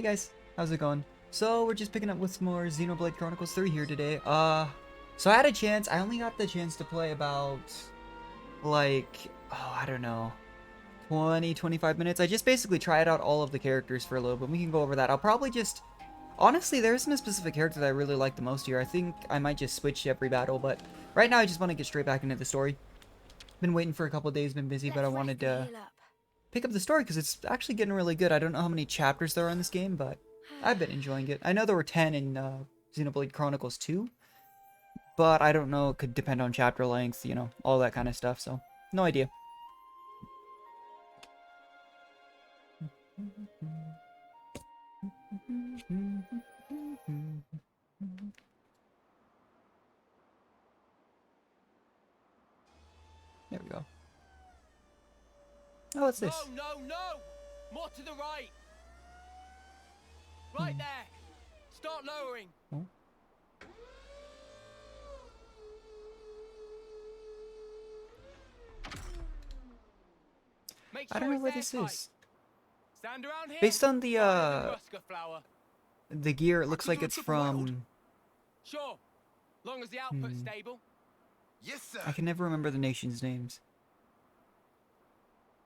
Hey guys, how's it going? So we're just picking up with some more Xenoblade Chronicles 3 here today. So I had a chance. I only got the chance to play about, I don't know, 25 minutes. I just basically tried out all of the characters for a little bit. We can go over that. I'll probably just, honestly, there isn't a specific character that I really like the most here. I think I might just switch every battle, but right now I just want to get straight back into the story. Been waiting for a couple days, been busy, but I wanted to pick up the story because it's actually getting really good. I don't know how many chapters there are in this game, but I've been enjoying it. I know there were 10 in Xenoblade Chronicles 2, but I don't know. It could depend on chapter length, you know, all that kind of stuff, so no idea. There we go. Oh, what's this? No! More to the right! Right there! Start lowering! Oh. I don't know where this is. Stand around here. Based on the gear, it looks like it's from... Sure, long as the output's stable. Yes, sir. I can never remember the nation's names.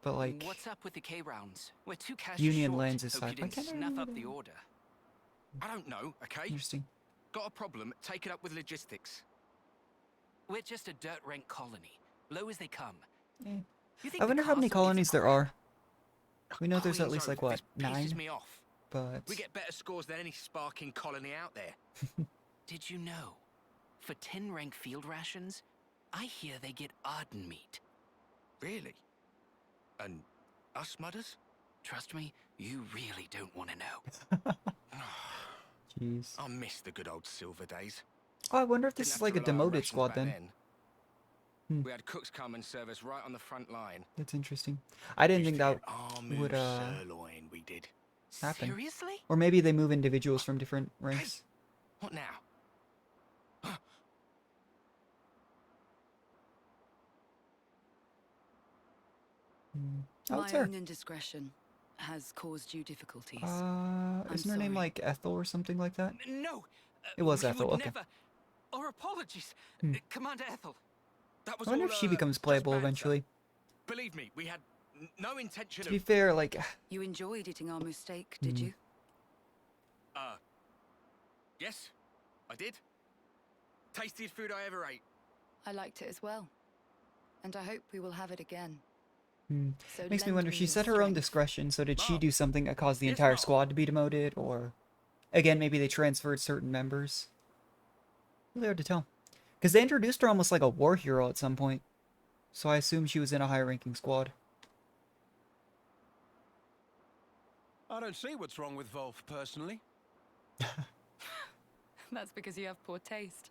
But like... What's up with the K rounds? We're two cash Union short. lands aside. Hope you Why didn't can't I snuff remember up the that? order. I don't know, okay? Interesting. Got a problem, take it up with logistics. We're just a dirt rank colony. Low as they come. Eh. You think I the wonder how many castle gives a colonies there crap? are. We know there's at Queen's least like Oath, what, this pisses 9? me off. But We get better scores than any sparking colony out there. Did you know? For 10 rank field rations, I hear they get Arden meat. Really? And us mudders? Trust me, you really don't want to know. jeez. I miss the good old silver days. Oh, I wonder if this Didn't is have like a to rely on demoted rations squad back then. We had cooks come and serve us right on the front line. That's interesting. I didn't think Used to that get arm would sirloin, we did. happen. Seriously? Or maybe they move individuals from different ranks. What now? Oh, My it's her. own indiscretion has caused you difficulties. Isn't her name sorry. like Ethel or something like that? No. It was we Ethel, would okay. Never. Our apologies, Commander Ethel. That was I wonder all, if she becomes just playable banter. eventually. Believe me, we had no intention To be of... fair, like, You enjoyed eating our mistake, did you? Yes, I did. Tastiest food I ever ate. I liked it as well. And I hope we will have it again. So makes me lend wonder, she your said her own strength. discretion, so did she Mom. do something that caused the Yes, entire Mom. squad to be demoted, or... Again, maybe they transferred certain members? Really hard to tell. Because they introduced her almost like a war hero at some point. So I assume she was in a high-ranking squad. I don't see what's wrong with Wolf, personally. That's because you have poor taste.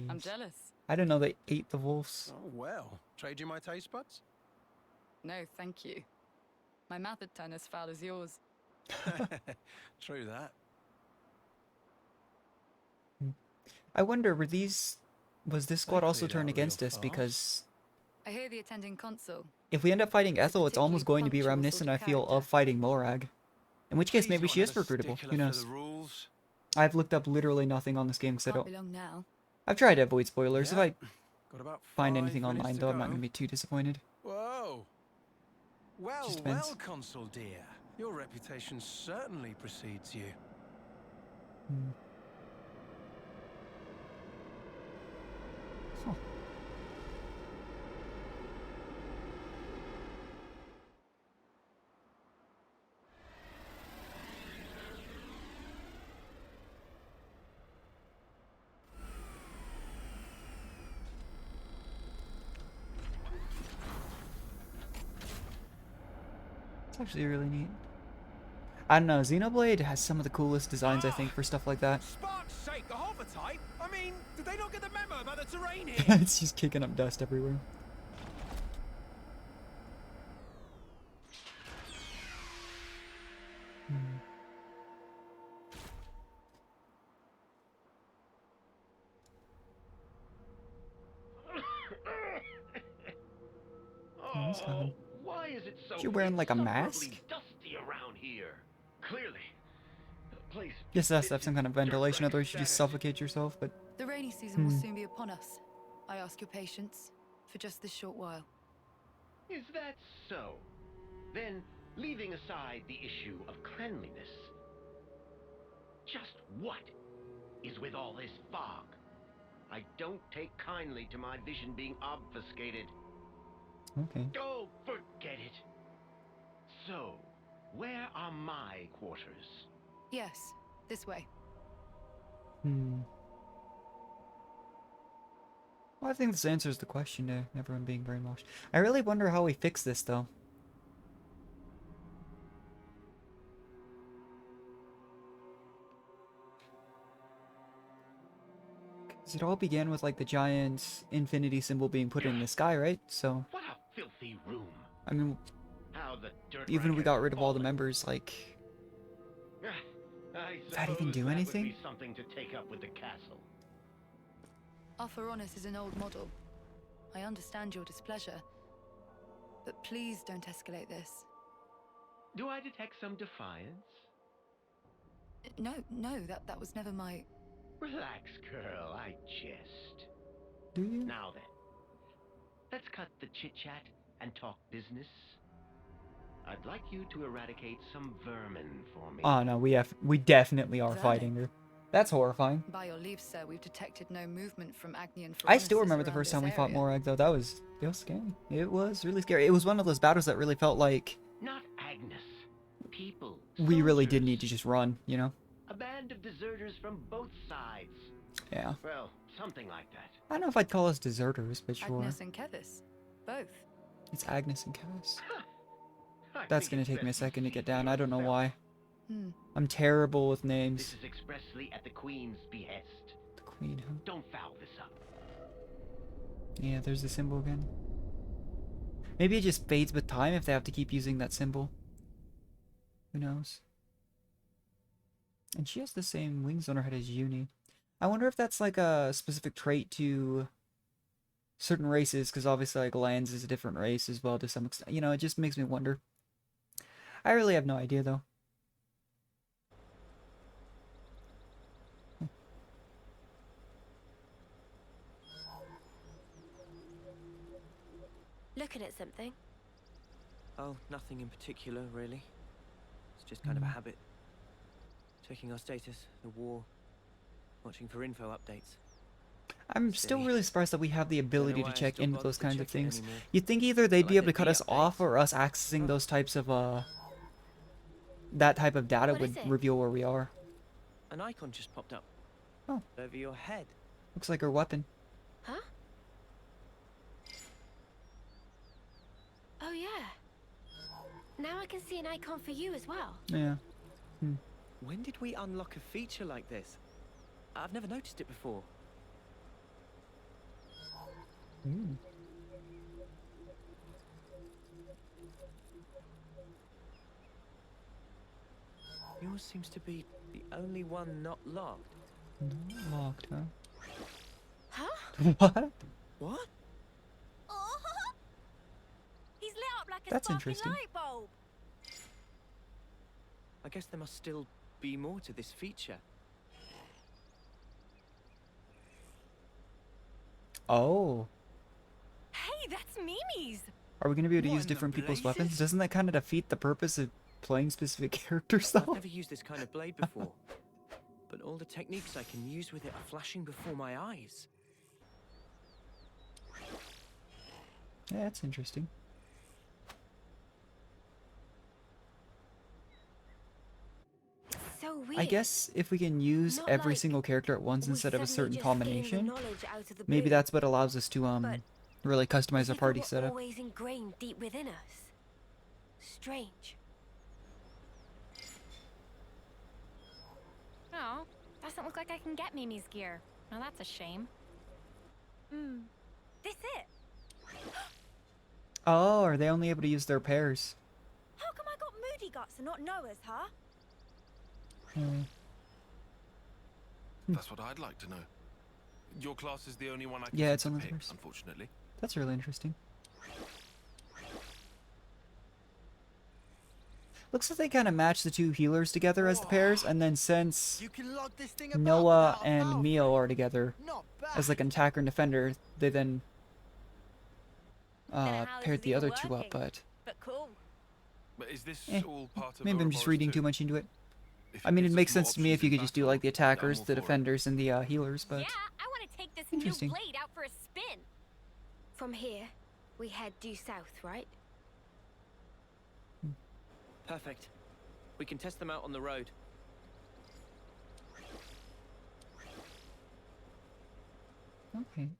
I'm Jeez. jealous. I didn't know they ate the wolves. Oh, well. Trade you my taste buds? No, thank you. My mouth would turn as foul as yours. True that. I wonder, was this squad They also cleared turned out real against us? fast. Because I hear the attending consul. if we end up fighting Ethel, it's almost particularly going to be punctual reminiscent, sort I of feel, of character. fighting Morag. In which case, Please maybe don't she is have a recruitable. stickler Who for knows? the rules. I've looked up literally nothing on this game because I Can't don't... be long now. I've tried to avoid spoilers. Yeah. If I Got about find 5 anything minutes online, to though, I'm not go. going to be too disappointed. Whoa. Well, Just depends. well, Consul dear. Your reputation certainly precedes you. Huh. It's actually really neat. I don't know, Xenoblade has some of the coolest designs, I think, for stuff like that. Spark's sake, the hover type? I mean, did they not get the memo about the terrain here? It's just kicking up dust everywhere. he's coming. Why is it so Is she wearing, like, a mask? insufferably dusty around here? Clearly, place. Yes, it has to have some kind of ventilation, otherwise you just suffocate yourself, but... The rainy season will soon be upon us. I ask your patience for just this short while. Is that so? Then, leaving aside the issue of cleanliness, just what is with all this fog? I don't take kindly to my vision being obfuscated. Okay. Oh, forget it. So, where are my quarters? Yes, this way. Well, I think this answers the question to everyone being brainwashed. I really wonder how we fix this, though. Because it all began with, like, the giant infinity symbol being put in the sky, right? So, What a filthy room. I mean, How the dirt even if we racket got rid of all the fallen. members, like... I that even suppose do that anything? would be something to take up with the castle. Our Pharaonis is an old model. I understand your displeasure. But please don't escalate this. Do I detect some defiance? No, that was never my... Relax, girl, I jest. Do you? Now then, let's cut the chit-chat and talk business. I'd like you to eradicate some vermin for me. Oh, no, we definitely are Vermin? fighting her. That's horrifying. By your leave, sir, we've detected no movement from Agni and I still Pharaonises remember the around first this time we fought area. Morag, though. It was scary. It was really scary. It was one of those battles that really felt like Not Agnes. People. we really did soldiers. need to just run, you know? A band of deserters from both sides. Yeah. Well, something like that. I don't know if I'd call us deserters, but sure. Agnes and Kevis. Both. It's Agnes and Kevis. I That's think gonna it's take me a best you second to see get for down. I don't know yourself. why. Hmm. I'm terrible with This names. is expressly at the Queen's behest. The Queen, huh? Don't foul this up. Yeah, there's the symbol again. Maybe it just fades with time if they have to keep using that symbol. Who knows? And she has the same wings on her head as Uni. I wonder if that's like a specific trait to certain races, because obviously like Lands is a different race as well to some extent. You know, it just makes me wonder. I really have no idea though. Looking at something? Oh, nothing in particular, really. It's just kind of a habit. Checking our status, the war, watching for info updates. I'm still Silly. really surprised that we have the ability why to I check still into bother those to kinds of check it things. anymore. You'd think either they'd Feel be like able to there'd cut be us off updates. or us accessing those types of that type of data What would is it? reveal where we are. An icon just popped up. Oh. Over your head. Looks like her weapon. Huh? Oh yeah. Now I can see an icon for you as well. Yeah. When did we unlock a feature like this? I've never noticed it before. Yours seems to be the only one not locked. Not locked, huh? Huh? What? What? Oh! He's lit up like a That's sparkling interesting. light bulb. I guess there must still be more to this feature. Oh. Hey, that's Mimi's. Are we going to be able to What use in the different people's blazes? weapons? Doesn't that kind of defeat the purpose of playing specific characters, I've though? never used this kind of blade before. But all the techniques I can use with it are flashing before my eyes. Yeah, that's interesting. So weird. I guess if we can use Not every like single character at once we instead of a suddenly certain just gained the combination, knowledge out of the maybe blue. that's what allows us to But really customize As our if it party were setup. always ingrained deep within us. Strange. Oh, doesn't look like I can get Mimi's gear. Now that's a shame. This it. Oh, are they only able to use their pairs? How come I got Moody Guts and not Noah's, huh? That's what I'd like to know. Your class is the only one I can Yeah, seem it's to only pick, theirs. unfortunately. That's really interesting. Looks like they kind of match the two healers together as the pairs, and then since You can log this thing about Noah without a and mouthful. Mio are together Not bad. as like an attacker and defender, they then Dunno how this paired is the even other two up, working. but cool. But is this Eh, all part of maybe I'm just reading too much. much into it. I mean, it makes sense to me if you could just do like the attackers, the defenders, and the healers, but Yeah, I want to take this Interesting. new blade out for a spin. From here, we head due south, right? Perfect. We can test them out on the road. okay.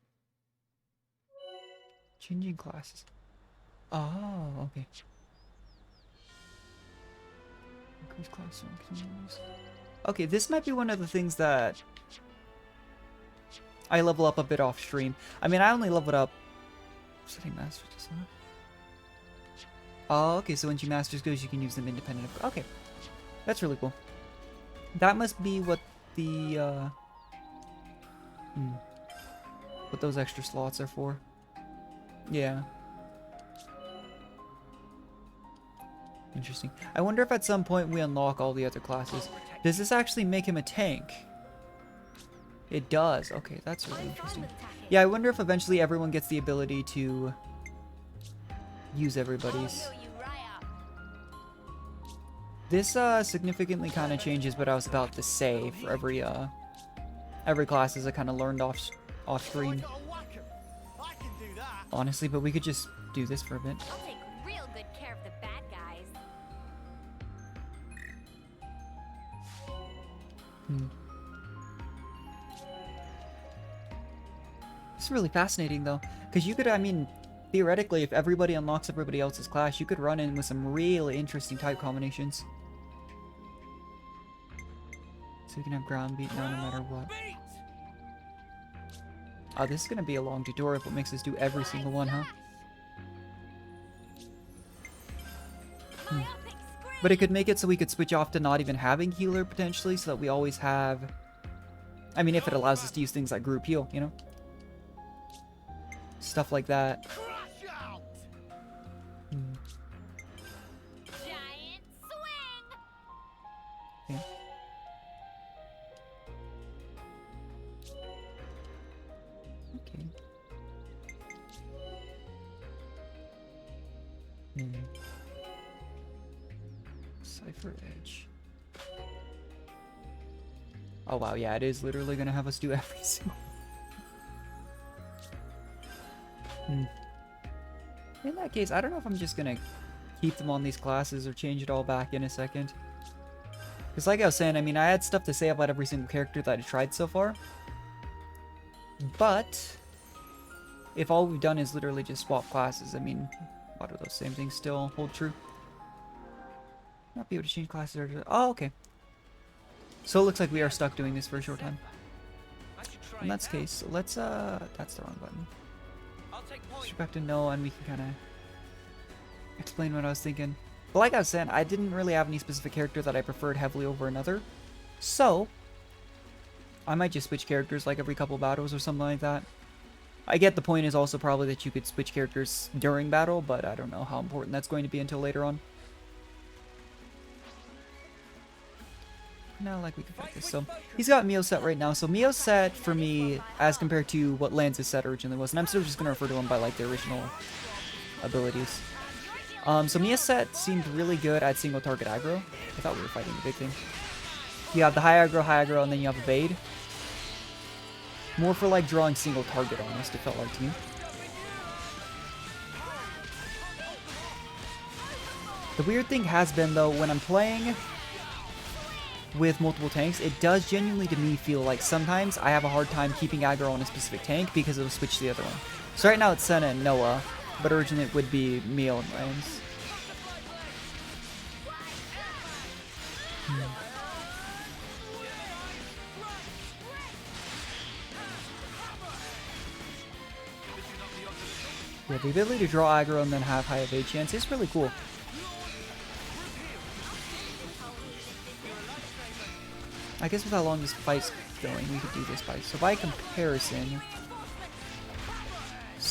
Changing classes. Oh, okay. Increase class rank. Okay, this might be one of the things that I level up a bit off stream. I mean, I only leveled up setting master to summon. Oh, okay, so when she masters skills, you can use them independent of... Okay, that's really cool. That must be what the, what those extra slots are for. Yeah. Interesting. I wonder if at some point we unlock all the other classes. Does this actually make him a tank? It does. Okay, that's really interesting. Yeah, I wonder if eventually everyone gets the ability to use everybody's. This significantly kind of changes what I was about to say for every class as I kind of learned off screen. I can do that. Honestly, but we could just do this for a bit. I'll take real good care of the bad guys. It's really fascinating though, because you could, I mean, theoretically, if everybody unlocks everybody else's class, you could run in with some really interesting type combinations. So you can have ground beat now no matter what. Oh, this is gonna be a long tutorial if it makes us do every single one, huh? But it could make it so we could switch off to not even having healer potentially, so that we always have... I mean, if it allows us to use things like group heal, you know? Stuff like that. Giant swing. Yeah. Okay. Cipher Edge. Oh wow, yeah, it is literally gonna have us do every single... In that case, I don't know if I'm just gonna keep them on these classes or change it all back in a second. Because like I was saying, I mean, I had stuff to say about every single character that I tried so far. But if all we've done is literally just swap classes, I mean, a lot of those same things still hold true. Not be able to change classes or... Oh, okay. So it looks like we are stuck doing this for a short time. In that case, let's, that's the wrong button. Switch back to Noah and we can kind of explain what I was thinking. But like I was saying, I didn't really have any specific character that I preferred heavily over another. So, I might just switch characters like every couple battles or something like that. I get the point is also probably that you could switch characters during battle, but I don't know how important that's going to be until later on. No, like we can fight this. So he's got Mio set right now. So Mio set for me as compared to what Lance's set originally was, and I'm still just gonna refer to him by like the original abilities. So Mia's set seemed really good at single target aggro. I thought we were fighting the big thing. You have the high aggro, and then you have evade. More for like drawing single target almost, it felt like to me. The weird thing has been though, when I'm playing with multiple tanks, it does genuinely to me feel like sometimes I have a hard time keeping aggro on a specific tank because it'll switch to the other one. So right now it's Senna and Noah, but originally it would be Mio and Lance. Yeah, the ability to draw aggro and then have high evade chance is really cool. I guess with how long this fight's going, we could do this fight. So by comparison,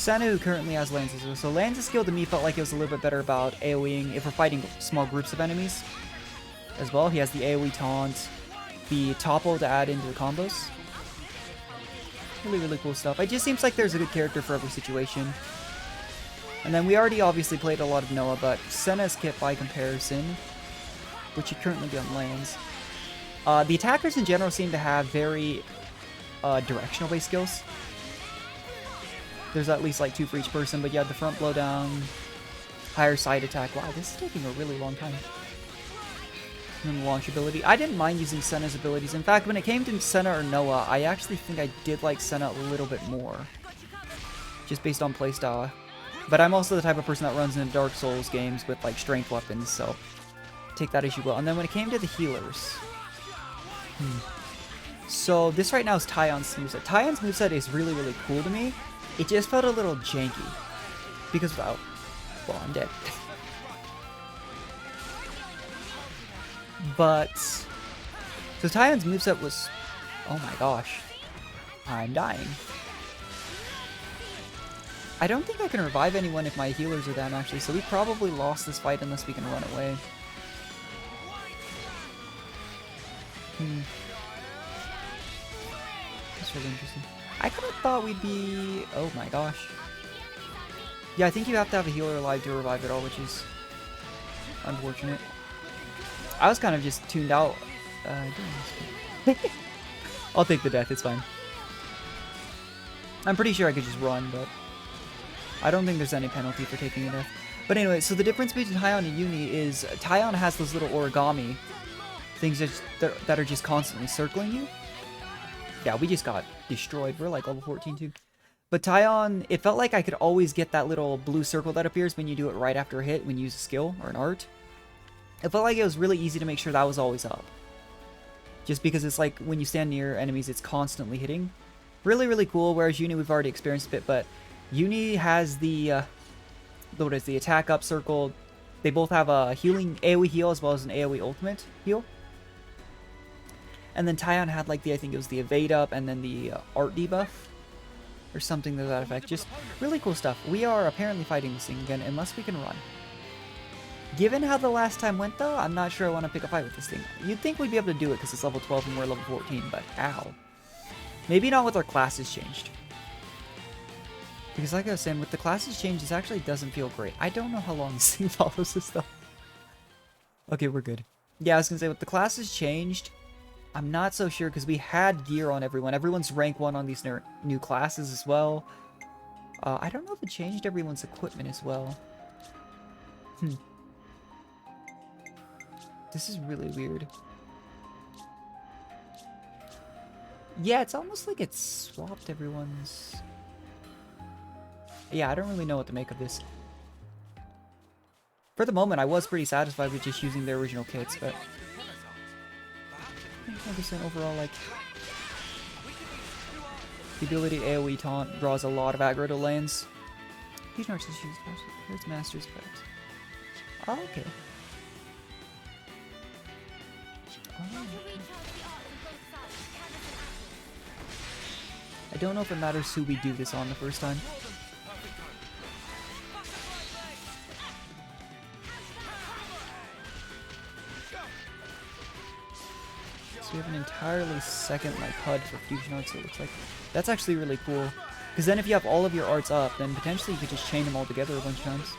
Senna, who currently has Lance's skill. So Lance's skill to me felt like it was a little bit better about AoEing if we're fighting small groups of enemies. As well, he has the AoE taunt, the topple to add into the combos. Really, really cool stuff. It just seems like there's a good character for every situation. And then we already obviously played a lot of Noah, but Senna's kit by comparison, which should currently be on Lance. The attackers in general seem to have very directional-based skills. There's at least like 2 for each person, but you have the front blow down, higher side attack. Wow, this is taking a really long time. And then the launch ability. I didn't mind using Senna's abilities. In fact, when it came to Senna or Noah, I actually think I did like Senna a little bit more. Just based on playstyle. But I'm also the type of person that runs into Dark Souls games with like strength weapons, so take that as you will. And then when it came to the healers. So this right now is Tyon's moveset. Tyon's moveset is really, really cool to me. It just felt a little janky. Because without... Well, I'm dead. But... So Tyon's moveset was... Oh my gosh. I'm dying. I don't think I can revive anyone if my healers are down, actually. So we probably lost this fight unless we can run away. That's really interesting. I kind of thought we'd be... Oh my gosh. Yeah, I think you have to have a healer alive to revive it all, which is unfortunate. I was kind of just tuned out. I'll take the death, it's fine. I'm pretty sure I could just run, but I don't think there's any penalty for taking a death. But anyway, so the difference between Tyon and Uni is Tyon has those little origami things that are just constantly circling you. Yeah, we just got destroyed. We're like level 14 too. But Tyon, it felt like I could always get that little blue circle that appears when you do it right after a hit, when you use a skill or an art. It felt like it was really easy to make sure that was always up. Just because it's like when you stand near enemies, it's constantly hitting. Really, really cool, whereas Uni, we've already experienced a bit, but Uni has the attack up circle. They both have a healing AoE heal as well as an AoE ultimate heal. And then Tyon had like I think it was the evade up and then the art debuff. Or something to that effect. Just really cool stuff. We are apparently fighting this thing again unless we can run. Given how the last time went though, I'm not sure I want to pick a fight with this thing. You'd think we'd be able to do it because it's level 12 and we're level 14, but how? Maybe not with our classes changed. Because like I was saying, with the classes changed, this actually doesn't feel great. I don't know how long this thing follows us though. Okay, we're good. Yeah, I was going to say, with the classes changed, I'm not so sure because we had gear on everyone. Everyone's rank 1 on these new classes as well. I don't know if it changed everyone's equipment as well. This is really weird. Yeah, it's almost like it swapped everyone's... Yeah, I don't really know what to make of this. For the moment, I was pretty satisfied with just using the original kits, but... 100% overall, like... The ability to AoE taunt draws a lot of aggro to lanes. These narcissists here's Master's effect. Oh, okay. Oh. I don't know if it matters who we do this on the first time. We have an entirely second like HUD for fusion arts, so it looks like. That's actually really cool. Because then if you have all of your arts up, then potentially you could just chain them all together a bunch of times.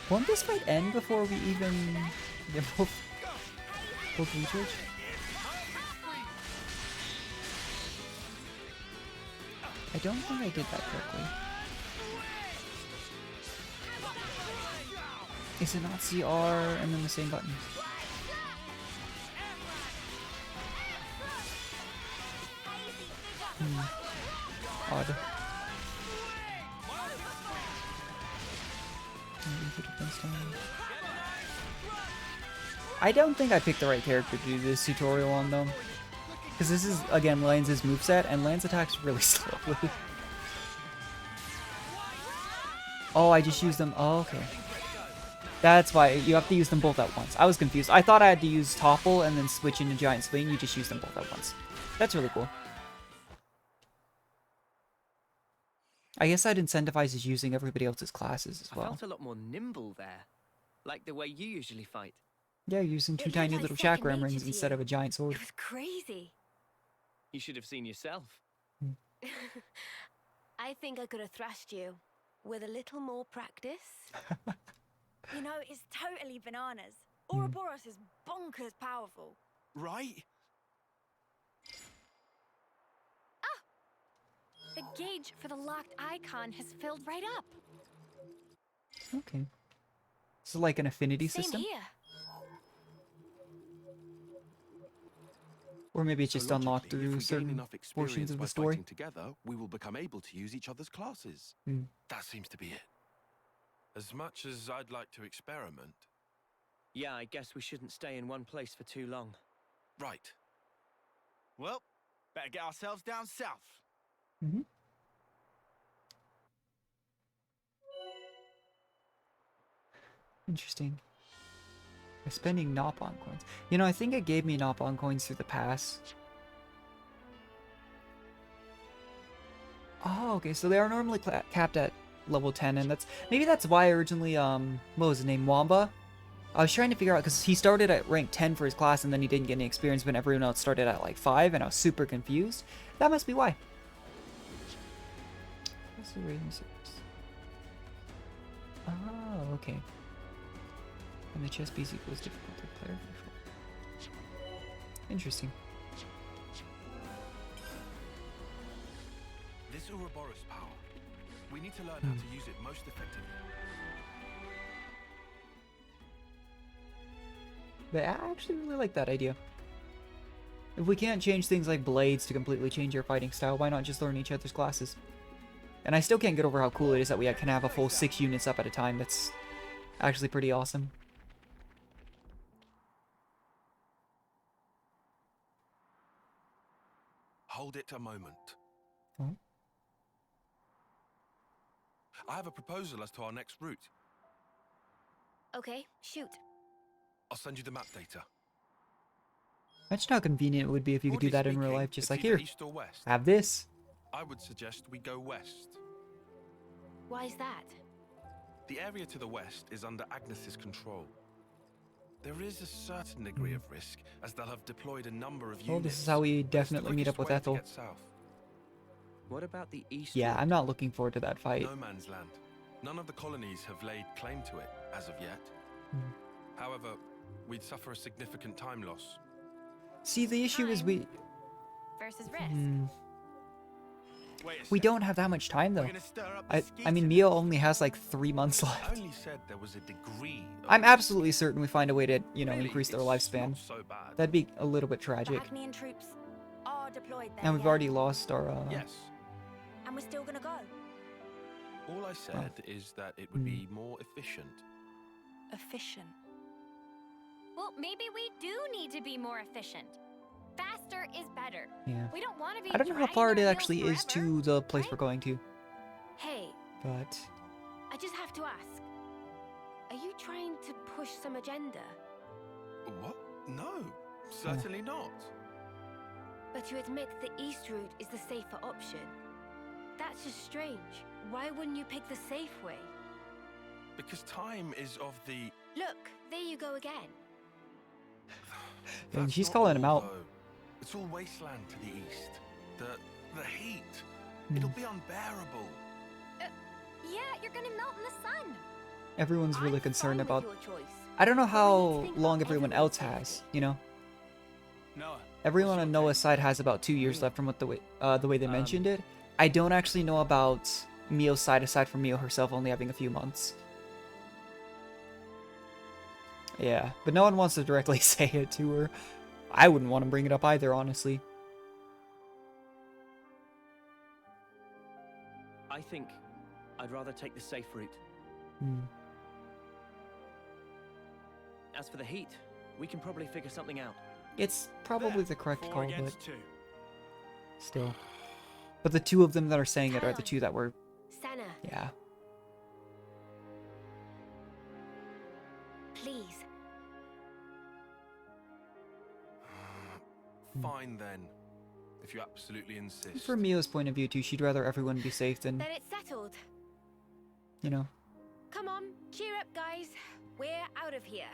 Won't this fight end before we even get both recharge? I don't think I did that correctly. Is it not CR and then the same button? Odd. I don't think I picked the right character to do this tutorial on though. Because this is, again, Lance's moveset, and Lance attacks really slowly. Oh, I just used them. Oh, okay. That's why you have to use them both at once. I was confused. I thought I had to use topple and then switch into giant swing. You just use them both at once. That's really cool. I guess I'd incentivize is using everybody else's classes as I well. felt a lot more nimble there, like the way you usually fight. Yeah, using two It tiny looked little like second chakram nature rings to instead you. of a giant sword. It was crazy. You should have seen yourself. I think I could have thrashed you with a little more practice. You know, it's totally bananas. Ouroboros is bonkers powerful. Right? The gauge for the locked icon has filled right up. Okay. So like an affinity Same system? here. Or maybe it's So just unlocked logically, if through we gain certain enough portions experience of by the story. fighting together, we will become able to use each other's classes. Hmm. That seems to be it. As much as I'd like to experiment. Yeah, I guess we shouldn't stay in one place for too long. Right. Well, better get ourselves down south. Mm-hmm. Interesting. By spending Nopon coins. You know, I think it gave me Nopon coins through the pass. Oh, okay, so they are normally capped at level 10, and maybe that's why originally, what was his name, Wamba? I was trying to figure out, because he started at rank 10 for his class, and then he didn't get any experience when everyone else started at like 5, and I was super confused. That must be why. What's the rating service? Oh, okay. And the chess piece equals difficulty player control. Interesting. This Ouroboros power. We need to learn how to use it most effectively. But I actually really like that idea. If we can't change things like blades to completely change our fighting style, why not just learn each other's classes? And I still can't get over how cool it is that we can have a full 6 units up at a time. That's actually pretty awesome. Hold it a moment. Oh. I have a proposal as to our next route. Okay, shoot. I'll send you the map data. Imagine how convenient it would be if you could do Broadly that in real speaking, life, just it's like either here. East or west. Have this. I would suggest we go west. Why is that? The area to the west is under Agnes's control. There is a certain degree of risk, as they'll have deployed a number of units. Well, this is how we but it's the definitely meet up with quickest way to Ethel. get south. What about the east? Yeah, route? I'm not looking forward to that fight. No man's land. None of the colonies have laid claim to it as of yet. However, we'd suffer a significant time loss. See, the issue is we... Versus risk. Wait a We sec. don't have that much time, We're though. gonna stir up the I mean, skeeter. Mio only has like 3 months I left. only said there was a degree of I'm absolutely certain we find a way to, you know, Really, increase their it's lifespan. not so bad. That'd be a little bit The tragic. Agnian troops are deployed there. And we've yeah? already lost our, Yes. And we're still gonna go. All I said is that it would be more efficient. Efficient. Well, maybe we do need to be more efficient. Faster is better. Yeah. We don't want to be. I don't know how dragging far our it heels actually is forever. to the place right? we're going to, Hey, but... I just have to ask. Are you trying to push some agenda? What? No, certainly not. But you admit the east route is the safer option. That's just strange. Why wouldn't you pick the safe way? Because time is of the... Look, there you go again. And That's she's not calling him all, out. though. It's all wasteland to the east. The heat. Hmm. It'll be unbearable. Yeah, you're gonna melt in the sun. Everyone's really I'm concerned fine with about... your choice. I don't know But we need to how think long about everyone everyone's else has, safety. you know? Noah. Everyone what's on your Noah's take? side has about 2 years left from what the way they mentioned it. I don't actually know about Mio's side, aside from Mio herself only having a few months. Yeah, but no one wants to directly say it to her. I wouldn't want to bring it up either, honestly. I think I'd rather take the safe route. Hmm. As for the heat, we can probably figure something out. It's probably the correct 4 call, but against 2. still. But the two of them that are saying it are the two that were... Sana, Yeah. Fine then, if you absolutely insist. From Mio's point of view too, she'd rather everyone be safe than, Then it's settled. you know. Come on, cheer up, guys. We're out of here.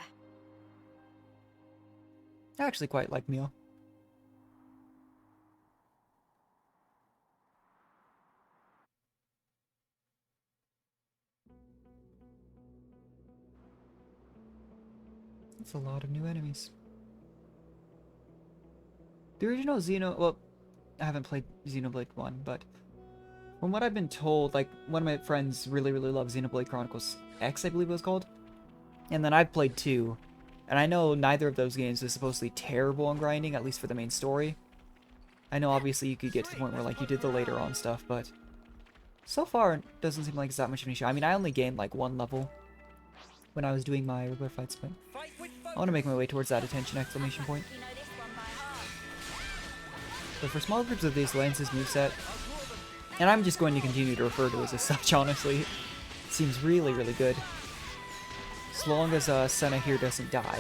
I actually quite like Mio. That's a lot of new enemies. The original well, I haven't played Xenoblade 1, but from what I've been told, like, one of my friends really loves Xenoblade Chronicles X, I believe it was called. And then I've played 2, and I know neither of those games is supposedly terrible on grinding, at least for the main story. I know obviously you could get to the point where, like, you did the later on stuff, but so far it doesn't seem like it's that much of an issue. I mean, I only gained, like, 1 level when I was doing my regular fights, but I want to make my way towards that attention exclamation point. But for small groups of these, Lance's moveset, and I'm just going to continue to refer to it as such, honestly, it seems really good. As long as Senna here doesn't die.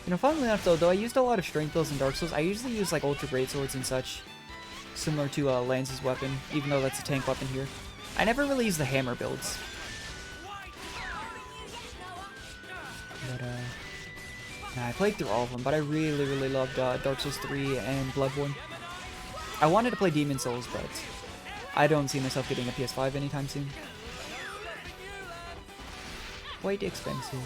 You know, funnily enough though I used a lot of strength builds in Dark Souls, I usually use like ultra great swords and such, similar to Lance's weapon, even though that's a tank weapon here. I never really use the hammer builds. But I played through all of them, but I really loved Dark Souls 3 and Bloodborne. I wanted to play Demon Souls, but I don't see myself getting a PS5 anytime soon. Quite expensive.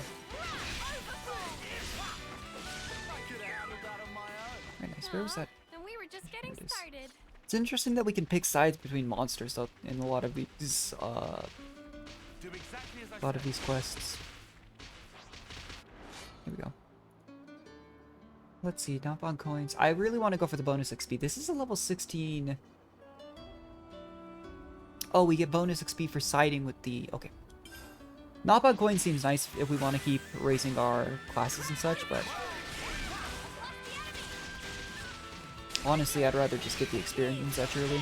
Very nice. Where was that? And we were just getting started. It's interesting that we can pick sides between monsters though in a lot of these quests. Here we go. Let's see, Knockback coins. I really want to go for the bonus XP. This is a level 16. Oh, we get bonus XP for siding with the... Okay. Knockback coin seems nice if we want to keep raising our classes and such, but... honestly, I'd rather just get the experience and such early.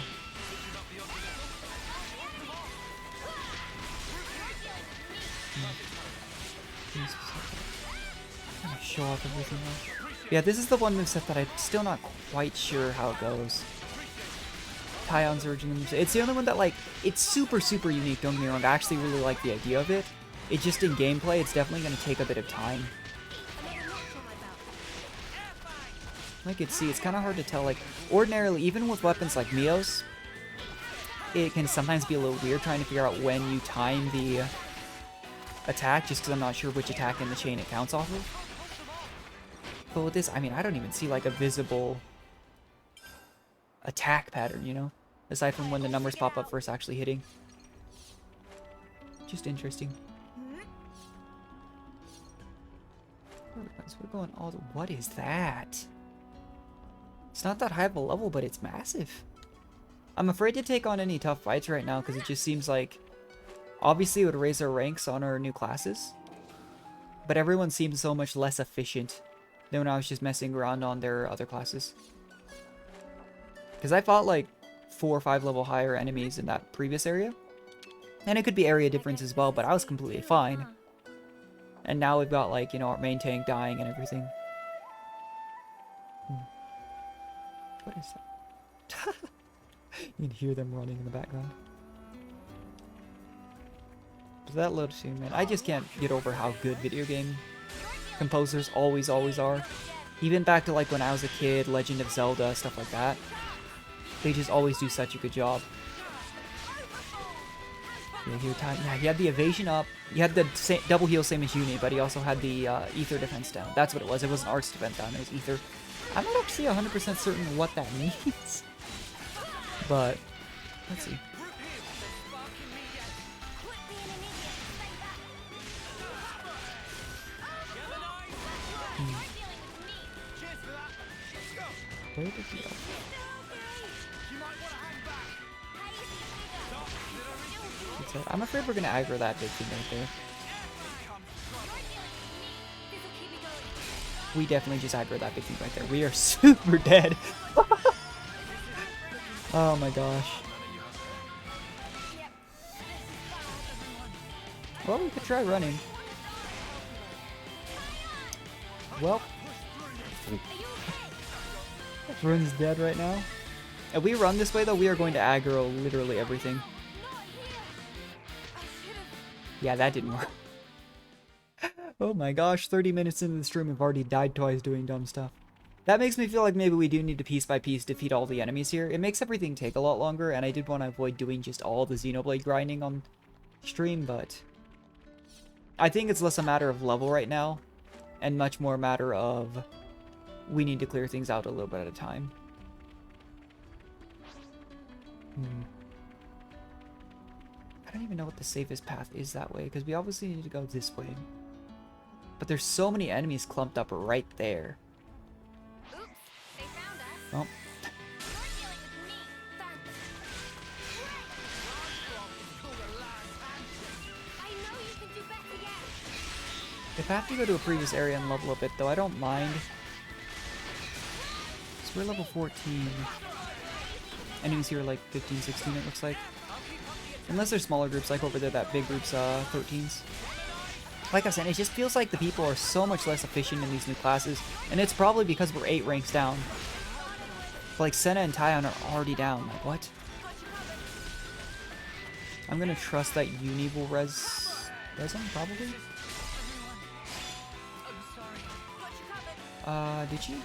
Show off everything else. Yeah, this is the one moveset that I'm still not quite sure how it goes. Tion's original moveset. It's the only one that, like, it's super unique, don't get me wrong. I actually really like the idea of it. It just in gameplay, it's definitely going to take a bit of time. I could see, it's kind of hard to tell, like, ordinarily, even with weapons like Mio's, it can sometimes be a little weird trying to figure out when you time the attack, just because I'm not sure which attack in the chain it counts off of. But with this, I mean, I don't even see, like, a visible attack pattern, you know? Aside from when the numbers pop up first actually hitting. Just interesting. We're going all the... What is that? It's not that high of a level, but it's massive. I'm afraid to take on any tough fights right now, because it just seems like... Obviously, it would raise our ranks on our new classes. But everyone seems so much less efficient than when I was just messing around on their other classes. Because I fought like 4 or 5 level higher enemies in that previous area. And it could be area difference as well, but I was completely fine. And now we've got, like, you know, our main tank dying and everything. What is that? You can hear them running in the background. Does that load soon, man? I just can't get over how good video game composers always are. Even back to, like, when I was a kid, Legend of Zelda, stuff like that. They just always do such a good job. Yeah, he had the evasion up. He had the double heal same as Uni, but he also had the ether defense down. That's what it was. It wasn't arts defense down, it was ether. I'm not actually 100% certain what that means. But, let's see. Where did he go? I'm afraid we're gonna aggro that big thing right there. We definitely just aggro that big thing right there. We are super dead. Oh my gosh. Well, we could try running. Well, Run's dead right now. If we run this way, though, we are going to aggro literally everything. Yeah, that didn't work. Oh my gosh, 30 minutes into the stream, we've already died twice doing dumb stuff. That makes me feel like maybe we do need to piece by piece defeat all the enemies here. It makes everything take a lot longer, and I did want to avoid doing just all the Xenoblade grinding on stream, but I think it's less a matter of level right now, and much more a matter of we need to clear things out a little bit at a time. I don't even know what the safest path is that way, because we obviously need to go this way. But there's so many enemies clumped up right there. Oops, they found us. Oh. You're dealing with me. I know you can do better yet. If I have to go to a previous area and level a bit, though, I don't mind. So we're level 14. Enemies here are like 15, 16, it looks like. Unless they're smaller groups, like over there, that big group's 13s. Like I said, it just feels like the people are so much less efficient in these new classes, and it's probably because we're 8 ranks down. But like, Senna and Tyon are already down. Like, what? I'm gonna trust that Uni will res him, probably? Did she?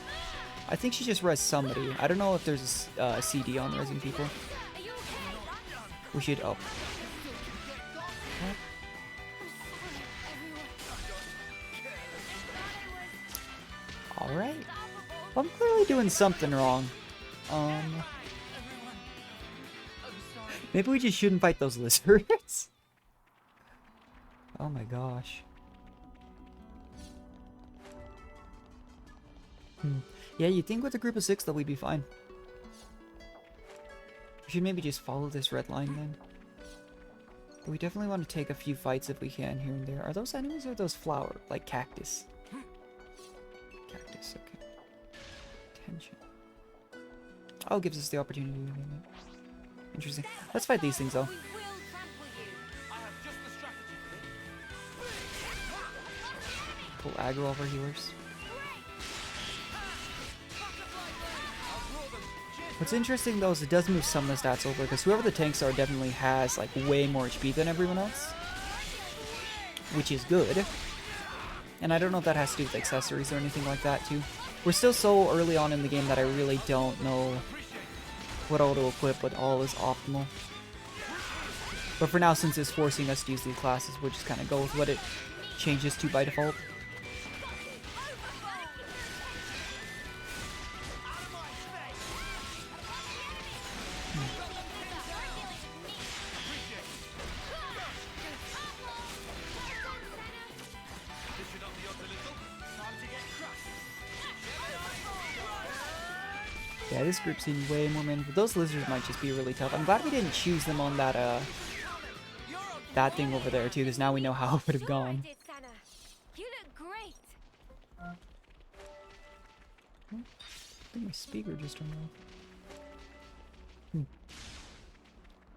I think she just res somebody. I don't know if there's a CD on resing people. We should up. Alright. Well, I'm clearly doing something wrong. Maybe we just shouldn't fight those lizards. Oh my gosh. Yeah, you'd think with a group of 6 that we'd be fine. We should maybe just follow this red line then. But we definitely want to take a few fights if we can here and there. Are those enemies or are those flower? Like cactus? Cactus, okay. Tension. Oh, gives us the opportunity to do that. Interesting. Let's fight these things though. Pull aggro off our healers. What's interesting though is it does move some of the stats over, because whoever the tanks are definitely has like way more HP than everyone else, which is good. And I don't know if that has to do with accessories or anything like that too. We're still so early on in the game that I really don't know what all to equip, what all is optimal. But for now, since it's forcing us to use these classes, we'll just kind of go with what it changes to by default. Yeah, this group seems way more manageable. Those lizards might just be really tough. I'm glad we didn't choose them on that, that thing over there, too, because now we know how it would have gone. You look great. I think my speaker just turned off.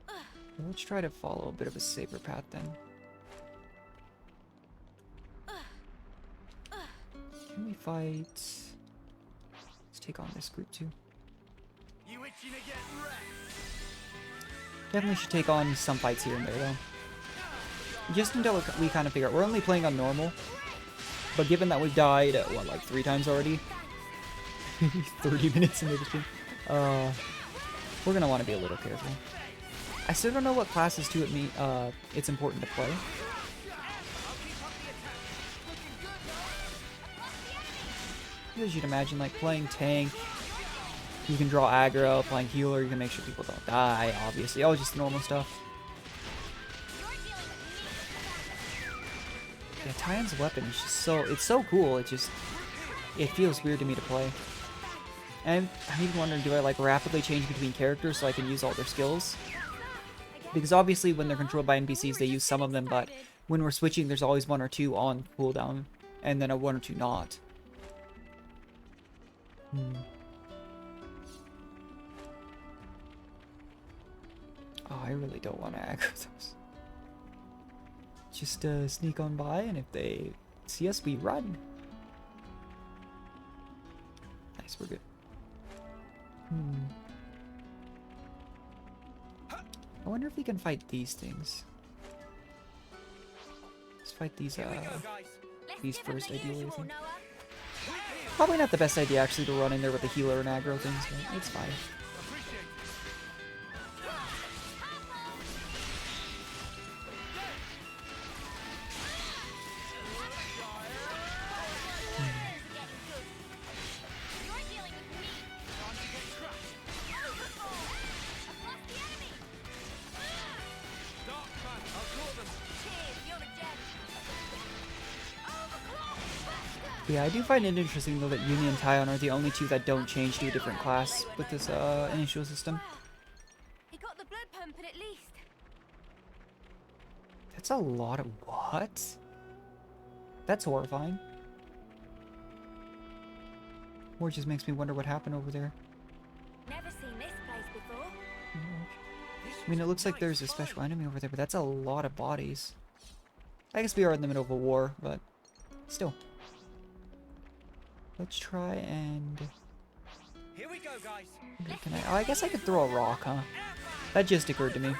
Well, let's try to follow a bit of a safer path, then. Can we fight? Let's take on this group, too. Definitely should take on some fights here and there, though. Just until we kind of figure out. We're only playing on normal. But given that we've died, what, like 3 times already? 30 minutes into the stream. We're going to want to be a little careful. I still don't know what classes to it's important to play. As you'd imagine, like playing tank, you can draw aggro. Playing healer, you can make sure people don't die, obviously. Oh, just the normal stuff. Yeah, Tyon's weapon is just it's so cool. It feels weird to me to play. And I'm even wondering, do I like rapidly change between characters so I can use all their skills? Because obviously when they're controlled by NPCs, they use some of them, but when we're switching, there's always 1 or 2 on cooldown, and then a 1 or 2 not. Oh, I really don't want to aggro those. just sneak on by, and if they see us, we run. Nice, we're good. I wonder if we can fight these things. Let's fight these first, ideally, I think. Probably not the best idea, actually, to run in there with a healer and aggro things, but it's fine. Yeah, I do find it interesting though that Uni and Tyon are the only two that don't change to a different class with this initial system. He got the blood pumping at least. That's a lot of what? That's horrifying. Or it just makes me wonder what happened over there. Never seen this place before. I mean, it looks like there's a special enemy over there, but that's a lot of bodies. I guess we are in the middle of a war, but still. Let's try and... Here we go, guys. Can I... Oh, I guess I could throw a rock, huh? That just occurred to me.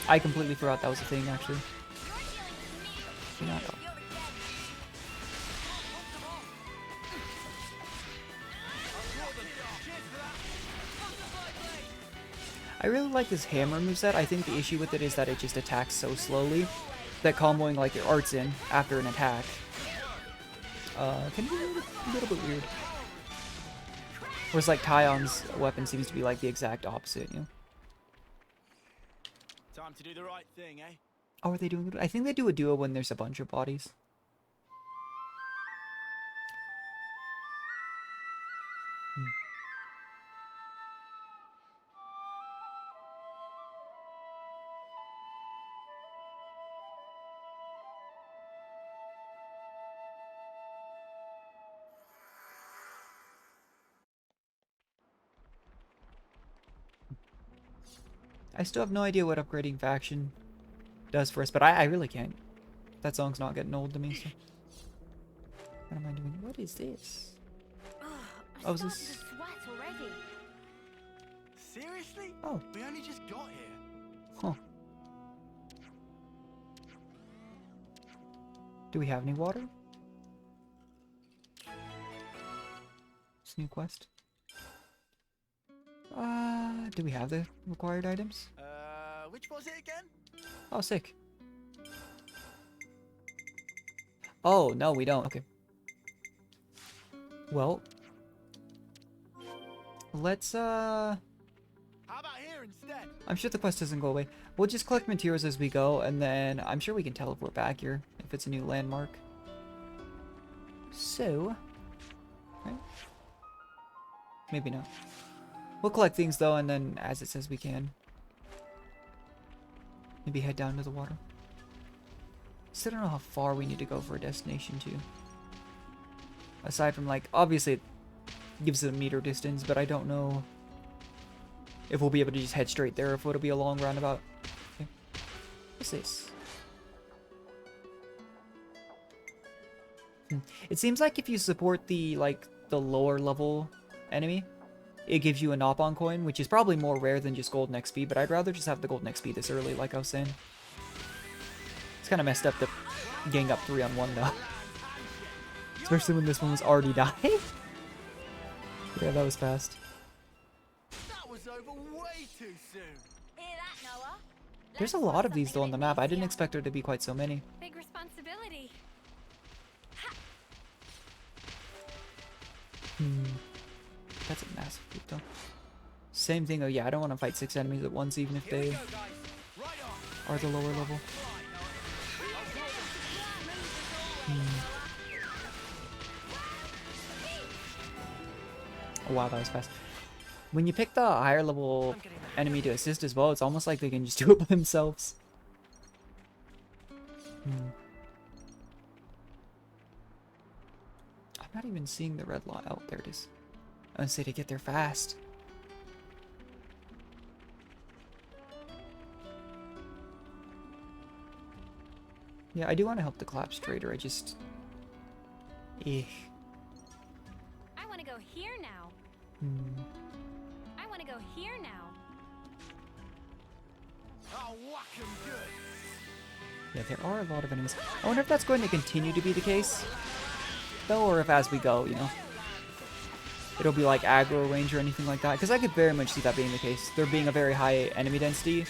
I completely forgot that was a thing, actually. Not all. I really like this hammer moveset. I think the issue with it is that it just attacks so slowly that comboing like your arts in after an attack can be a little bit weird. Whereas like Tyon's weapon seems to be like the exact opposite, you know? Time to do the right thing, eh? Oh, are they doing it? I think they do a duo when there's a bunch of bodies. I still have no idea what upgrading faction does for us, but I really can't. That song's not getting old to me, so... What am I doing? What is this? Oh, is this... Sweat already. Seriously? Oh. We only just got here. Huh. Do we have any water? It's a new quest. Do we have the required items? Which was it again? Oh, sick. Oh, no, we don't. Okay. Well. Let's, How about here instead? I'm sure the quest doesn't go away. We'll just collect materials as we go, and then I'm sure we can teleport back here if it's a new landmark. So. Right? Maybe not. We'll collect things though, and then as it says we can. Maybe head down to the water. Still don't know how far we need to go for a destination too. Aside from like, obviously it gives it a meter distance, but I don't know if we'll be able to just head straight there, if it'll be a long roundabout. Okay. What's this? It seems like if you support the lower level enemy, it gives you a Nopon coin, which is probably more rare than just golden XP, but I'd rather just have the golden XP this early, like I was saying. It's kind of messed up to gang up 3-on-1 though. Especially when this one was already dying. Yeah, that was fast. That was over way too soon. Hear that, Noah? There's a lot of these though on the map. I didn't expect there to be quite so many. Big responsibility. That's a massive loot though. Same thing though, yeah, I don't want to fight 6 enemies at once, even if they are the lower level. Oh, wow, that was fast. When you pick the higher level enemy to assist as well, it's almost like they can just do it by themselves. I'm not even seeing the red line. Oh, there it is. I would say to get there fast. Yeah, I do want to help the collapsed trader. I just... Eh. I want to go here now. I want to go here now. I'll whack 'em good. Yeah, there are a lot of enemies. I wonder if that's going to continue to be the case, though, or if as we go, you know, it'll be like aggro range or anything like that. Because I could very much see that being the case. There being a very high enemy density,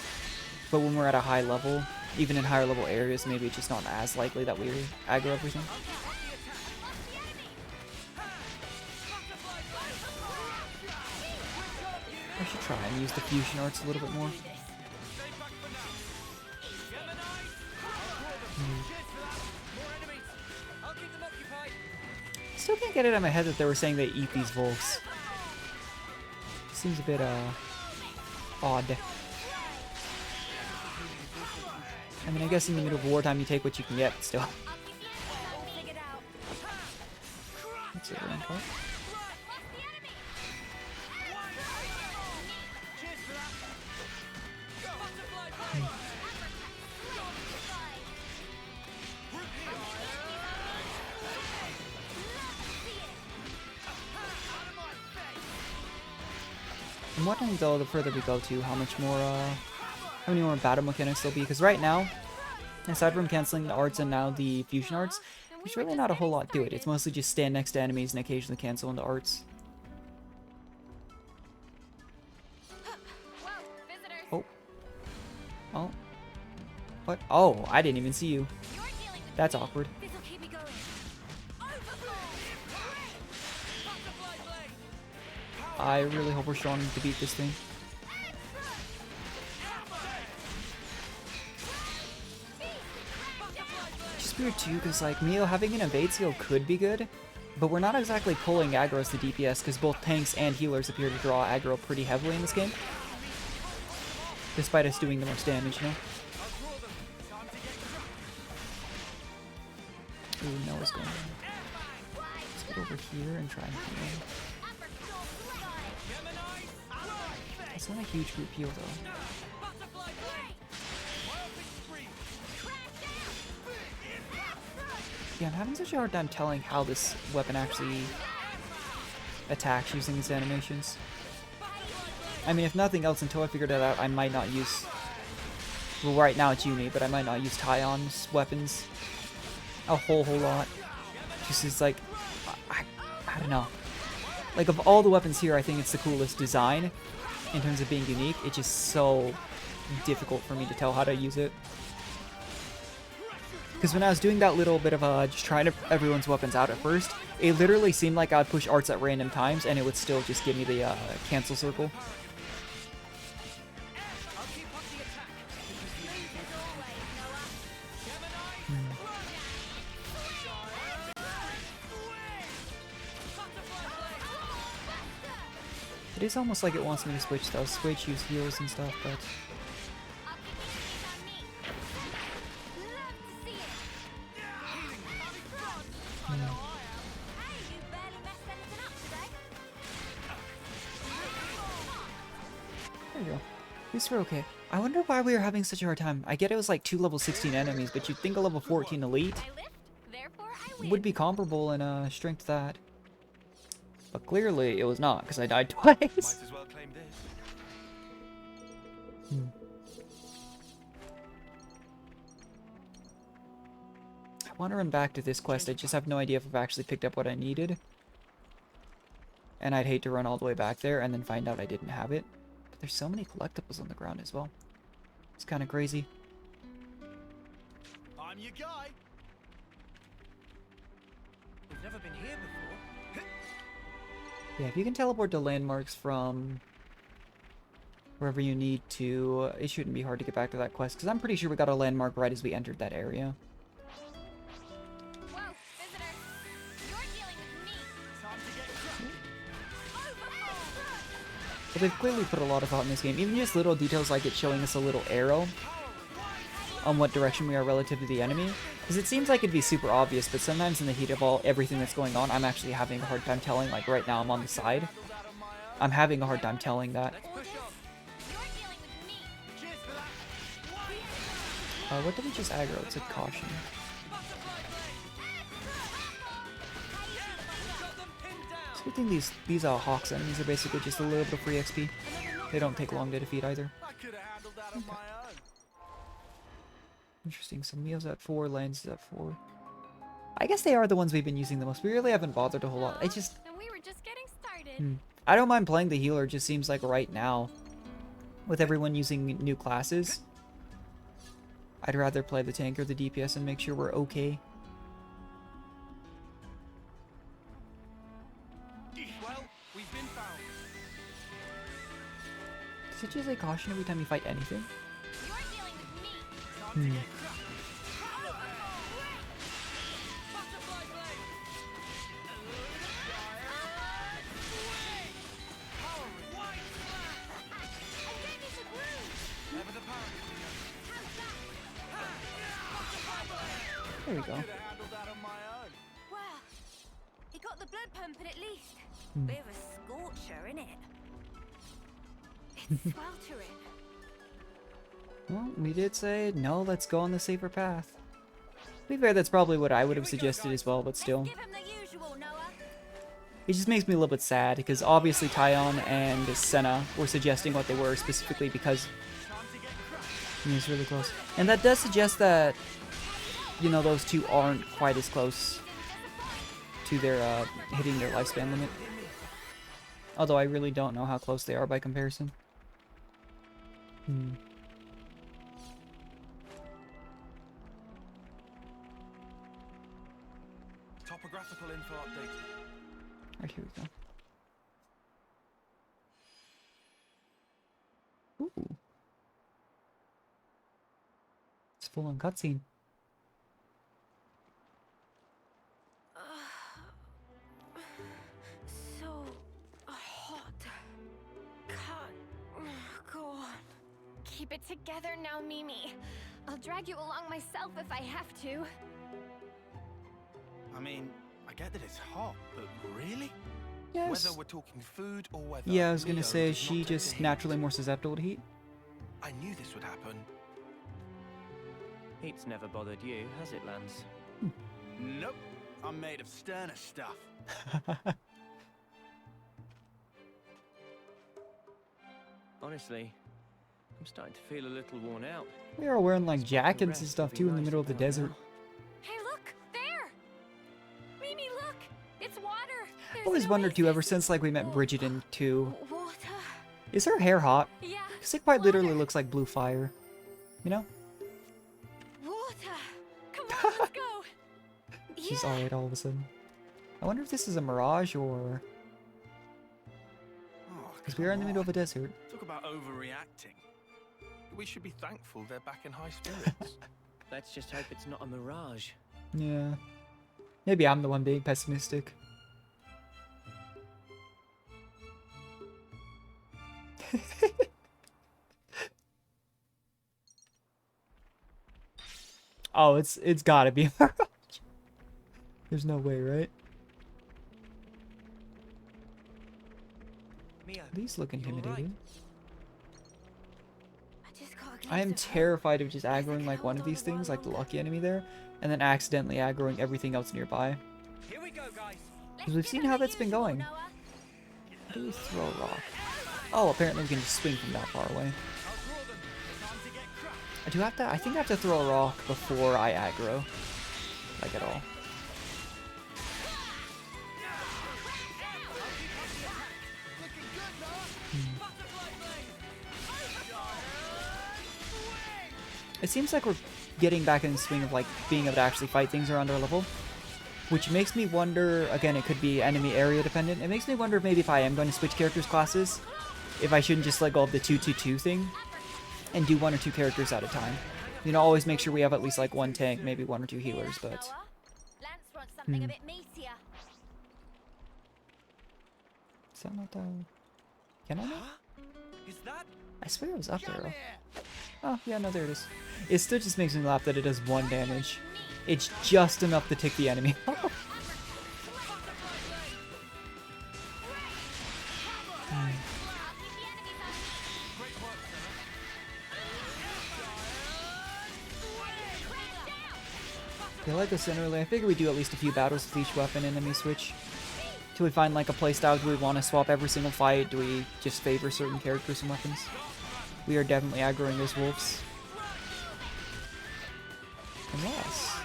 but when we're at a high level, even in higher level areas, maybe it's just not as likely that we aggro everything. I should try and use the fusion arts a little bit more. Still can't get it in my head that they were saying they eat these wolves. Seems a bit odd. I mean, I guess in the middle of wartime you take what you can get, but still. That's a range card. I'm wondering though, the further we go to, how many more battle mechanics there'll be, because right now, aside from canceling the arts and now the fusion arts, there's really not a whole lot to it. It's mostly just stand next to enemies and occasionally cancel into arts. Oh. Oh. What? Oh, I didn't even see you. That's awkward. I really hope we're strong to beat this thing. Just weird too, because like Mio having an evade skill could be good, but we're not exactly pulling aggro as the DPS because both tanks and healers appear to draw aggro pretty heavily in this game. Despite us doing the most damage, you know? Ooh, Noah's going on. Let's get over here and try and heal. It's not a huge group heal though. Yeah, I'm having such a hard time telling how this weapon actually attacks using these animations. I mean, if nothing else, until I figured it out, I might not use... Well, right now it's Uni, but I might not use Tyon's weapons a whole lot. Just it's like... I don't know. Like, of all the weapons here, I think it's the coolest design. In terms of being unique, it's just so difficult for me to tell how to use it. Because when I was doing that little bit of just trying everyone's weapons out at first, it literally seemed like I'd push arts at random times and it would still just give me the cancel circle. It is almost like it wants me to switch though. Switch, use heals and stuff, but... There you go. At least we're okay. I wonder why we were having such a hard time. I get it was like 2 level 16 enemies, but you'd think a level 14 elite would be comparable in strength to that. But clearly it was not, because I died twice. Might as well claim this. I want to run back to this quest. I just have no idea if I've actually picked up what I needed. And I'd hate to run all the way back there and then find out I didn't have it. But there's so many collectibles on the ground as well. It's kind of crazy. I'm your guy. We've never been here before. Yeah, if you can teleport to landmarks from wherever you need to, it shouldn't be hard to get back to that quest, because I'm pretty sure we got a landmark right as we entered that area. Whoa, visitor. You're dealing with me. Time to get But they've clearly put a lot of thought in this game, even just little details like it showing us a little arrow on what direction we are relative to the enemy. Because it seems like it'd be super obvious, but sometimes in the heat of everything that's going on, I'm actually having a hard time telling. Like right now, I'm on the side. I'm having a hard time telling that. What did we just aggro? It's a caution. Good thing these Hawks enemies are basically just a little bit of free XP. They don't take long to defeat either. I could have handled that on my own. Interesting. So Mio's at 4, Lance is at 4. I guess they are the ones we've been using the most. We really haven't bothered a whole lot. And we were just getting started. I don't mind playing the healer. It just seems like right now, with everyone using new classes, I'd rather play the tank or the DPS and make sure we're okay. Well, we've been found. Does it just say caution every time you fight anything? You're dealing with me. Time to get crushed. Butterfly blade. Power white slash. I'm getting you some groove. Never the power. There we go. Could have handled that on my own. Well, he got the blood pumping at least. Bit of a scorcher, innit? It's sweltering. Well, we did say, no, let's go on the safer path. To be fair, that's probably what I would have suggested as well, but still. Give him the usual, Noah. It just makes me a little bit sad, because obviously Tyon and Senna were suggesting what they were, specifically because it's really close. And that does suggest that, you know, those two aren't quite as close to their, hitting their lifespan limit. Although I really don't know how close they are by comparison. Topographical info update. Alright, here we go. Ooh. It's full on cutscene. So hot. Can't go on. Keep it together now, Mimi. I'll drag you along myself if I have to. I mean, I get that it's hot, but really? Yes. Whether we're talking food or weather. Yeah, I was gonna Mio say, does she not take just the heat. naturally more susceptible to heat. I knew this would happen. Heat's never bothered you, has it, Lance? Nope. I'm made of sterner stuff. Honestly, I'm starting to feel a little worn out. We are wearing like jackets and stuff too in the middle of the desert. Hey, look! There! Mimi, look! It's water! There's I've always an wondered too, ever oasis. since like we met Bridget in 2. Water. Is her hair hot? Yeah. Because it quite literally water. looks like blue fire. You know? Water. Come on, let's go! She's alright all of a sudden. I wonder if this is a mirage or... Oh, Because we are in the middle of a desert. Talk about overreacting. We should be thankful they're back in high spirits. Let's just hope it's not a mirage. Yeah. Maybe I'm the one being pessimistic. Oh, it's gotta be a mirage. There's no way, right? Mio, These look you all right? intimidating. I just got a I am glimpse of her. terrified of just aggroing like one of these things, like the lucky enemy there, and then accidentally aggroing everything else nearby. Here we go, guys. Because we've seen how that's been going. Noah. How do we throw a rock? Oh, apparently we can just swing from that far away. I'll draw them. Time to get crushed. I do have to, I think I have to throw a rock before I aggro. Like at all. Looking good, Noah. Butterfly blade. It seems like we're getting back in the swing of like being able to actually fight things around our level. Which makes me wonder, again, it could be enemy area dependent. It makes me wonder if maybe if I am going to switch characters classes, if I shouldn't just let go of the 2-2-2 thing and do 1 or 2 characters at a time. You know, always make sure we have at least like 1 tank, maybe 1 or 2 healers, but... Noah. Lance wants something a bit meatier. Is that not the... Can I not? Is that? I swear it was up Come there. here. Oh, yeah, no, there it is. It still just makes me laugh that it does 1 damage. It's just enough to tick the enemy. I like the center lane. I figure we do at least a few battles with each weapon and then we switch Till we find like a playstyle. Do we want to swap every single fight? Do we just favor certain characters and weapons? We are definitely aggroing those wolves. And yes.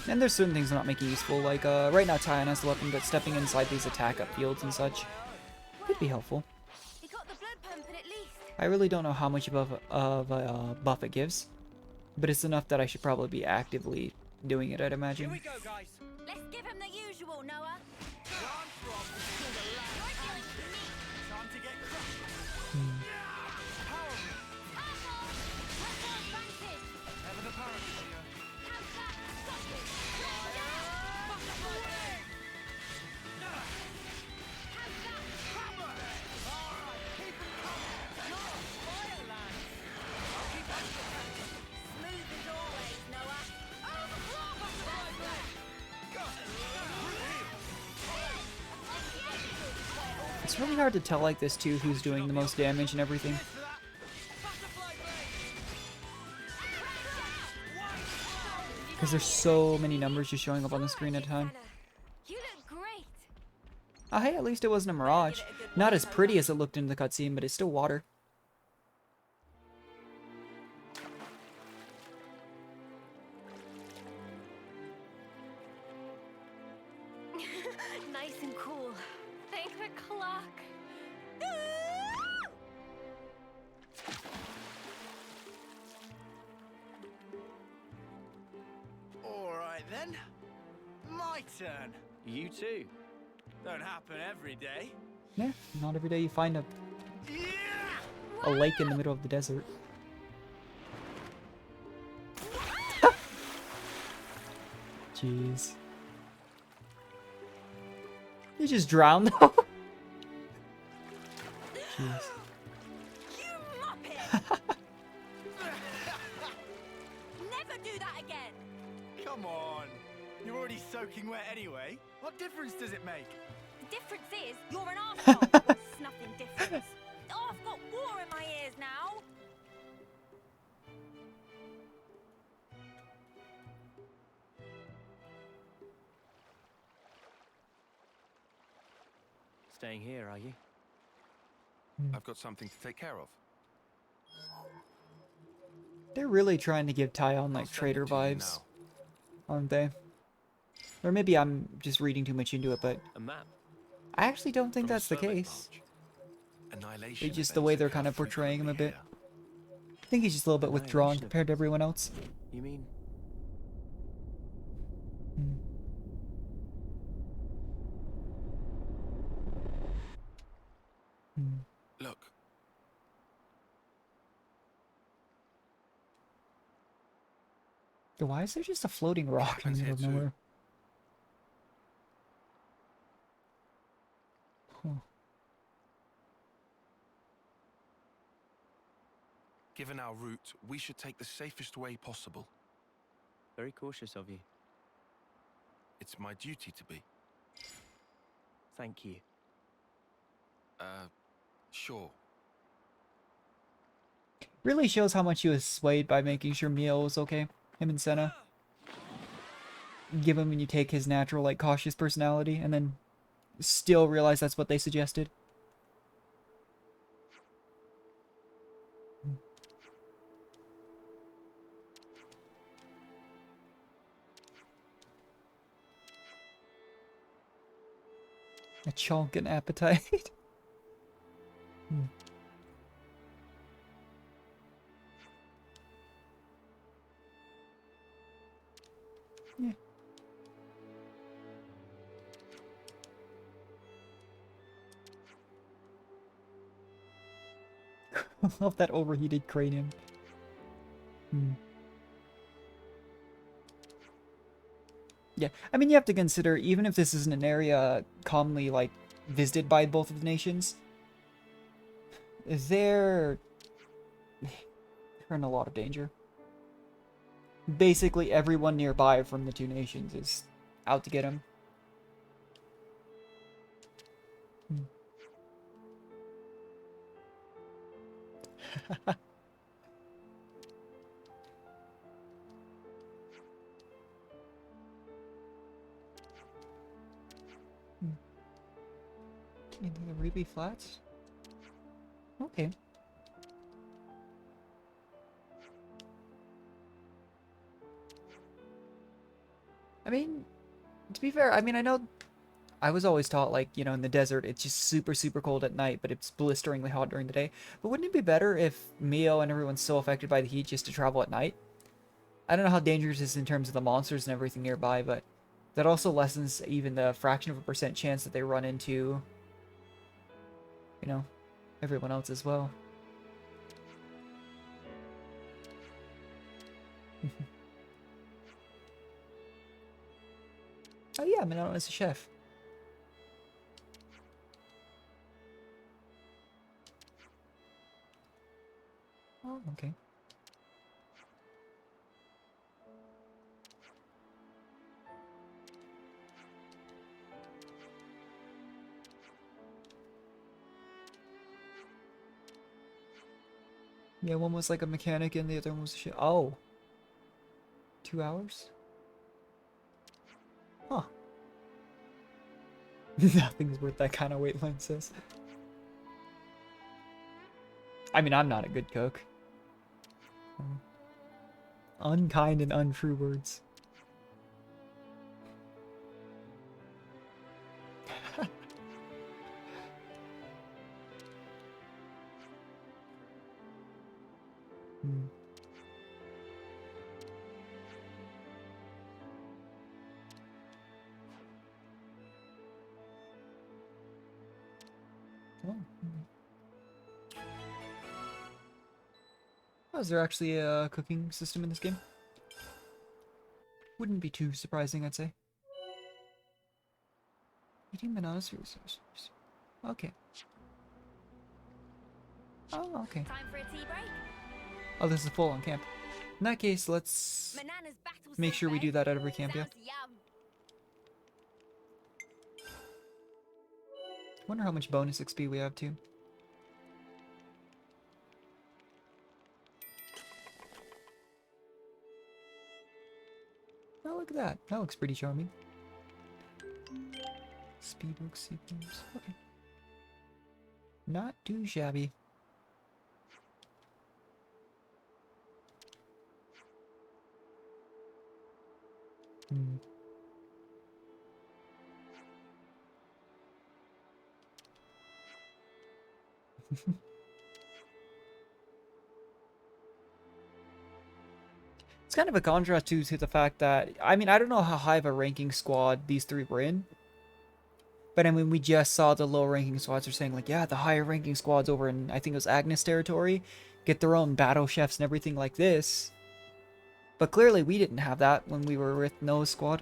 And there's certain things I'm not making useful, like right now Tyon has the weapon, but stepping inside these attack up fields and such could be helpful. He got the blood pumping at least. I really don't know how much of a buff it gives, but it's enough that I should probably be actively doing it, I'd imagine. Here we go, guys. Let's give him the usual, Noah. Time to get crushed. Ever the parent here. It's really hard to tell like this too, who's doing the most damage and everything. Because there's so many numbers just showing up on the screen at a time. You look great. Oh hey, at least it wasn't a mirage. Not as pretty as it looked in the cutscene, but it's still water. Nice and cool. Thank the clock. All right then. My turn. You too. Don't happen every day. Yeah, not every day you find a lake in the middle of the desert. Jeez. You just drowned though. Jeez. You muppet! Never do that again. Come on. You're already soaking wet anyway. What difference does it make? The difference is you're an arsehole. Snuffing difference. Oh, I've got water in my ears now. Staying here, are you? I've got something to take care of. They're really trying to give Tyon I'll like send traitor it to you vibes, now. aren't they? Or maybe I'm just reading too much into it, but A map. I actually don't think From a that's the survey case. branch. Annihilation It's just the way events they're occur kind of portraying him a bit. frequently I think he's just a little bit withdrawn Annihilation compared to everyone else. You mean Hmm. here. Look, Why is there just a floating rock in the Happens middle of here too. nowhere? Huh. given our route, we should take the safest way possible. very cautious of you. It's my duty to be. Thank you. Sure. Really shows how much he was swayed by making sure Mio was okay. Him and Senna. Given when you take his natural, like, cautious personality, and then still realize that's what they suggested. A chunk and appetite. Hmm. Yeah. I love that overheated cranium. Hmm. Yeah, I mean, you have to consider, even if this isn't an area commonly, like, visited by both of the nations, they're in a lot of danger. Basically, everyone nearby from the two nations is out to get him. Into the Ruby Flats? Okay. I mean, to be fair, I mean, I know I was always taught, like, you know, in the desert, it's just super, super cold at night, but it's blisteringly hot during the day. But wouldn't it be better if Mio and everyone's so affected by the heat just to travel at night? I don't know how dangerous it is in terms of the monsters and everything nearby, but that also lessens even the fraction of a percent chance that they run into, you know, everyone else as well. Oh yeah, Minato is a chef. Oh, okay. Yeah, one was like a mechanic and the other one was a chef. Oh. 2 hours? Huh. Nothing's worth that kind of weight, Len says. I mean, I'm not a good cook. Unkind and untrue words. Hmm. Oh. Oh, is there actually a cooking system in this game? Wouldn't be too surprising, I'd say. Eating bananas resources. Okay. Oh, okay. Time for a tea break. Oh, this is full on camp. In that case, let's Banana's battle make sure we souffle do that at every camp, yeah? sounds yum. Wonder how much bonus XP we have too. Oh, look at that. That looks pretty charming. Speedbook sequence. Okay. Not too shabby. Hmm. It's kind of a contrast to the fact that, I mean, I don't know how high of a ranking squad these three were in. But I mean, we just saw the low ranking squads are saying like, yeah, the higher ranking squads over in, I think it was Agnes territory, get their own battle chefs and everything like this. But clearly we didn't have that when we were with Noah's squad.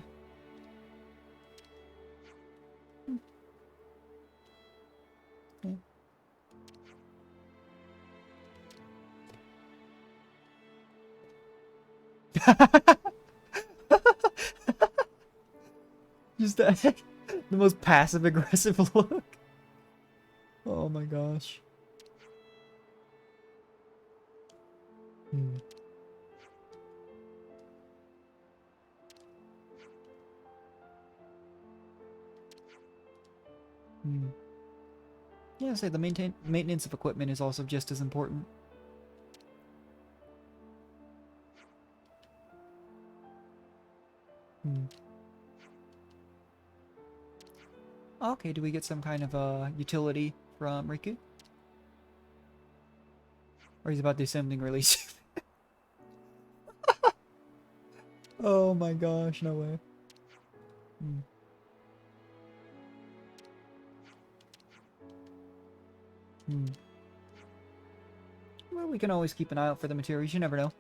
Hmm. Just that, the most passive aggressive look. Oh my gosh. Hmm. Hmm. Yeah, say the maintenance of equipment is also just as important. Hmm. Okay, do we get some kind of utility from Riku? Or he's about to do something really stupid. Oh my gosh, no way. Hmm. Hmm. Well, we can always keep an eye out for the materials, you never know.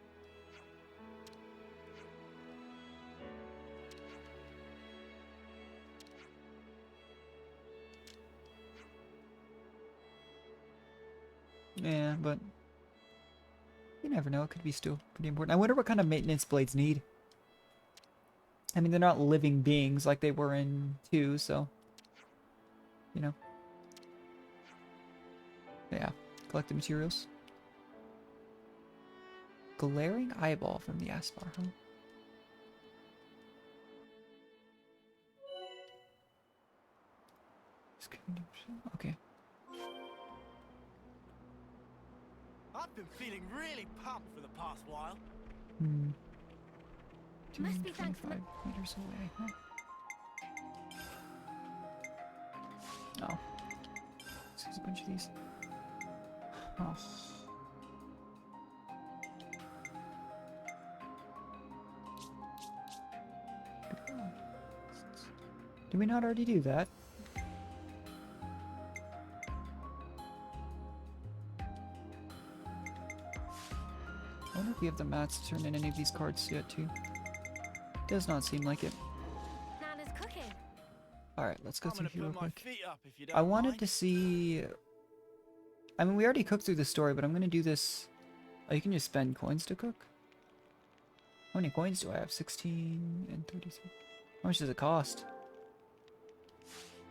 Yeah, but you never know, it could be still pretty important. I wonder what kind of maintenance blades need. I mean, they're not living beings like they were in 2, so, you know. Yeah, collect the materials. Glaring eyeball from the Aspar, huh? Okay. I've been feeling really pumped for the past while. Hmm. Must be thanks to 25 meters away, huh? Oh. There's a bunch of these. Oh. Did we not already do that? I wonder if we have the mats to turn in any of these cards yet, too. Does not seem like it. Nana's cooking. Alright, let's go I'm through gonna here real put my quick. feet up if you don't I wanted mind. to see... I mean, we already cooked through the story, but I'm gonna do this... Oh, you can just spend coins to cook? How many coins do I have? 16 and 33. How much does it cost?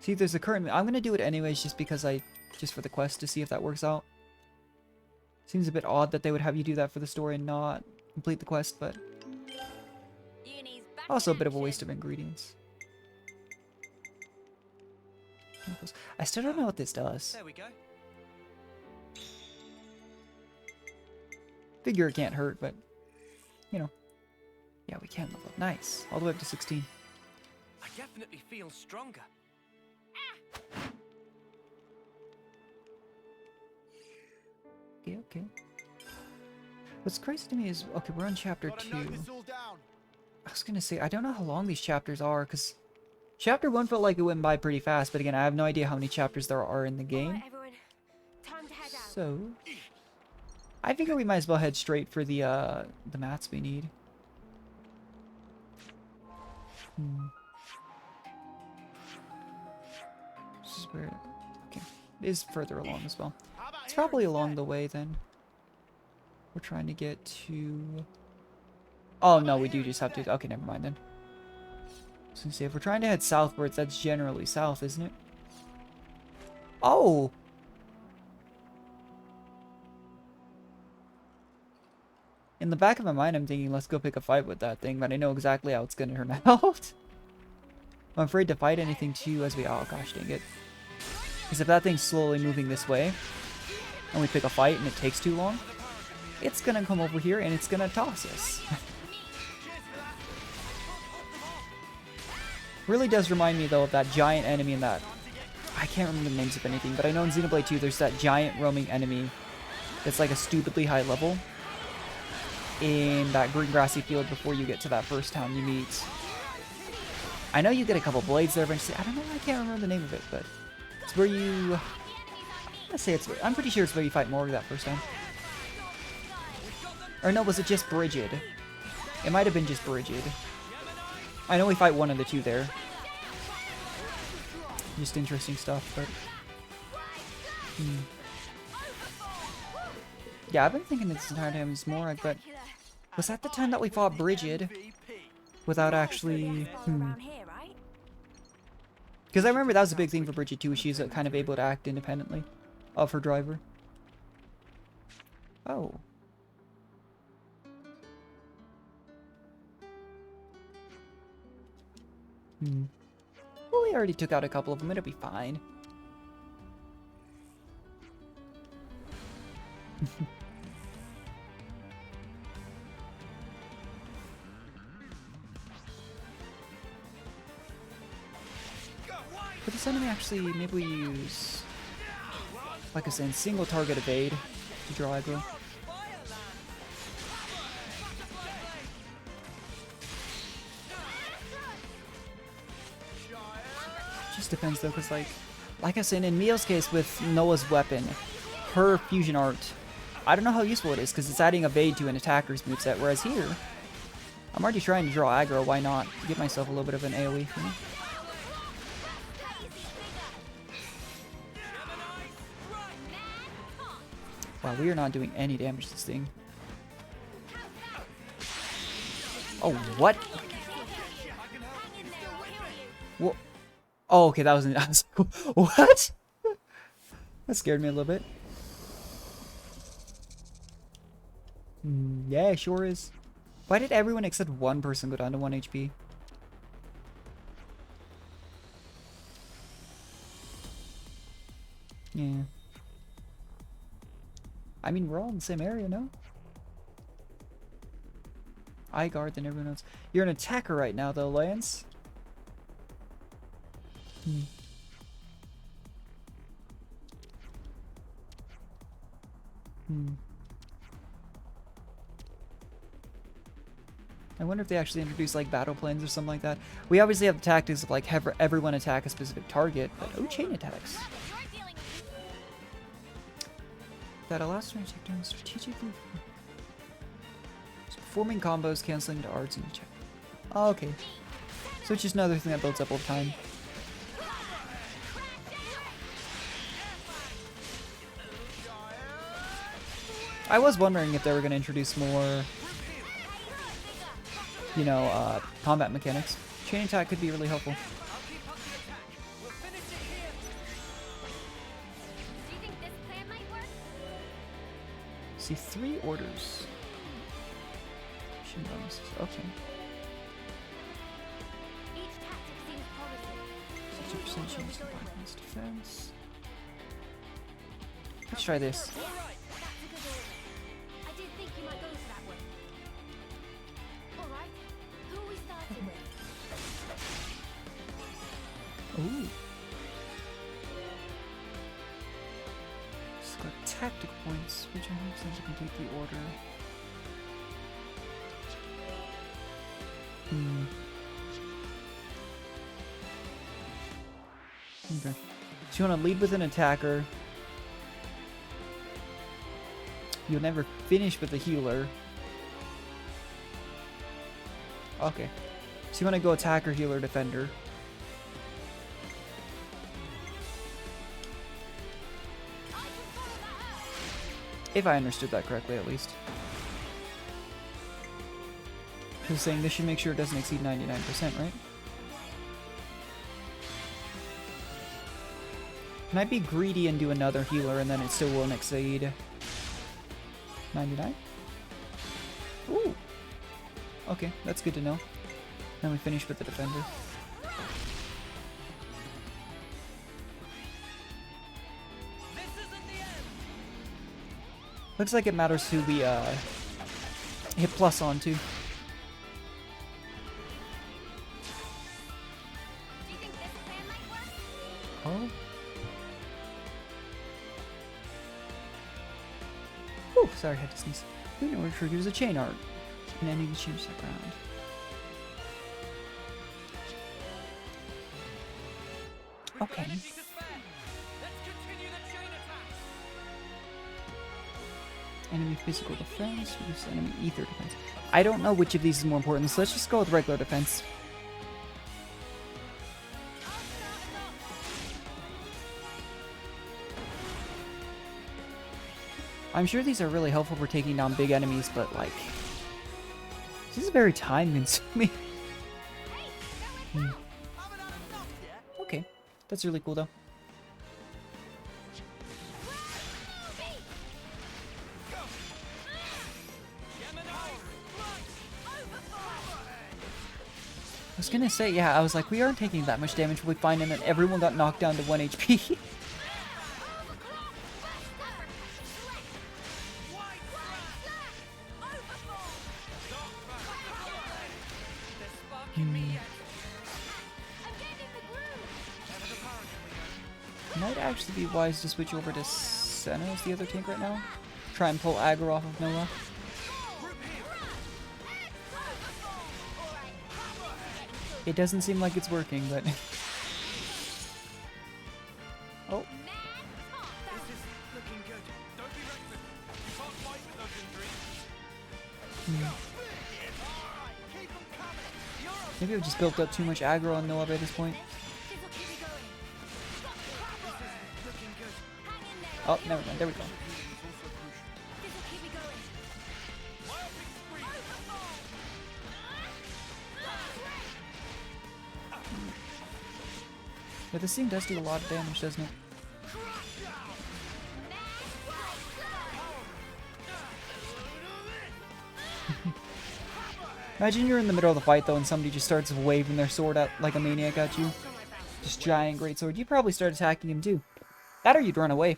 See if there's a current... I'm gonna do it anyways just because just for the quest to see if that works out. Seems a bit odd that they would have you do that for the story and not complete the quest, but... Uni's back Also a in bit of a action. waste of ingredients. I still don't know what this does. There we go. Figure it can't hurt, but... You know. Yeah, we can level up. Nice. All the way up to 16. I definitely feel stronger. Okay, okay. What's crazy to me is... Okay, we're on chapter Gotta 2. note this all down. I was gonna say, I don't know how long these chapters are, because... Chapter 1 felt like it went by pretty fast, but again, I have no idea how many chapters there are in the game. Alright, everyone. Time to head out. So... I figure we might as well head straight for the mats we need. This is where... Okay. It is further along as well. How about It's here probably along instead? the way then. We're trying to get to... Oh no, we do just have to... Okay, never mind then. I was gonna say, if we're trying to head southwards, that's generally south, isn't it? Oh! In the back of my mind, I'm thinking, let's go pick a fight with that thing, but I know exactly how it's gonna turn out. I'm afraid to fight anything too as we... Oh gosh, dang it. Because if that thing's slowly moving this way, and we pick a fight and it takes too long, it's gonna come over here and it's gonna toss us. Really does remind me though of that giant enemy in that... I can't remember the names of anything, but I know in Xenoblade 2 there's that giant roaming enemy that's like a stupidly high level in that green grassy field before you get to that first town you meet. I know you get a couple blades there eventually. I don't know, I can't remember the name of it, but it's where you... Let's say it's... I'm pretty sure it's where you fight Morg that first time. Or no, was it just Brigid? It might have been just Brigid. I know we fight one of the two there. Just interesting stuff, but... Yeah, I've been thinking this entire time it's Morag, but... Was that the time that we fought Brigid? Without actually... Around here, right? Because I remember that was a big thing for Brigid too, she's kind of able to act independently of her driver. Oh. Well, we already took out a couple of them, it'll be fine. For this enemy, actually, maybe we use, like I said, single target evade to draw aggro. Just depends though, because like I said, in Mio's case with Noah's weapon, her fusion art, I don't know how useful it is, because it's adding evade to an attacker's moveset, whereas here, I'm already trying to draw aggro, why not give myself a little bit of an AoE, you know? Wow, we are not doing any damage to this thing. Oh, what? What? Oh, okay, that wasn't... What? That scared me a little bit. Yeah, sure is. Why did everyone except one person go down to 1 HP? Yeah. I mean, we're all in the same area, no? I guard than everyone else. You're an attacker right now, though, Lance. Hmm. Hmm. I wonder if they actually introduce like battle plans or something like that. We obviously have the tactics of like have everyone attack a specific target, but oh, chain attacks. That allows me to take turns strategically. So performing combos, canceling to arts and check. Oh, okay. So it's just another thing that builds up over time. I was wondering if they were going to introduce more, you know, combat mechanics. Chain attack could be really helpful. See, 3 orders. Mission bonuses. Okay. Each tactic seems promising. 60% chance to block against defense. Let's try this. That's a good order. I did think you might go for that one. Alright, who are we starting with? Ooh. Select tactic points, which I hope so you can take the order. Hmm. Okay. So you want to lead with an attacker. You'll never finish with a healer. Okay. So you want to go attacker, healer, defender. If I understood that correctly, at least. He was saying this should make sure it doesn't exceed 99%, right? Can I be greedy and do another healer and then it still won't exceed 99? Ooh. Okay, that's good to know. Then we finish with the defender. Looks like it matters who we hit plus on too. Oh. Whew, sorry, I had to sneeze. In order to use a chain art. And I need to change that around. Okay. Enemy physical defense, reduce enemy ether defense. I don't know which of these is more important, so let's just go with regular defense. I'm sure these are really helpful for taking down big enemies, but like... This is very time consuming. Okay, that's really cool though. I was gonna say, yeah, I was like, we aren't taking that much damage when we find him and everyone got knocked down to 1 HP. Might actually be wise to switch over to Senna as the other tank right now. Try and pull aggro off of Noah. It doesn't seem like it's working, but... Oh. Maybe I've just built up too much aggro on Noah by this point. Oh, never mind. There we go. Yeah, this thing does do a lot of damage, doesn't it? Imagine you're in the middle of the fight though and somebody just starts waving their sword at like a maniac at you. Just giant great sword. You probably start attacking him too. That or you'd run away.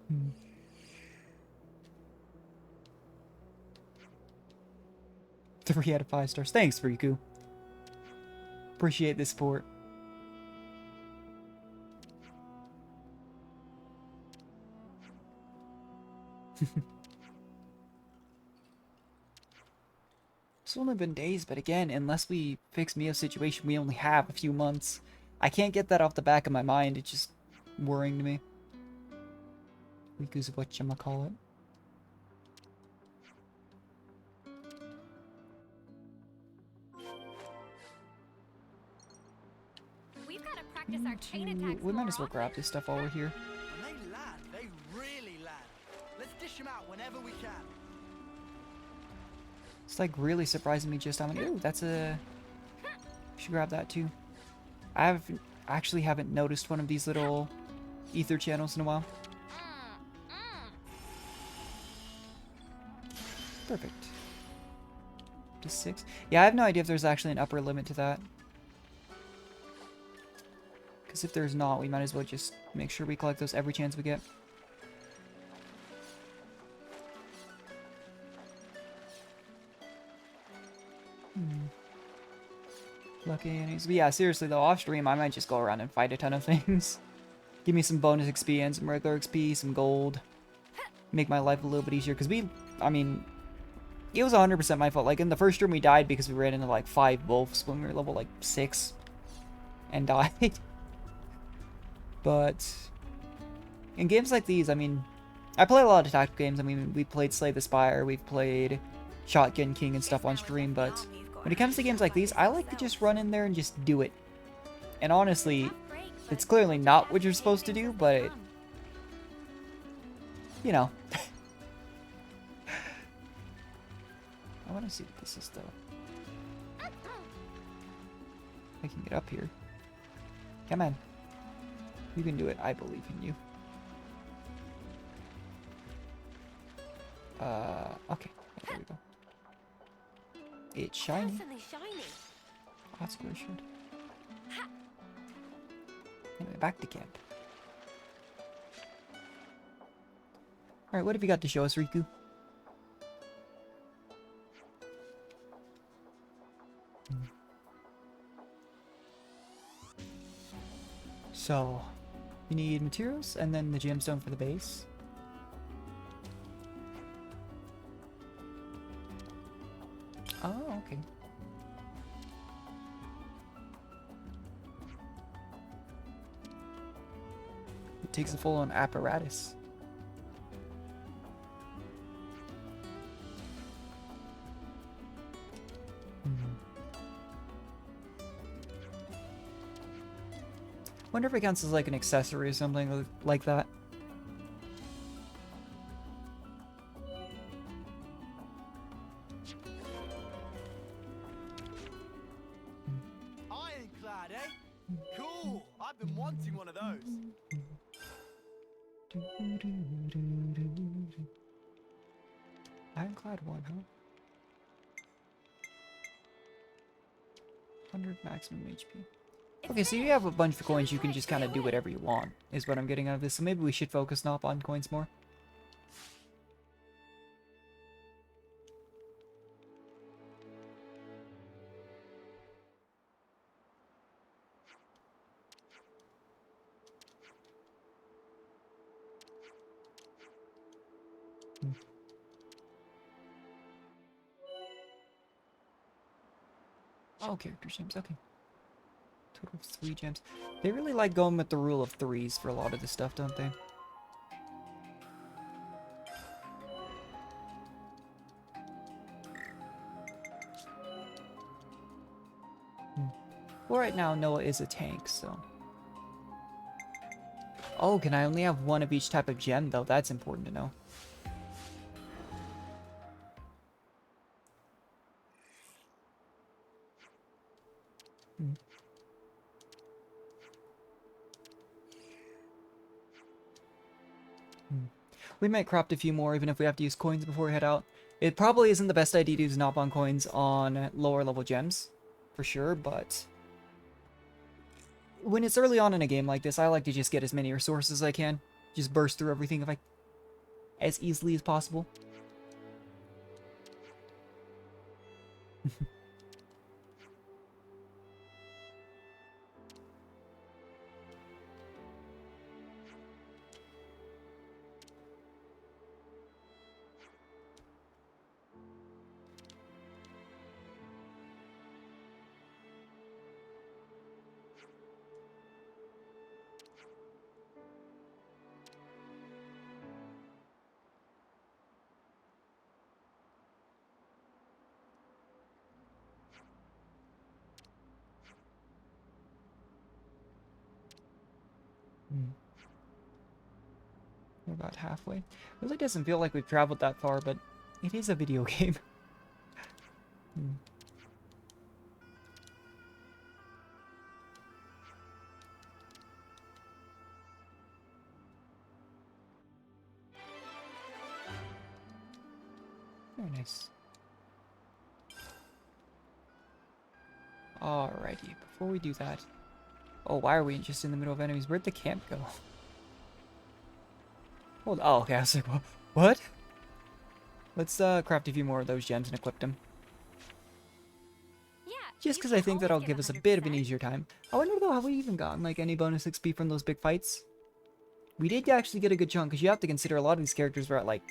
Hmm. Three out of 5 stars. Thanks, Riku. Appreciate the support. It's only been days, but again, unless we fix Mio's situation, we only have a few months. I can't get that off the back of my mind. It's just worrying to me. Riku's whatchamacallit. We've got to practice our chain attacks We might more as well often. grab this stuff while we're here. When they land, they really land. Let's dish them out whenever we can. It's like really surprising me just how many. Ooh, that's a. Should grab that too. Actually haven't noticed one of these little ether channels in a while. Perfect. Just 6. Yeah, I have no idea if there's actually an upper limit to that. Because if there's not, we might as well just make sure we collect those every chance we get. Lucky enemies. But yeah, seriously though, off stream I might just go around and fight a ton of things. Give me some bonus XP and some regular XP, some gold. Make my life a little bit easier. Because I mean, it was 100% my fault. Like in the first room we died because we ran into like 5 wolves when we were level like 6. And died. But in games like these, I mean, I play a lot of tactical games. I mean, we played Slay the Spire, we've played Shotgun King and stuff on stream, but when it comes to games like these, I like to just run in there and just do it. And honestly, it's clearly not what you're supposed to do, but you know. I want to see what this is, though. I can get up here. Come on. You can do it. I believe in you. Okay. There we go. It's shiny. Constantly shiny. That's good shit. Anyway, back to camp. Alright, what have you got to show us, Riku? So, you need materials and then the gemstone for the base. Oh, okay. It takes a full-on apparatus. Wonder if it counts as like an accessory or something like that. Ironclad, eh? Cool. I've been wanting one of those. Ironclad 1, huh? 100 maximum HP. Okay, so you have a bunch of coins, you can just kind of do whatever you want, is what I'm getting out of this. So maybe we should focus not on coins more. Oh, character gems, okay. Total of 3 gems. They really like going with the rule of 3s for a lot of this stuff, don't they? Well, right now, Noah is a tank, so... Oh, can I only have one of each type of gem, though? That's important to know. We might craft a few more, even if we have to use coins before we head out. It probably isn't the best idea to use Knob-on coins on lower level gems, for sure, but when it's early on in a game like this, I like to just get as many resources as I can. Just burst through everything as easily as possible. We're about halfway. Really doesn't feel like we've traveled that far, but it is a video game. Very nice. Alrighty, before we do that... Oh, why are we just in the middle of enemies? Where'd the camp go? Hold. Oh, okay, I was like, what? Let's craft a few more of those gems and equip them. Yeah. Just because I think that'll give us a bit of an easier time. I wonder though, have we even gotten like any bonus XP from those big fights? We did actually get a good chunk, because you have to consider a lot of these characters were at like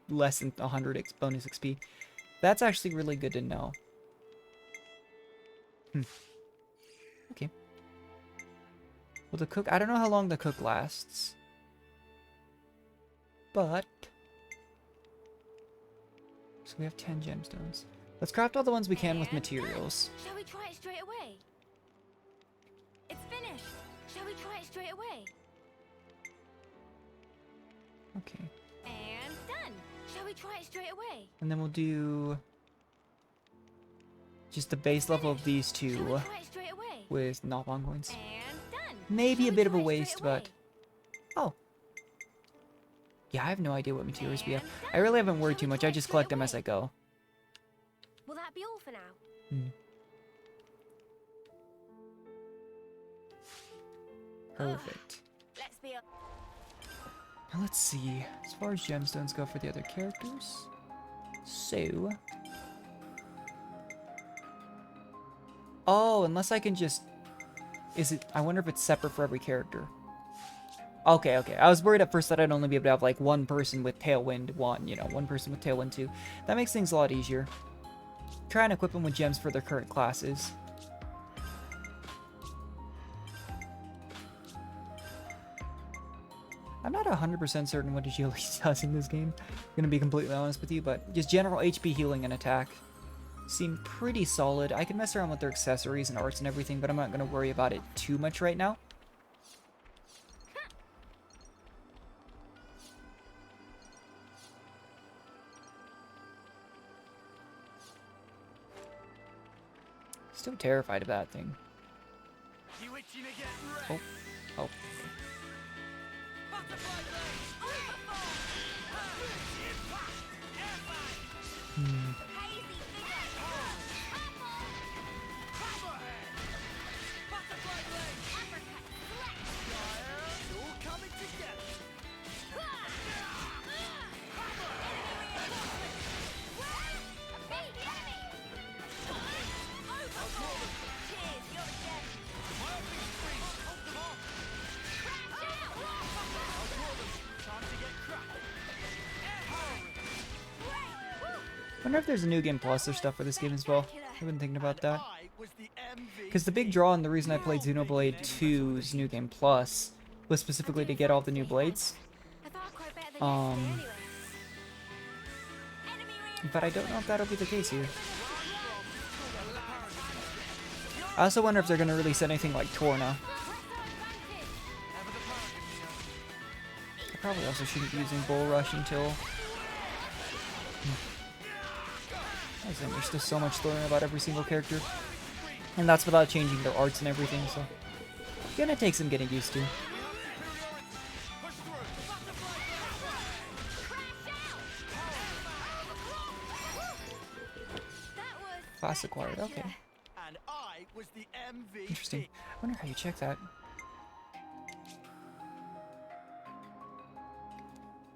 less than 100 bonus XP. That's actually really good to know. Okay. Well, the cook, I don't know how long the cook lasts. But... So we have 10 gemstones. Let's craft all the ones we can with materials. Shall we try it straight away? It's finished. Shall we try it straight away? Okay. And done. Shall we try it straight away? And then we'll do... just the base level of these Shall we two try it straight away? with Nopon coins. And done. Maybe a Shall we bit of a try it waste, straight away? but... Oh. Yeah, I have no idea what materials we have. I really haven't worried too much. I just collect them as I go. Will that be all for now? Perfect. Let's be up. Now let's see. As far as gemstones go for the other characters. So... Oh, unless I can just... Is it... I wonder if it's separate for every character. Okay, okay. I was worried at first that I'd only be able to have, like, one person with Tailwind 1, you know, one person with Tailwind 2. That makes things a lot easier. Try and equip them with gems for their current classes. I'm not 100% certain what agility does in this game. I'm gonna be completely honest with you, but just general HP healing and attack seem pretty solid. I can mess around with their accessories and arts and everything, but I'm not gonna worry about it too much right now. Still terrified of that thing. You itching to get Oh, wrecked? oh. Butterfly blade! Hazy figure. Hammerhead! Butterfly blade! Uppercut. Slash. All coming together. Evade the enemy. Cheers, you're the guest. Wildly free! Hold them off! Crash out. I'll draw them. Time to get cracked. Wonder if there's a new game plus or stuff for this game as well. I've been thinking about that. I was the MVP. Because the big draw and the reason I played Xenoblade 2's New Game Plus was specifically to get all the new blades. I thought quite better than yesterday anyway. But I don't know if that'll be the case here. I also wonder if they're going to release anything like Torna. I probably also shouldn't be using Bull Rush until... There's just so much to learn about every single character. And that's without changing their arts and everything, so... Gonna take some getting used to. Class acquired, okay. And I was the MVP. Interesting. I wonder how you check that.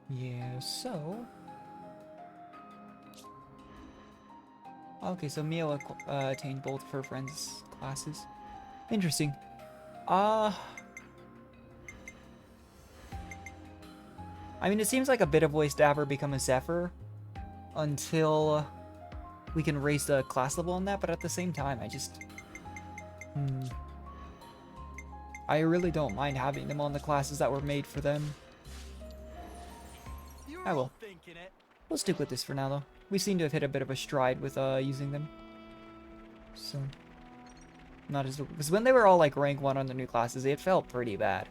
Yeah, so... Okay, so Mio attained both of her friends' classes. Interesting. I mean, it seems like a bit of waste to have her become a Zephyr until we can raise the class level on that, but at the same time, I just... I really don't mind having them on the classes that were made for them. I will. We'll stick with this for now, though. We seem to have hit a bit of a stride with using them. So... Not as... Because when they were all, like, rank 1 on the new classes, it felt pretty bad.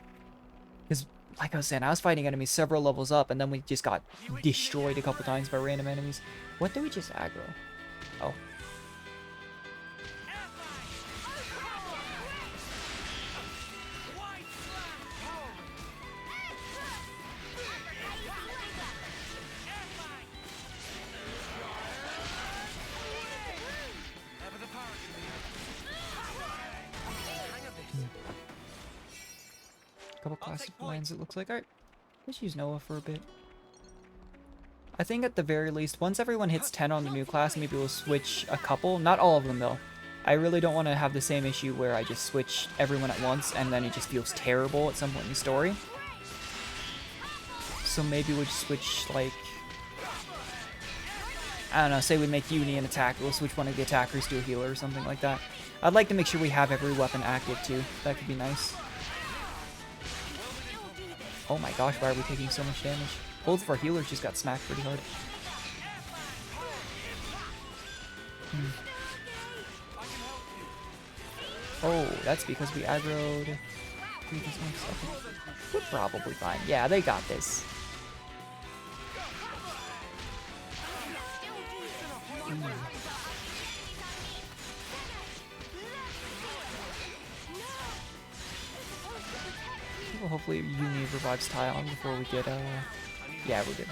Because, like I was saying, I was fighting enemies several levels up, and then we just got destroyed a couple times by random enemies. What did we just aggro? Oh. Couple classic lines, it looks like. Alright, let's use Noah for a bit. I think at the very least, once everyone hits 10 on the new class, maybe we'll switch a couple. Not all of them, though. I really don't want to have the same issue where I just switch everyone at once, and then it just feels terrible at some point in the story. So maybe we'll just switch, like... I don't know, say we make Uni an attacker, we'll switch one of the attackers to a healer or something like that. I'd like to make sure we have every weapon active, too. That could be nice. Oh my gosh, why are we taking so much damage? Both of our healers just got smacked pretty hard. Oh, that's because we aggroed... We're probably fine. Yeah, they got this. Well, hopefully Yumi revives Tyon before we get, yeah, we're good.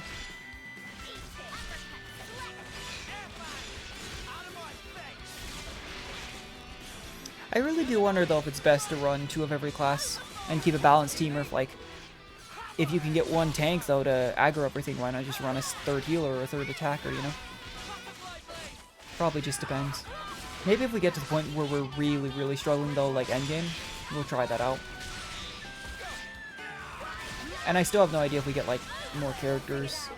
I really do wonder, though, if it's best to run 2 of every class and keep a balanced team, or if, like, if you can get 1 tank, though, to aggro everything, why not just run a 3rd healer or a 3rd attacker, you know? Probably just depends. Maybe if we get to the point where we're really, really struggling, though, like endgame, we'll try that out. And I still have no idea if we get, like, more characters,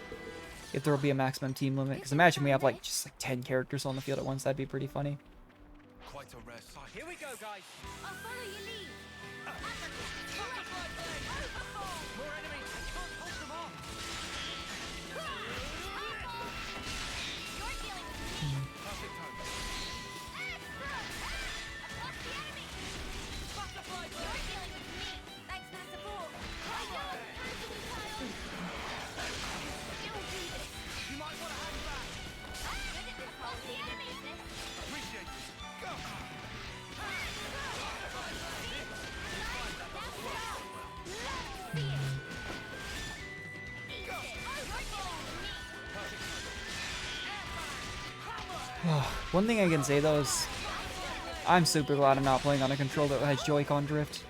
if there will be a maximum team limit. Because imagine we have, like, just, like, 10 characters on the field at once. That'd be pretty funny. Quite a rare sight. Here we go, guys. I'll follow your lead. More enemies. I can't hold them off. You're dealing with me. Perfect time. Butterfly blade. You're dealing with me. Thanks for the support. You might want to hang back. Appreciate it. Go. One thing I can say, though, is I'm super glad I'm not playing on a controller that has Joy-Con drift.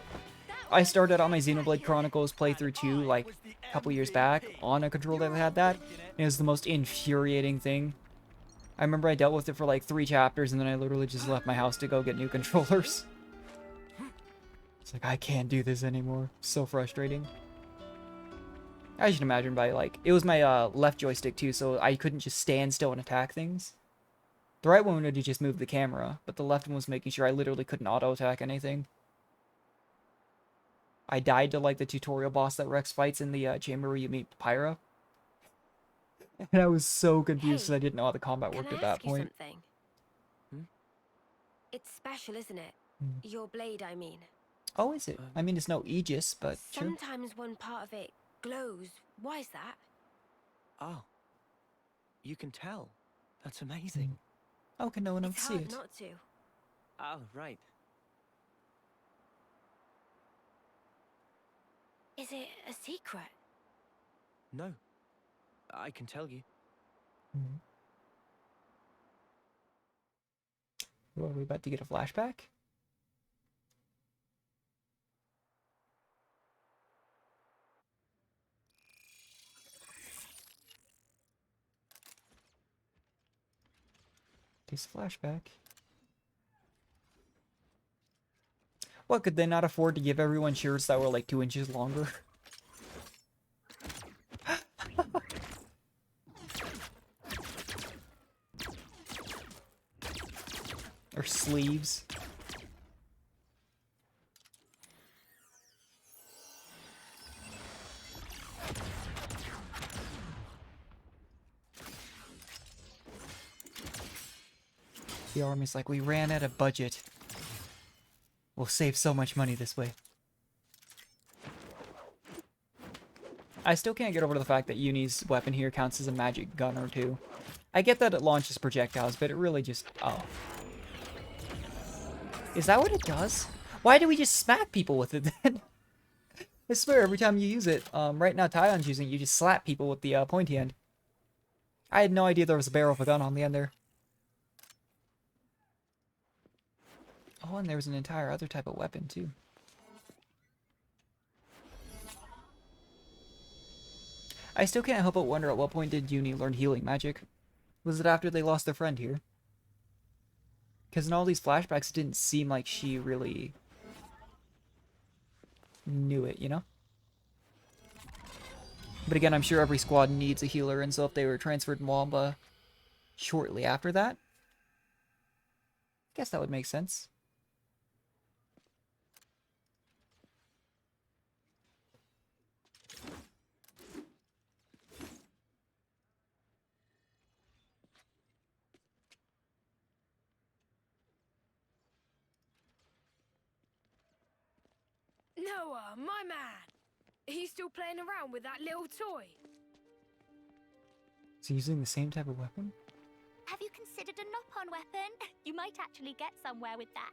I started on my Xenoblade Chronicles playthrough 2, like, a couple years back on a controller that had that. It was the most infuriating thing. I remember I dealt with it for like 3 chapters, and then I literally just left my house to go get new controllers. It's like, I can't do this anymore. So frustrating. As you can imagine by, like, it was my left joystick too, so I couldn't just stand still and attack things. The right one would just move the camera, but the left one was making sure I literally couldn't auto-attack anything. I died to, like, the tutorial boss that Rex fights in the chamber where you meet Pyra. And I was so confused because I didn't know how the combat worked at that point. It's special, isn't it? Your blade, I mean. Oh, is it? I mean, it's no Aegis, but sure. Sometimes one part of it glows. Why is that? Oh. You can tell. That's amazing. How can no one else It's see hard it? not to. Oh, right. Is it a secret? No. I can tell you. Well, are we about to get a flashback? Case flashback. What, could they not afford to give everyone shirts that were like 2 inches longer? Or sleeves? The army's like, we ran out of budget. We'll save so much money this way. I still can't get over the fact that Uni's weapon here counts as a magic gun or two. I get that it launches projectiles, but it really just... Oh. Is that what it does? Why do we just smack people with it then? I swear, every time you use it, right now Tyon's using it, you just slap people with the pointy end. I had no idea there was a barrel of a gun on the end there. Oh, and there was an entire other type of weapon, too. I still can't help but wonder at what point did Uni learn healing magic? Was it after they lost their friend here? Because in all these flashbacks, it didn't seem like she really knew it, you know? But again, I'm sure every squad needs a healer, and so if they were transferred in Wamba shortly after that, I guess that would make sense. Noah, my man! Are you still playing around with that little toy? Is he using the same type of weapon? Have you considered a knock-on weapon? You might actually get somewhere with that.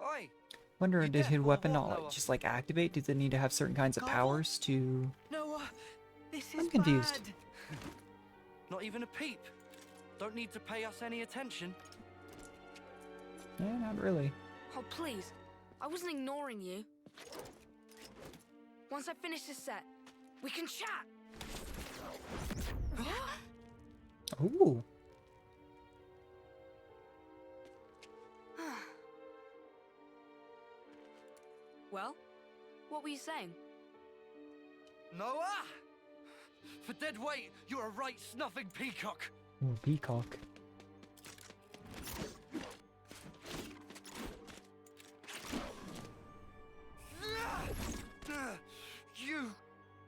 Oi! Wonder, You did his deaf or weapon what, not like, Noah? just like activate? Did they need to have certain kinds of powers to... Noah, this is I'm confused. bad. Not even a peep. Don't need to pay us any attention. Yeah, not really. Oh, please. I wasn't ignoring you. Once I finish this set, we can chat! Ooh. Well, what were you saying? Noah! For dead weight, you're a right snuffing peacock. Ooh, peacock.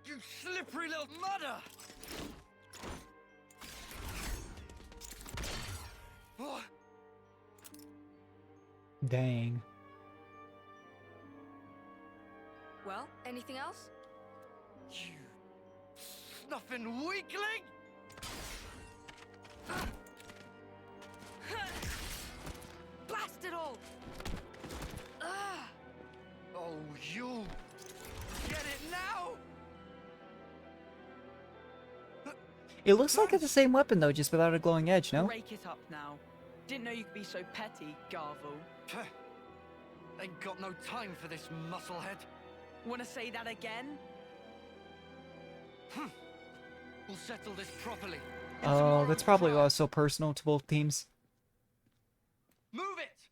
You slippery little mudder! Oh, Dang. Well, anything else? you snuffing weakling! Blast it all! Ah! Oh, you get it now? It looks like it's the same weapon though, just without a glowing edge, no? Break it up now. Didn't know you could be so petty, Garvel. Peh. Ain't got no time for this musclehead. Wanna say that again? We'll settle this properly. Oh, that's probably why it's so personal to both teams. Move it!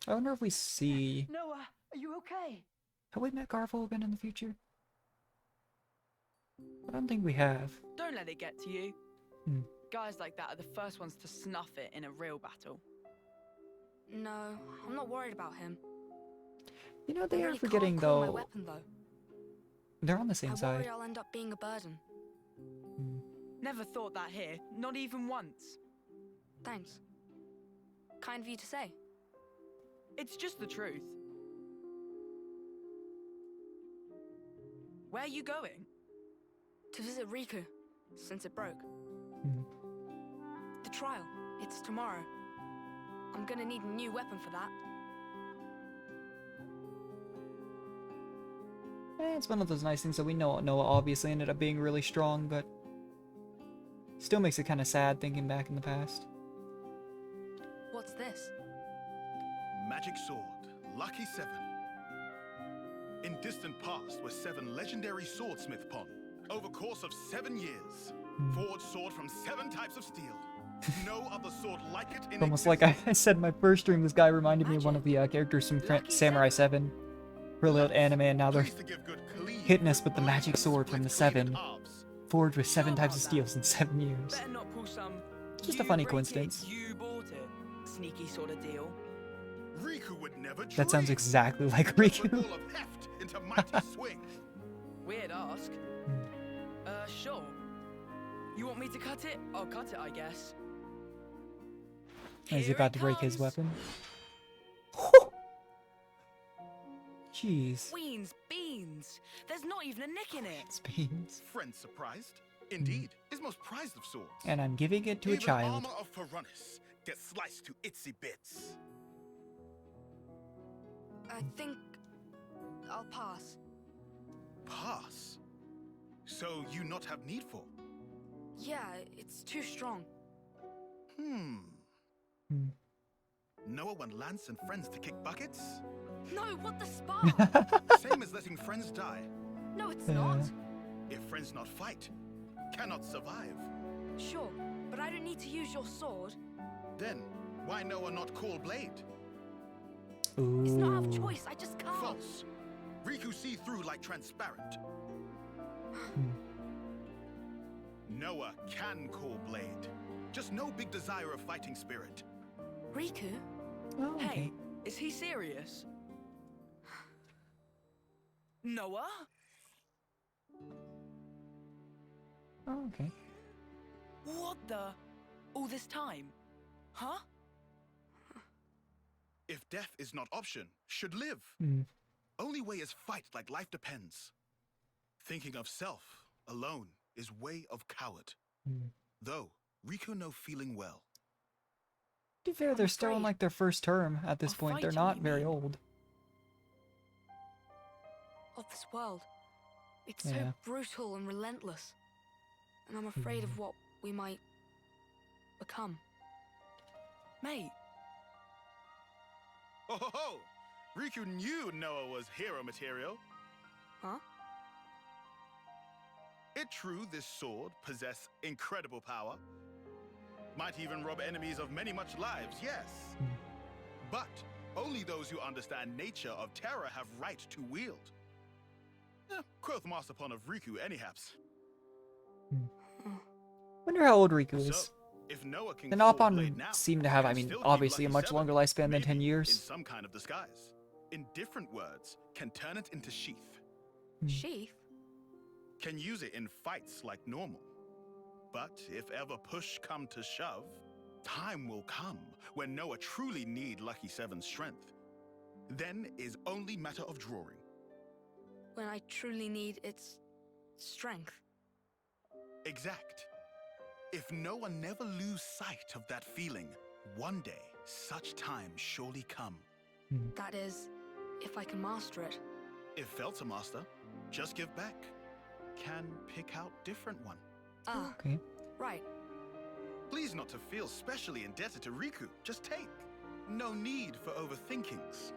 I wonder if we see... Noah, are you okay? Have we met Garvel again in the future? I don't think we have. Don't let it get to you. Hmm. Guys like that are the first ones to snuff it in a real battle. No, I'm not worried about him. You know, I they are really forgetting can't call my though... weapon, though. They're on the same I side. worry I'll end up being a burden. Hmm. Never thought that here, not even once. Thanks. Kind of you to say. It's just the truth. Where are you going? To visit Riku, since it broke. Hmm. The trial, it's tomorrow. I'm gonna need a new weapon for that. It's one of those nice things that we know Noah obviously ended up being really strong, but still makes it kind of sad thinking back in the past. What's this? Magic sword, lucky 7. In distant past were 7 legendary swordsmith pon, Over course of 7 years, forged sword from 7 types of steel. No other sword like it in Almost like I said in my first stream, this guy reminded me of one of the characters from Samurai 7. Really old anime, and now they're hitting us with the magic sword from the 7. Forged with 7 types of steels in 7 years. Better not pull some. Just a funny coincidence. You bought it. Sneaky sort of deal. Riku would never That sounds exactly like Riku. into mighty swing. Weird ask. Sure. You want me to cut it? I'll cut it, I guess. Is he about to break his weapon? Jeez. Queen's beans. There's not even a nick in it. It's beans. Friend surprised? Indeed, is most prized of swords. And I'm giving it to a Even child. armor of Ferronis gets sliced to itsy bits. I think I'll pass. Pass? So you not have need for? Yeah, it's too strong. Noah want Lance and friends to kick buckets? No, what the spark? Same as letting friends die. No, it's not. If friends not fight, cannot survive. Sure, but I don't need to use your sword. Then, why Noah not call blade? Ooh. It's not out of choice, I just can't. False. Riku see through like transparent. Noah can call blade. Just no big desire of fighting spirit. Riku? Oh, okay. Hey, is he serious? Noah? Oh, okay. What the? All this time? Huh? If death is not option, should live. Only way is fight like life depends. Thinking of self alone is way of coward. Though, Riku no feeling well. To be fair, they're still in like their first term at this point. They're not very old. Of this world. It's so Yeah. brutal and relentless. And I'm afraid of what we might become. Mate. Oh ho ho! Riku knew Noah was hero material. Huh? It true this sword possess incredible power. Might even rob enemies of many much lives, yes. But only those who understand nature of terror have right to wield. Quoth Masterpon of Riku anyhaps. Wonder how old Riku is. So, if Noah can The call Nopon blade now, seem to have, I can mean, still keep obviously a Lucky much Seven, longer lifespan than 10 maybe years. in some kind of disguise. In different words, can turn it into sheath. Sheath? Can use it in fights like normal. But if ever push come to shove, time will come when Noah truly need Lucky Seven's strength. Then is only matter of drawing. When I truly need its strength. Exact. If Noah never lose sight of that feeling, one day such time surely come. That is, if I can master it. If felt to master, just give back. Can pick out different one. Ah, Okay. right. Please not to feel specially indebted to Riku. Just take. No need for overthinkings.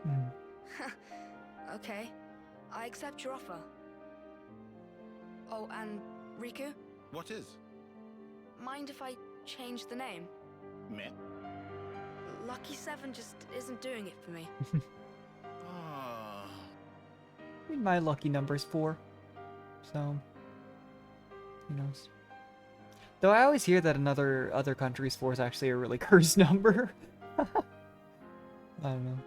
Okay, I accept your offer. Oh, and Riku, What is? mind if I change the name? Meh. Lucky Seven just isn't doing it for me. Ah. I mean, my lucky number's 4. So, who knows? Though I always hear that another other countries 4 is actually a really cursed number. I don't know.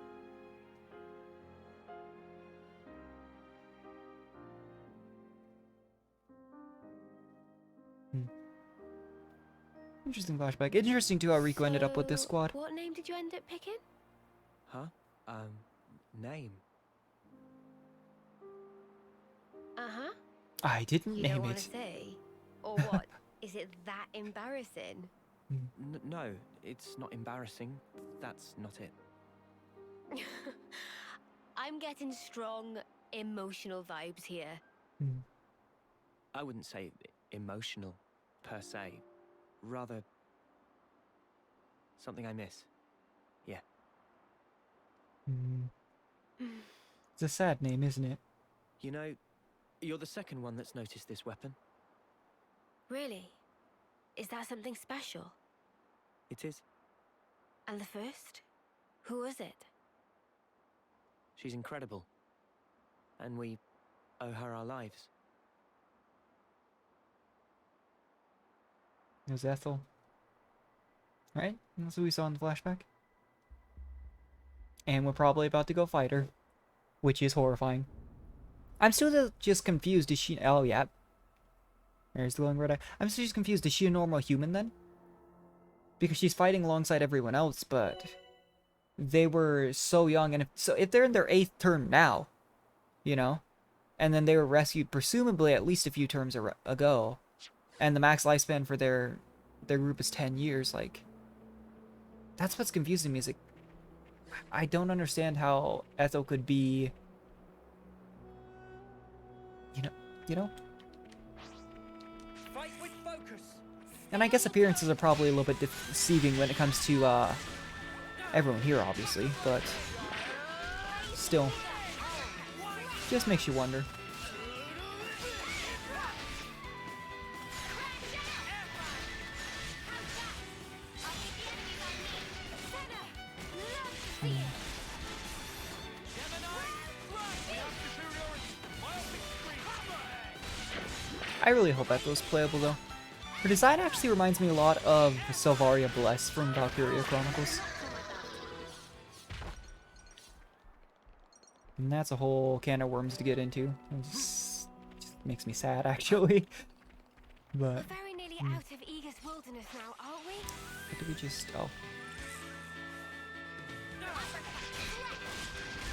Interesting flashback. Interesting too how Riku ended up with this squad. What name did you end up picking? Huh? Name. Uh-huh. I didn't You name don't want to it. say? Or what? Is it that embarrassing? No, it's not embarrassing. That's not it. I'm getting strong emotional vibes here. I wouldn't say emotional, per se. Rather, something I miss. Yeah. It's a sad name, isn't it? You know, you're the second one that's noticed this weapon. Really? Is that something special? It is. And the first? Who was it? She's incredible. And we owe her our lives. It was Ethel. Right? That's what we saw in the flashback. And we're probably about to go fight her, which is horrifying. I'm still just confused. Is she... Oh, yeah. There's the glowing red eye. I'm still just confused. Is she a normal human, then? Because she's fighting alongside everyone else, but... They were so young, and if they're in their 8th term now, you know? And then they were rescued, presumably, at least a few terms ago. And the max lifespan for their group is 10 years, like... That's what's confusing me, is like... I don't understand how Ethel could be... You know? Fight with focus. And I guess appearances are probably a little bit deceiving when it comes to, everyone here, obviously, but... Still. Just makes you wonder. I really hope Ethel's playable, though. Her design actually reminds me a lot of Selvaria Bless from Valkyria Chronicles. And that's a whole can of worms to get into. It just makes me sad, actually. But... We're very nearly out of Aegis Wilderness now, aren't we? What do we just... Oh.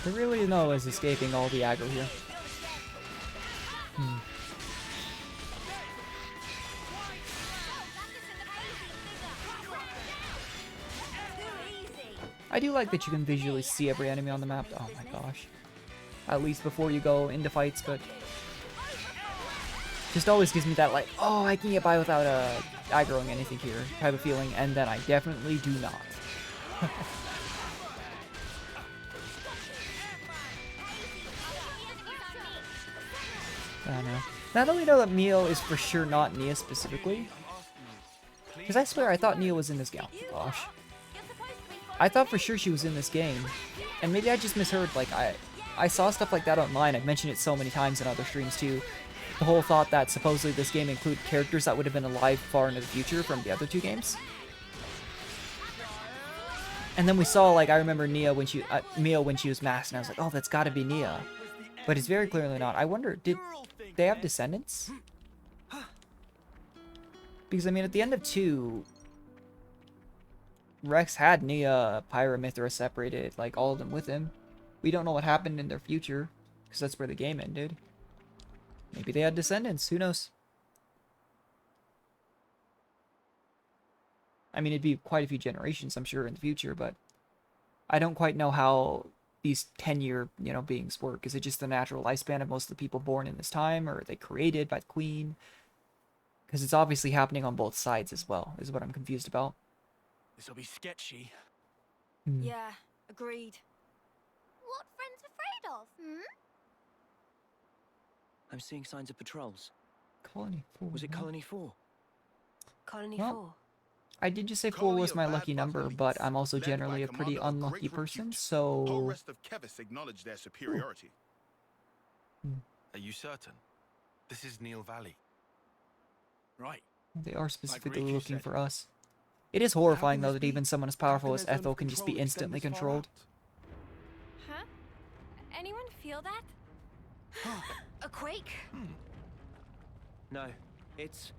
There really no is escaping all the aggro here. I do like that you can visually see every enemy on the map. Oh my gosh. At least before you go into fights, but... Just always gives me that, like, oh, I can get by without aggroing anything here type of feeling, and then I definitely do not. I don't know. Now that we know that Mio is for sure not Nia specifically, because I swear I thought Nia was in this game. Oh, gosh. I thought for sure she was in this game, and maybe I just misheard. Like, I saw stuff like that online. I've mentioned it so many times in other streams too. The whole thought that supposedly this game included characters that would have been alive far into the future from the other two games. And then we saw, like, I remember Mio when she was masked, and I was like, oh, that's got to be Nia. But it's very clearly not. I wonder, did they have descendants? Because, I mean, at the end of 2, Rex had Nia, Pyra, Mithra separated, like, all of them with him. We don't know what happened in their future, because that's where the game ended. Maybe they had descendants, who knows? I mean, it'd be quite a few generations, I'm sure, in the future, but I don't quite know how these 10-year, you know, beings work. Is it just the natural lifespan of most of the people born in this time, or are they created by the Queen? Because it's obviously happening on both sides as well, is what I'm confused about. This'll be sketchy. Yeah, agreed. What friends afraid of, hmm? I'm seeing signs of patrols. Colony 4. Was it Colony 4? Colony Well, 4. I did just say 4 was my lucky number, but I'm also generally a pretty unlucky person, so... The whole rest of Kevis acknowledge their superiority. Are you certain? This is Neil Valley. Right. They are specifically Riku looking said. for us. It is horrifying, How though, can that this even be? someone as How powerful can as their zone Ethel of can just be control extend instantly this far controlled. Huh? Anyone feel that? A quake? No, it's...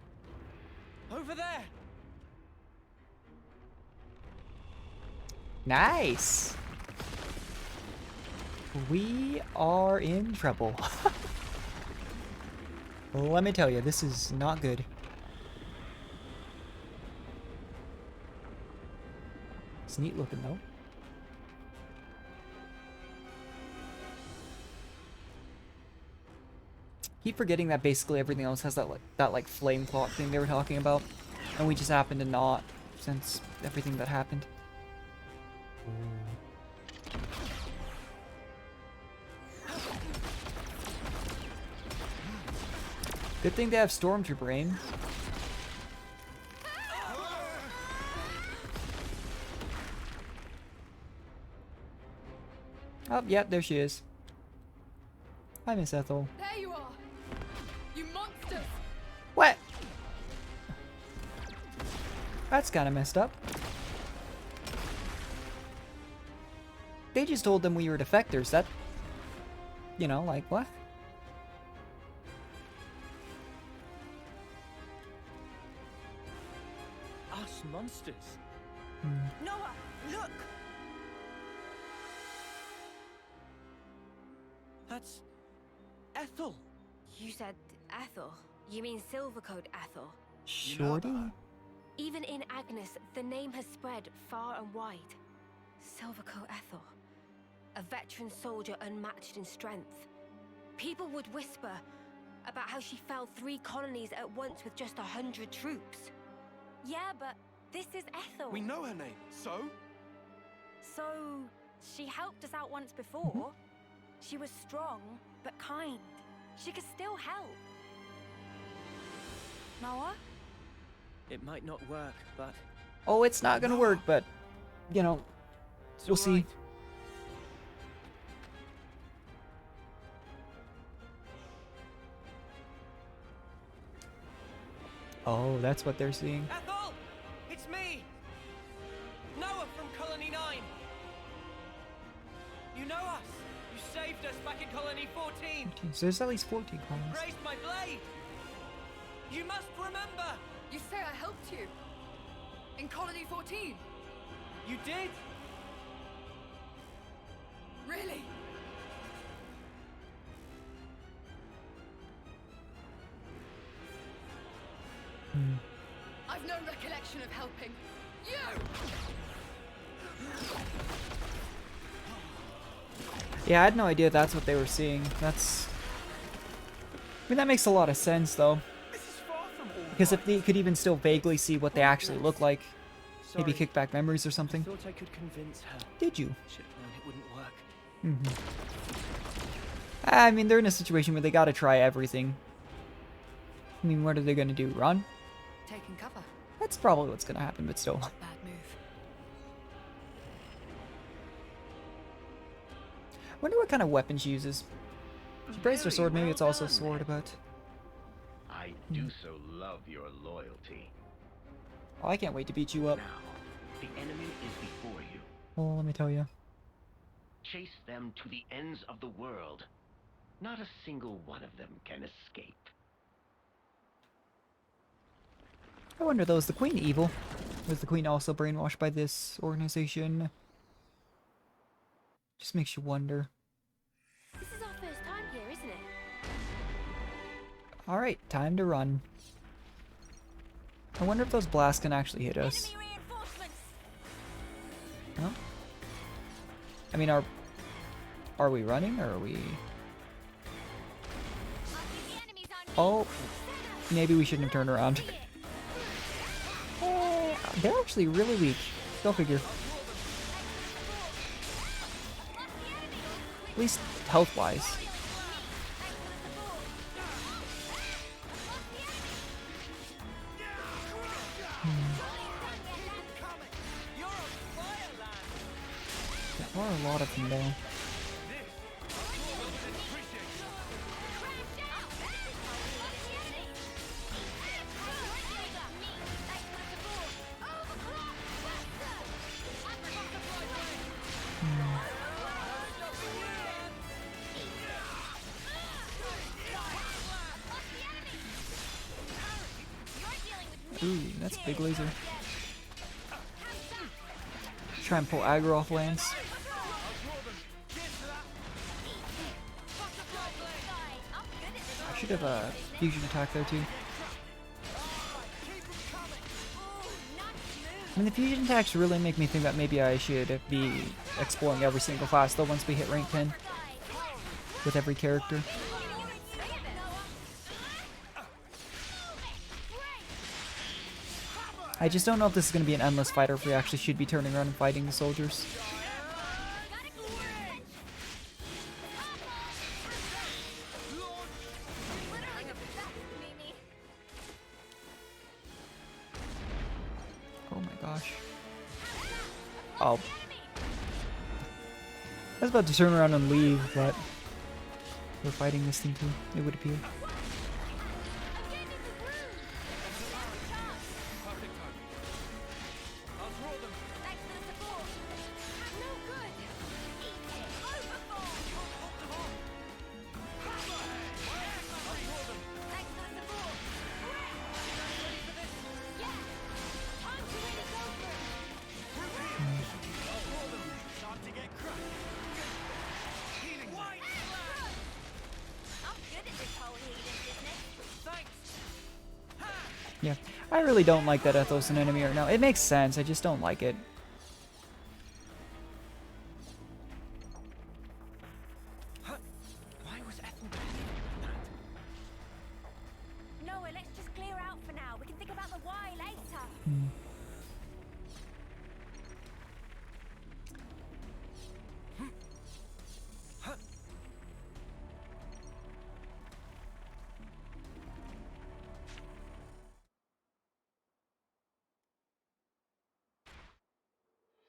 Over there! Nice! We are in trouble. Let me tell you, this is not good. It's neat looking, though. Keep forgetting that basically everything else has that like flame clock thing they were talking about, and we just happen to not, since everything that happened. Good thing they have Stormtrooper aim. Oh, yeah, there she is. Hi, Miss Ethel. There you are! You monsters! What? That's kind of messed up. They just told them we were defectors. That, you know, like what? Us monsters? Noah, look! That's Ethel. You said Ethel. You mean Silvercoat Ethel? Shorty? Even in Agnes, the name has spread far and wide. Silvercoat Ethel. A veteran soldier unmatched in strength. People would whisper about how she felled 3 colonies at once with just 100 troops. Yeah, but this is Ethel. We know her name, so? So, she helped us out once before. She was strong, but kind. She could still help. Noah? It might not work, but Oh, it's not gonna work, but, you know, we'll see. Oh, that's what they're seeing. Ethel! It's me! Noah from Colony 9! You know us! You saved us back in Colony 14! So there's at least 14 colonies. Raised my blade! You must remember! You say I helped you? In Colony 14? You did? Really? I've no recollection of helping you! Yeah, I had no idea that's what they were seeing. That's... I mean, that makes a lot of sense, though. Because if they could even still vaguely see what they actually look like, maybe kick back memories or something. I thought I could convince her. Did you? Should have known it wouldn't work. I mean, they're in a situation where they gotta try everything. I mean, what are they gonna do? Run? Taking cover. That's probably what's gonna happen, but still. Bad move. Wonder what kind of weapon she uses. She praised her sword, maybe it's also a sword, but... I do so love your loyalty. Oh, I can't wait to beat you up. Now, the enemy is before you. Well, let me tell you. Chase them to the ends of the world. Not a single one of them can escape. I wonder though, is the Queen evil? Was the Queen also brainwashed by this organization? Just makes you wonder. This is our first time here, isn't it? Alright, time to run. I wonder if those blasts can actually hit us. No? I mean, are we running, or are we... Oh, maybe we shouldn't have turned around. They're actually really weak. Go figure. At least health-wise. There are a lot of them, though. Ooh, that's a big laser. Try and pull aggro off Lance. I should have a fusion attack there too. I mean, the fusion attacks really make me think that maybe I should be exploring every single class though once we hit rank 10. With every character. I just don't know if this is going to be an endless fight or if we actually should be turning around and fighting the soldiers. Oh my gosh. Oh. I was about to turn around and leave, but we're fighting this thing too, it would appear. Yeah, I really don't like that Ethel's an enemy right now. It makes sense, I just don't like it. Why was Ethel there? Noah, let's just clear out for now. We can think about the why later.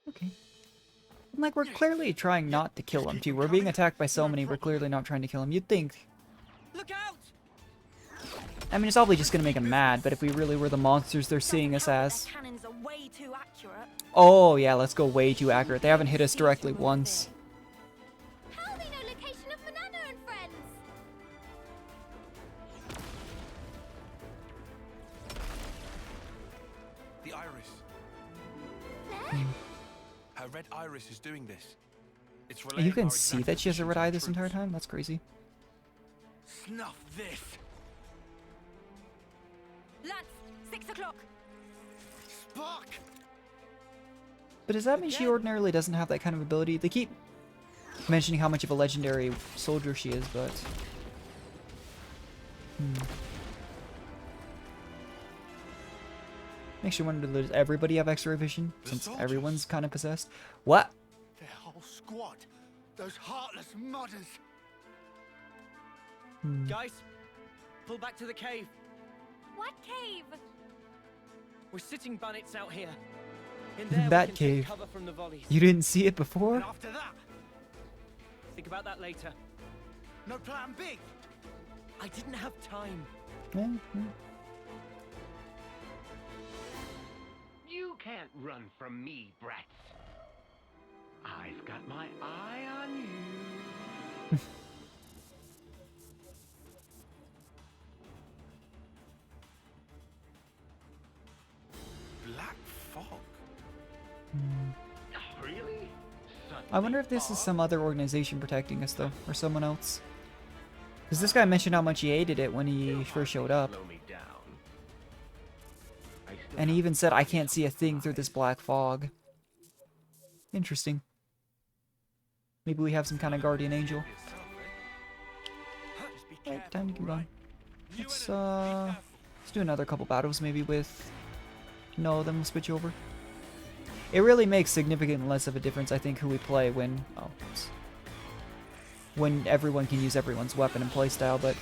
Okay. Like, we're clearly trying not to kill him, too. We're being attacked by so many, we're clearly not trying to kill him. You'd think. Look out! I mean, it's probably just gonna make him mad, but if we really were the monsters they're seeing us as... Cannons are way too accurate. Oh, yeah, let's go way too accurate. They haven't hit us directly once. How do they know location of Manana and friends? The iris. Her red iris is doing this. It's You relaying can our see exact that she has a red position to eye the this entire troops. time? That's crazy. Snuff this. Lads, 6 o'clock. Spark. But does that mean she ordinarily doesn't have that kind of ability? They keep mentioning how much of a legendary soldier she is, but... Makes you wonder, does everybody have X-ray vision? Since everyone's kind of possessed? What? Their whole squad. Those heartless mudders. Guys, pull back to the cave. What cave? We're sitting bunnets out here. In there, That we can cave. take cover from the volleys. You didn't see it before? And after that, Think about that later. no plan B. I didn't have time. You can't run from me, brats. I've got my eye on you. Black fog. Really? I wonder if this is some other organization protecting us, though, or someone else. Because this guy mentioned how much he hated it when he first showed up. Slow me down. And he even said, I can't see a thing through this black fog. Interesting. Maybe we have some kind of guardian angel. Right, time to keep going. Let's do another couple battles, maybe with... No, then we'll switch over. It really makes significantly less of a difference, I think, who we play when... Oh, oops. When everyone can use everyone's weapon and playstyle, but...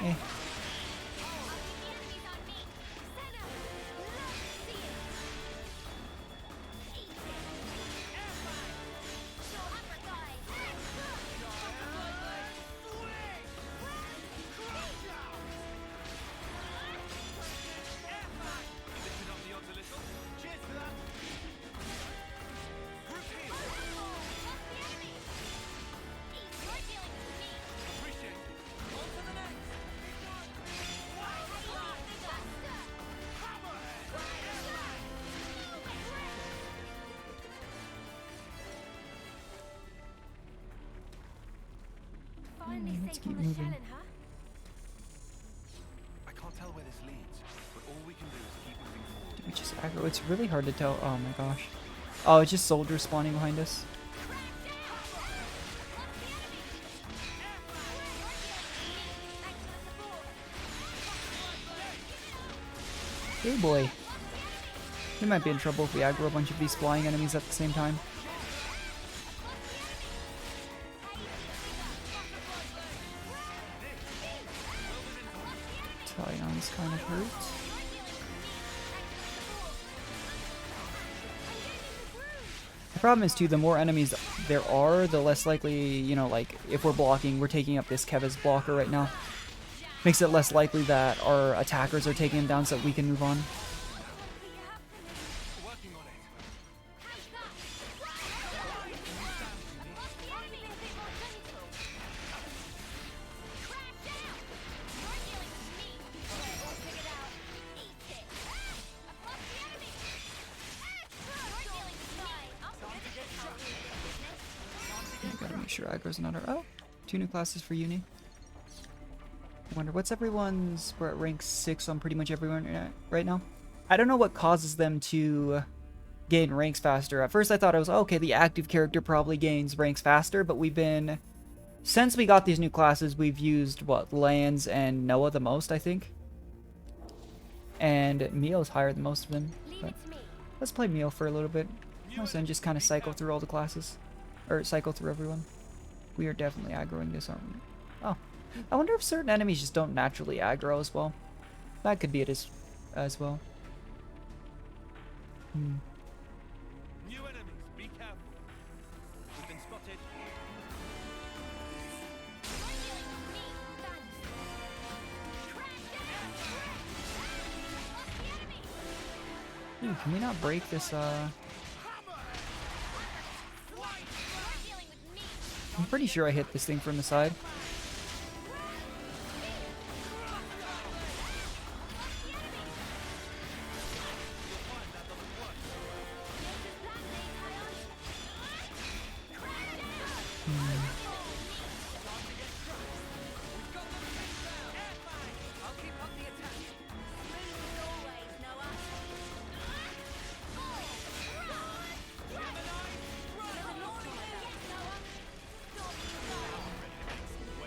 Eh. Finally let's safe keep on the moving. Shannon, huh? I can't tell where this leads, but all we can do is keep moving forward. Do we just aggro? It's really hard to tell. Oh my gosh. Oh, it's just soldiers spawning behind us. Hey boy. We might be in trouble if we aggro a bunch of these flying enemies at the same time. Talions kind of hurt. I The problem is too, the more enemies there are, the less likely, you know, like if we're blocking, we're taking up this Keva's blocker right now. Makes it less likely that our attackers are taking him down so that we can move on. Gotta make sure aggro's not our— oh, 2 new classes for uni. I wonder what's everyone's— we're at rank 6 on pretty much everyone right now. I don't know what causes them to gain ranks faster. At first I thought it was, oh, okay, the active character probably gains ranks faster, but we've been— since we got these new classes, we've used, what, Lands and Noah the most, I think? And Mio's higher than most of them. But let's play Mio for a little bit. And just kind of cycle through all the classes. Or cycle through everyone. We are definitely aggroing this, aren't we? Oh. I wonder if certain enemies just don't naturally aggro as well. That could be it as well. Hmm. New enemies, be careful. We've been spotted. Ooh, can we not break this, I'm pretty sure I hit this thing from the side.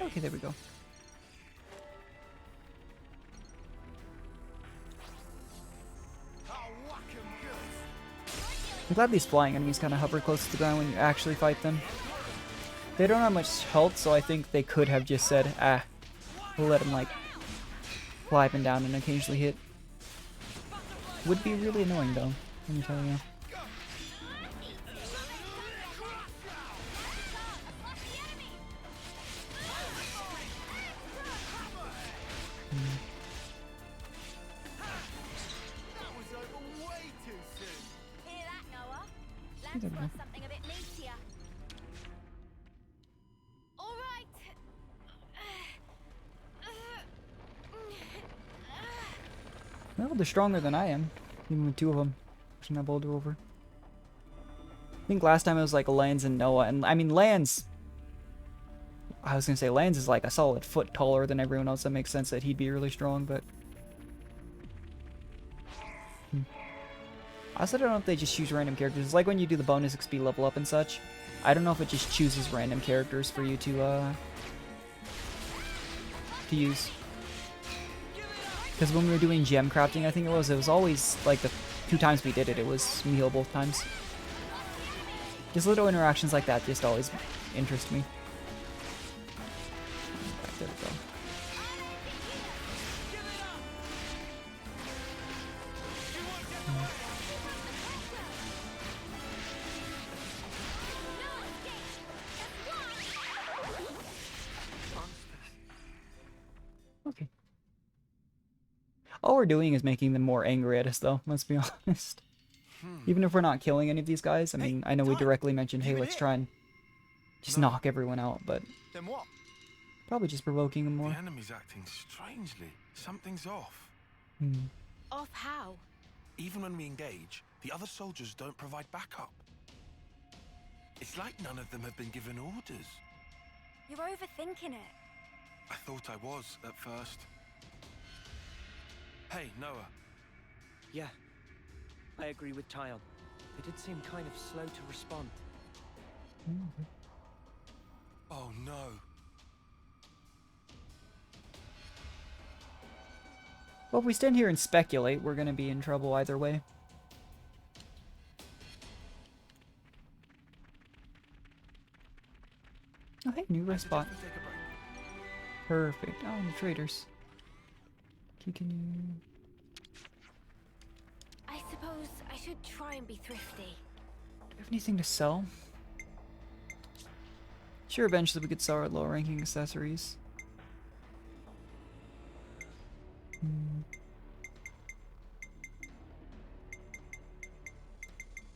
Okay, there we go. I'm glad these flying enemies kind of hover close to the ground when you actually fight them. They don't have much health, so I think they could have just said, ah, we'll let them, like, fly up and down and occasionally hit. Would be really annoying, though, let me tell you. There we go. Something a bit meatier. All right. Well, they're stronger than I am, even with 2 of them. Pushing that boulder over. I think last time it was like Lands and Noah, and I mean Lands— I was gonna say Lands is like a solid foot taller than everyone else. That makes sense that he'd be really strong, but I also don't know if they just choose random characters. It's like when you do the bonus XP level up and such. I don't know if it just chooses random characters for you to use. Because when we were doing gem crafting, I think it was always like the 2 times we did it, it was Mio both times. Just little interactions like that just always interest me. There we go. Okay. All we're doing is making them more angry at us, though, let's be honest. Even if we're not killing any of these guys, I mean, I know we directly mentioned, hey, let's try and just knock everyone out, but Then what? probably just provoking them more. The enemy's acting strangely. Something's off. Off how? Even when we engage, the other soldiers don't provide backup. It's like none of them have been given orders. You're overthinking it. I thought I was at first. Hey, Noah. Yeah, I agree with Tyon. They did seem kind of slow to respond. Oh no. Well, if we stand here and speculate, we're gonna be in trouble either way. Oh, hey, new rest spot. Perfect. Oh, the traders. Can you... I suppose I should try and be thrifty. we have anything to sell? Sure, eventually we could sell our low ranking accessories.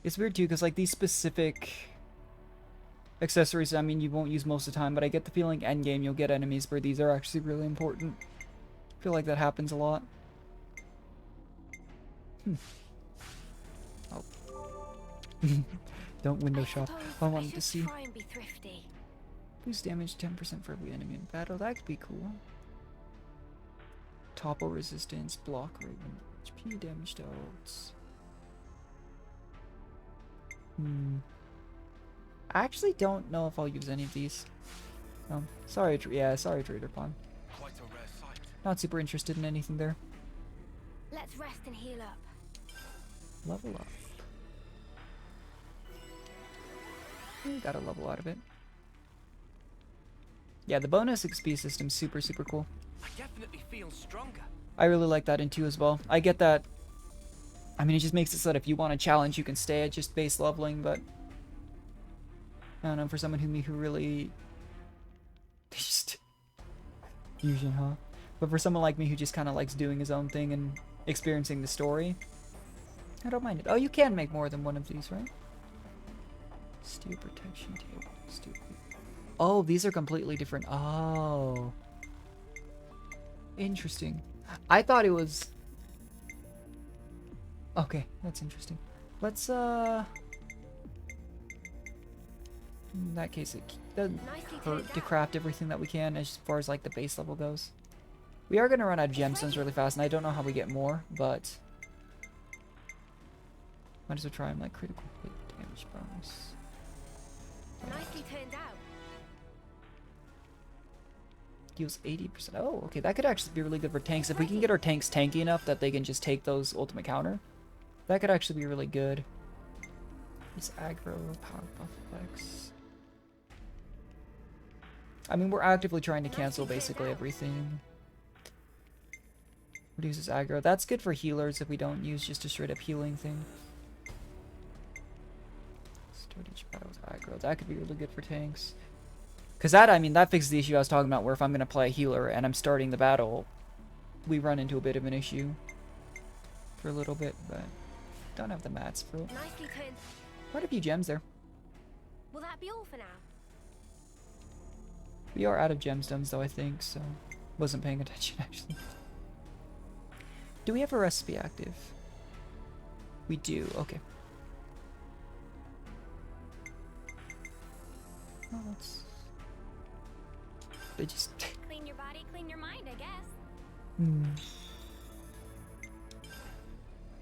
It's weird too, because like these specific accessories, I mean, you won't use most of the time, but I get the feeling endgame you'll get enemies where these are actually really important. I feel like that happens a lot. Oh. Don't window shop. I wanted to see. Try and be thrifty. Boost damage 10% for every enemy in battle. That could be cool. Topple resistance, block rate, HP damage to ults. I actually don't know if I'll use any of these. Sorry, sorry, Trader Pawn. Quite a rare sight. Not super interested in anything there. Let's rest and heal up. Level up. You got a level out of it. Yeah, the bonus XP system's super, super cool. I definitely feel stronger. I really like that in 2 as well. I get that. I mean, it just makes it so that if you want a challenge, you can stay at just base leveling, but I don't know, for someone who really just fusion, huh? But for someone like me who just kind of likes doing his own thing and experiencing the story, I don't mind it. Oh, you can make more than one of these, right? Steel protection table. Stupid. Oh, these are completely different. Oh. Interesting. I thought it was... Okay, that's interesting. Let's, in that case, it doesn't hurt to craft everything that we can as far as, like, the base level goes. We are going to run out of gemstones really fast, and I don't know how we get more, but... Might as well try and, like, critical hit damage bonus. Nicely turned out. Deals 80%. Oh, okay, that could actually be really good for tanks. If we can get our tanks tanky enough that they can just take those ultimate counter, that could actually be really good. This aggro, power buff effects. I mean, we're actively trying to cancel basically everything. Reduces aggro. That's good for healers if we don't use just a straight up healing thing. Start each battle with aggro. That could be really good for tanks. Because that, I mean, that fixes the issue I was talking about, where if I'm going to play a healer and I'm starting the battle, we run into a bit of an issue for a little bit, but don't have the mats for it. Nicely turned. Quite a few gems there. Will that be all for now? We are out of gemstones, though, I think, so wasn't paying attention, actually. Do we have a recipe active? We do, okay. Oh, that's... They just... Clean your body, clean your mind, I guess.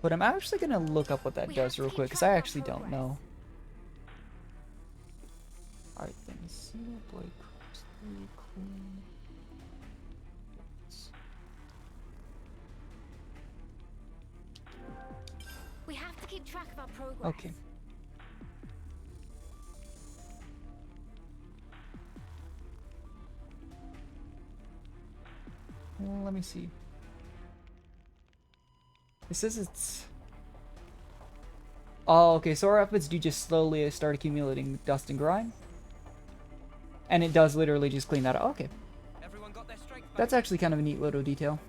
But I'm actually gonna look up what that does real quick, because I actually don't know. Alright then, Xenoblade Chronicles. We have to keep track of our progress. Okay. Well, let me see. It says it's... Oh, okay, so our efforts do just slowly start accumulating dust and grime. And it does literally just clean that up. Okay. That's actually kind of a neat little detail.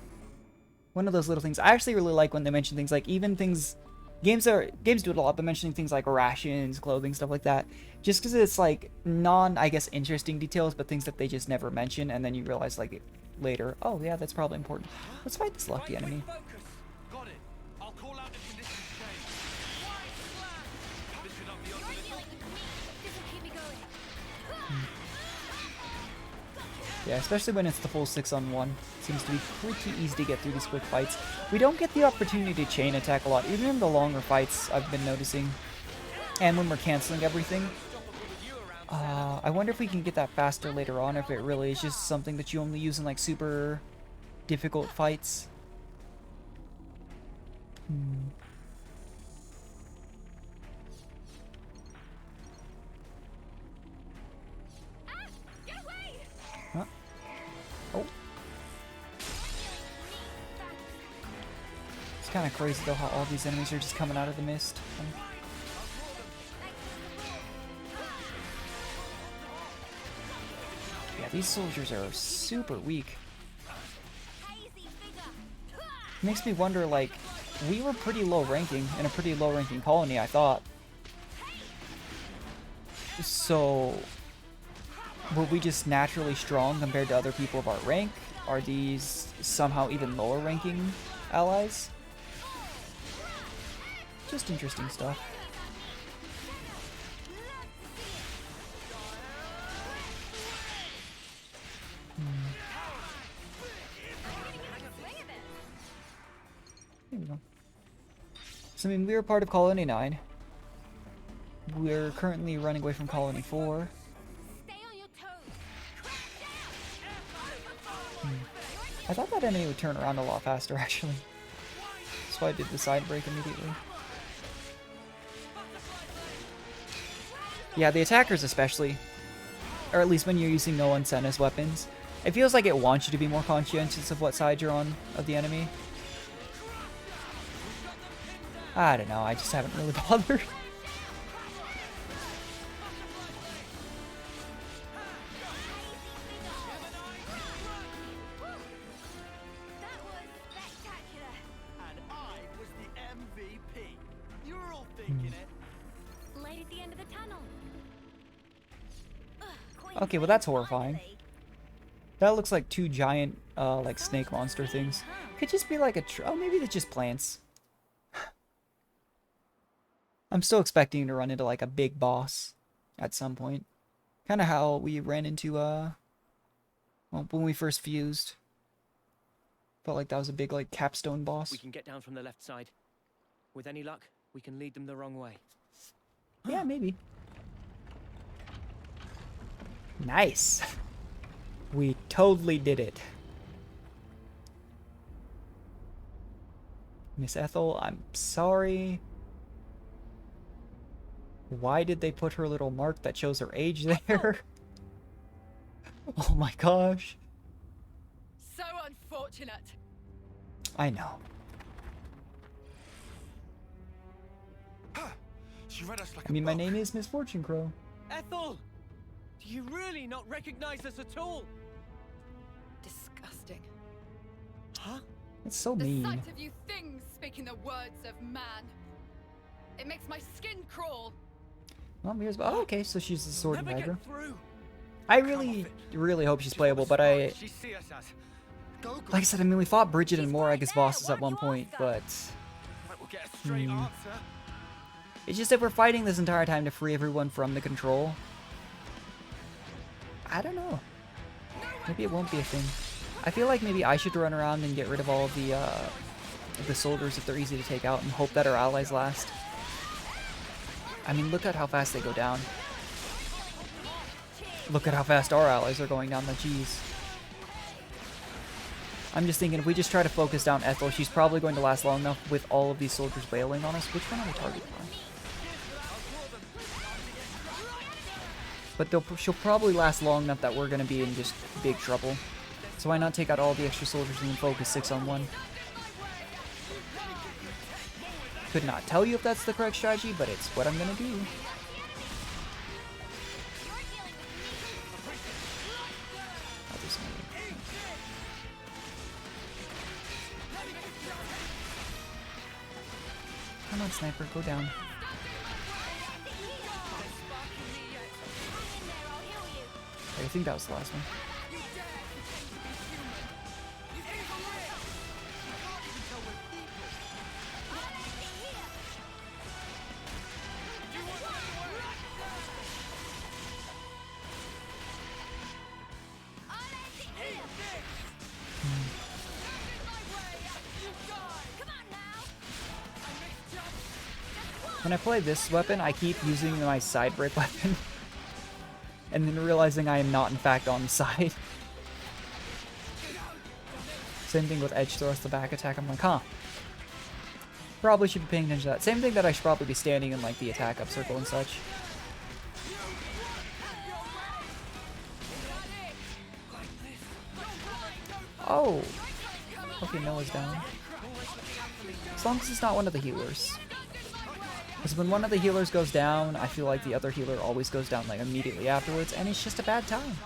One of those little things. I actually really like when they mention things like even things... Games do it a lot, but mentioning things like rations, clothing, stuff like that. Just because it's like I guess, interesting details, but things that they just never mention, and then you realize like later, oh yeah, that's probably important. Let's fight this lucky enemy. Got it. I'll call out if conditions change. This should up the odds a little. This will keep me going. Yeah, especially when it's the full 6-on-1. Seems to be pretty easy to get through these quick fights. We don't get the opportunity to chain attack a lot, even in the longer fights I've been noticing. And when we're canceling everything. I wonder if we can get that faster later on, if it really is just something that you only use in like super difficult fights. Huh? Oh. It's kind of crazy though how all these enemies are just coming out of the mist. These soldiers are super weak. Makes me wonder, like, we were pretty low ranking in a pretty low ranking colony, I thought. So, were we just naturally strong compared to other people of our rank? Are these somehow even lower ranking allies? Just interesting stuff. There we go. So, I mean, we were part of Colony 9. We're currently running away from Colony 4. I thought that enemy would turn around a lot faster, actually. That's why I did the side break immediately. Yeah, the attackers especially, or at least when you're using no one sent as weapons, it feels like it wants you to be more conscientious of what side you're on of the enemy. I don't know, I just haven't really bothered. Okay, well that's horrifying. That looks like two giant, like snake monster things. Could just be like a oh, maybe it's just plants. I'm still expecting to run into like a big boss at some point. Kind of how we ran into, well, when we first fused. Felt like that was a big, like, capstone boss. We can get down from the left side. With any luck, we can lead them the wrong way. Yeah, maybe. Nice. We totally did it. Miss Ethel, I'm sorry. Why did they put her little mark that shows her age there? Oh my gosh. So unfortunate. I know. She read us like I mean, my name is Misfortune Crow. Ethel! Do you really not recognize us at all? Disgusting. Huh? It's so The mean. sight of you things speaking the words of man. It makes my skin crawl. Well, here's, oh, okay, so she's a sword and dagger. Through. I really hope she's playable, but like I said, I mean, we fought Bridget and more, I guess, bosses at one point, but it's just that we're fighting this entire time to free everyone from the control. I don't know. Maybe it won't be a thing. I feel like maybe I should run around and get rid of all of the soldiers if they're easy to take out and hope that our allies last. I mean, look at how fast they go down. Look at how fast our allies are going down, the G's. I'm just thinking, if we just try to focus down Ethel, she's probably going to last long enough with all of these soldiers wailing on us. Which one are we targeting on? But she'll probably last long enough that we're going to be in just big trouble. So why not take out all the extra soldiers and then focus 6-on-1? Could not tell you if that's the correct strategy, but it's what I'm going to do. Come on, sniper, go down. I think that was the last one. When I play this weapon, I keep using my side break weapon. And then realizing I am not, in fact, on the side. Same thing with edge thrust, the back attack. I'm like, huh. Probably should be paying attention to that. Same thing that I should probably be standing in, like, the attack up circle and such. Oh. Okay, Noah's down. As long as it's not one of the healers. Because when one of the healers goes down, I feel like the other healer always goes down like immediately afterwards, and it's just a bad time.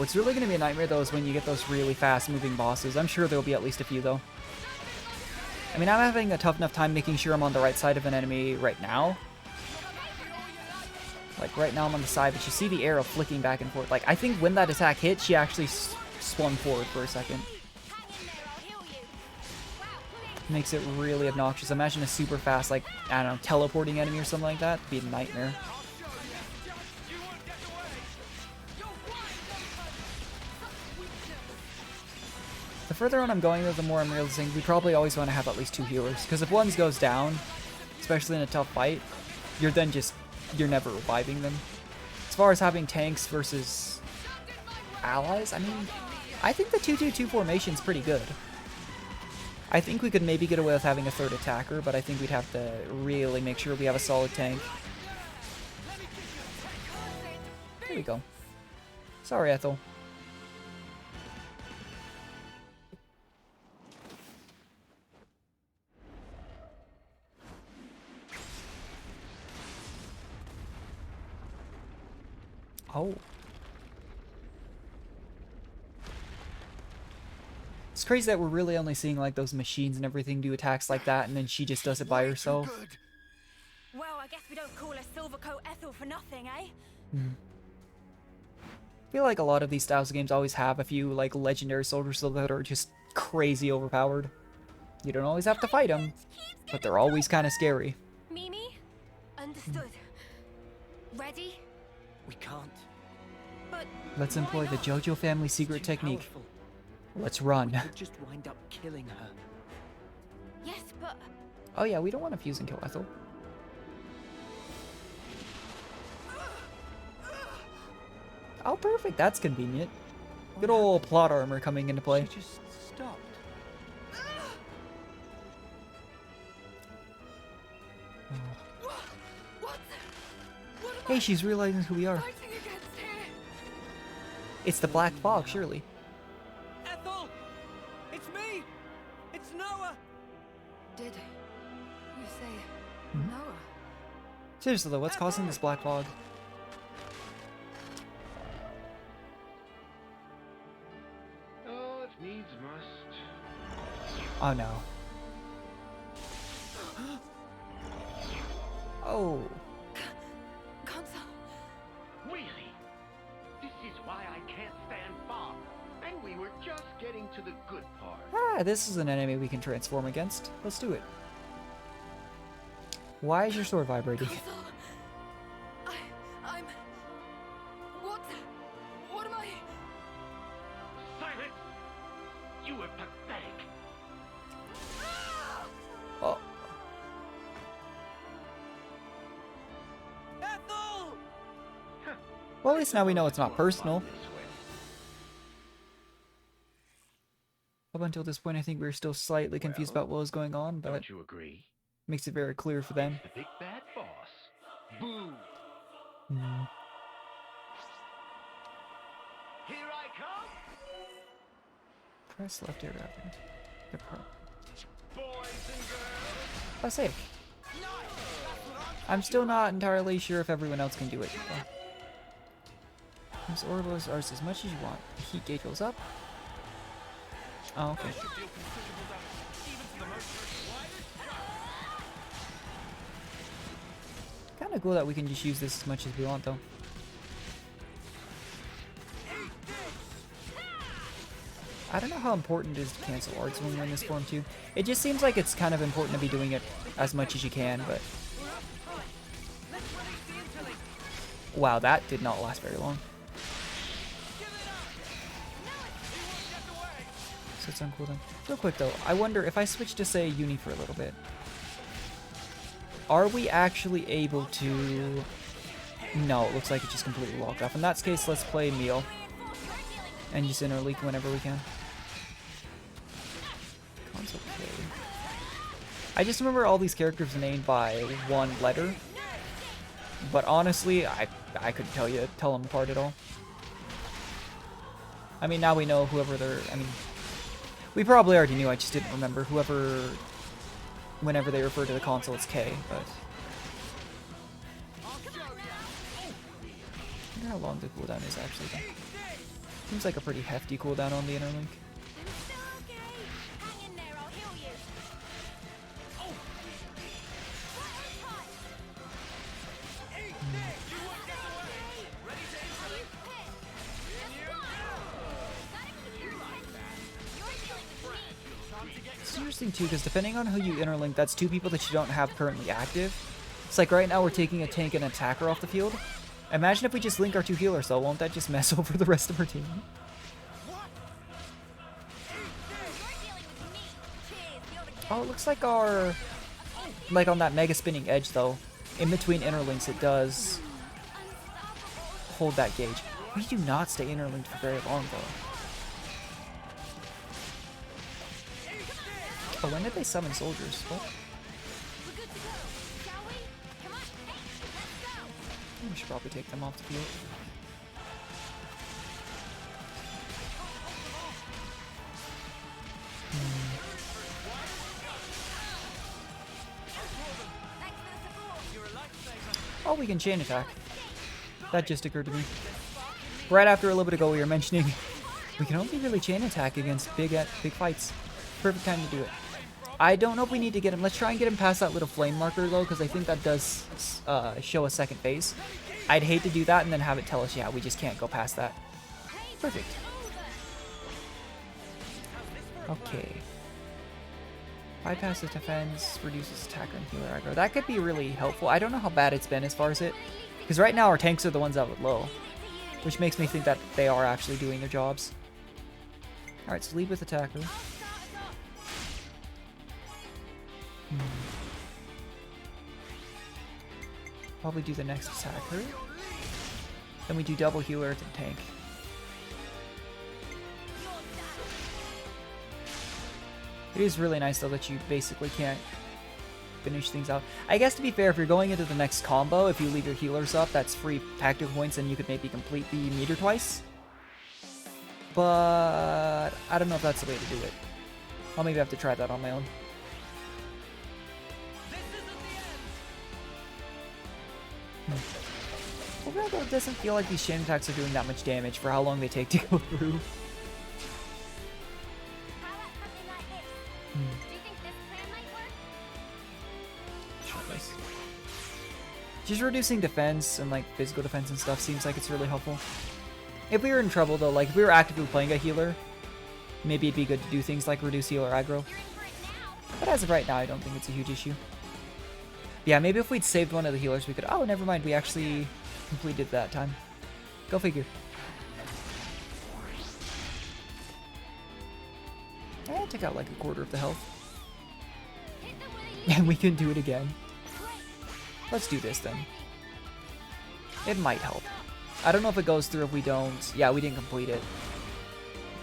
What's really going to be a nightmare, though, is when you get those really fast-moving bosses. I'm sure there'll be at least a few, though. I mean, I'm having a tough enough time making sure I'm on the right side of an enemy right now. Like, right now I'm on the side, but you see the arrow flicking back and forth. Like, I think when that attack hit, she actually swung forward for a second. Makes it really obnoxious. Imagine a super fast, like, I don't know, teleporting enemy or something like that. It'd be a nightmare. The further on I'm going, though, the more I'm realizing we probably always want to have at least 2 healers. Because if one goes down, especially in a tough fight, you're never reviving them. As far as having tanks versus allies, I mean, I think the 2-2-2 formation's pretty good. I think we could maybe get away with having a 3rd attacker, but I think we'd have to really make sure we have a solid tank. There we go. Sorry, Ethel. Oh. It's crazy that we're really only seeing like those machines and everything do attacks like that, and then she just does it by herself. Well, I guess we don't call her Silvercoat Ethel for nothing, eh? I feel like a lot of these styles of games always have a few like legendary soldiers that are just crazy overpowered. You don't always have to fight them, but they're always kind of scary. Mimi? Understood. Ready? We can't. But let's employ the JoJo family secret technique. Powerful. Let's run. We could just wind up killing her. yes, but Oh yeah, we don't want to fuse and kill Ethel. Oh, perfect. That's convenient. Good old plot armor coming into play. She just stopped. Hey, she's realizing who we are. It's the Black Fog, surely. Ethel! It's me! It's Noah! Did you say Noah? Seriously though, what's causing this Black Fog? Oh, if needs must. Oh no. Oh. Really? This is why I can't stand far. And we were just getting to the good part. Ah, this is an enemy we can transform against. Let's do it. Why is your sword vibrating? I'm... What am I... Silence! You were pathetic. Oh. Ethel! Well, at least now we know it's not personal. Up until this point, I think we were still slightly confused about what was going on, but Don't you agree? makes it very clear for them. The big bad boss. Boo! Here I come! Press left arrow. Depart. Boys and girls! Oh, save. I'm still not entirely sure if everyone else can do it. Use Orbo's ours as much as you want. The heat gauge goes up. Oh, okay. Kind of cool that we can just use this as much as we want, though. I don't know how important it is to cancel arts when you're in this form, too. It just seems like it's kind of important to be doing it as much as you can, but... Wow, that did not last very long. So it's on cooldown. Real quick, though, I wonder if I switch to, say, Uni for a little bit. Are we actually able to... No, it looks like it's just completely locked off. In that case, let's play Meal. And just interleak whenever we can. Console play. I just remember all these characters named by one letter. But honestly, I couldn't tell them apart at all. I mean, now we know whoever they're... I mean, we probably already knew, I just didn't remember. Whoever... Whenever they refer to the console, it's K, but... I wonder how long the cooldown is, actually, though. Seems like a pretty hefty cooldown on the interlink. It's interesting too, because depending on who you interlink, that's two people that you don't have currently active. It's like right now we're taking a tank and attacker off the field. Imagine if we just link our two healers, though. Won't that just mess over the rest of our team? Oh, it looks like our... Like on that mega spinning edge, though. In between interlinks, it does hold that gauge. We do not stay interlinked for very long, though. Oh, when did they summon soldiers? What? We should probably take them off the field. Oh, we can chain attack. That just occurred to me. Right after a little bit ago we were mentioning we can only really chain attack against big fights. Perfect time to do it. I don't know if we need to get him. Let's try and get him past that little flame marker, though, because I think that does show a second phase. I'd hate to do that and then have it tell us, yeah, we just can't go past that. Perfect. Okay. Bypasses defense, reduces attacker and healer aggro. That could be really helpful. I don't know how bad it's been as far as it. Because right now our tanks are the ones out with low. Which makes me think that they are actually doing their jobs. Alright, so lead with attacker. Probably do the next attacker. Then we do double healer to the tank. It is really nice though that you basically can't finish things out. I guess to be fair, if you're going into the next combo, if you leave your healers up, that's free tactical points and you could maybe complete the meter twice. But I don't know if that's the way to do it. I'll maybe have to try that on my own. Overall, though, it doesn't feel like these chain attacks are doing that much damage for how long they take to go through. Just reducing defense and like physical defense and stuff seems like it's really helpful. If we were in trouble though, like if we were actively playing a healer, maybe it'd be good to do things like reduce healer aggro. But as of right now, I don't think it's a huge issue. Yeah, maybe if we'd saved one of the healers, we could... Oh, never mind. We actually completed that time. Go figure. I took out like a quarter of the health. And we can do it again. Let's do this then. It might help. I don't know if it goes through if we don't... Yeah, we didn't complete it.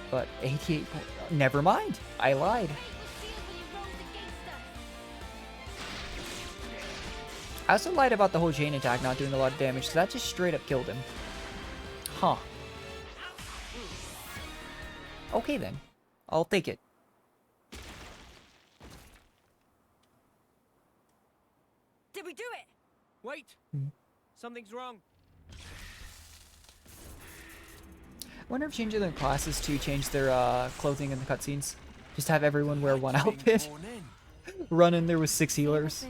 But 88... Never mind. I lied. I also lied about the whole chain attack not doing a lot of damage, so that just straight up killed him. Huh. Okay then. I'll take it. Did we do it? Wait! Something's wrong. I wonder if changing their classes to change their clothing in the cutscenes. Just have everyone wear one outfit. Run in there with 6 healers.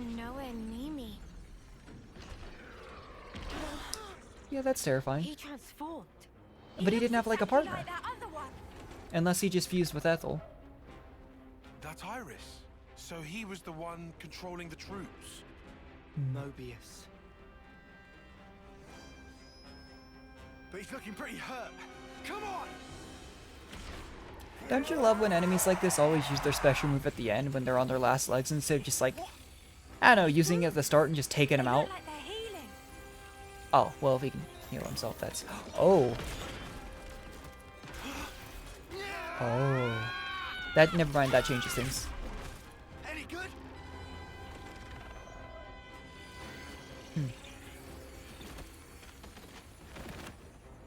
Yeah, that's terrifying. He transformed. But he didn't have like a partner. Unless he just fused with Ethel. That's Iris. So he was the one controlling the troops. Mobius. But he's looking pretty hurt. Come on! Don't you love when enemies like this always use their special move at the end when they're on their last legs instead of just like, I don't know, using it at the start and just taking them out? Oh, well, if he can heal himself, that's... Oh. Oh. That, never mind, that changes things. Any good?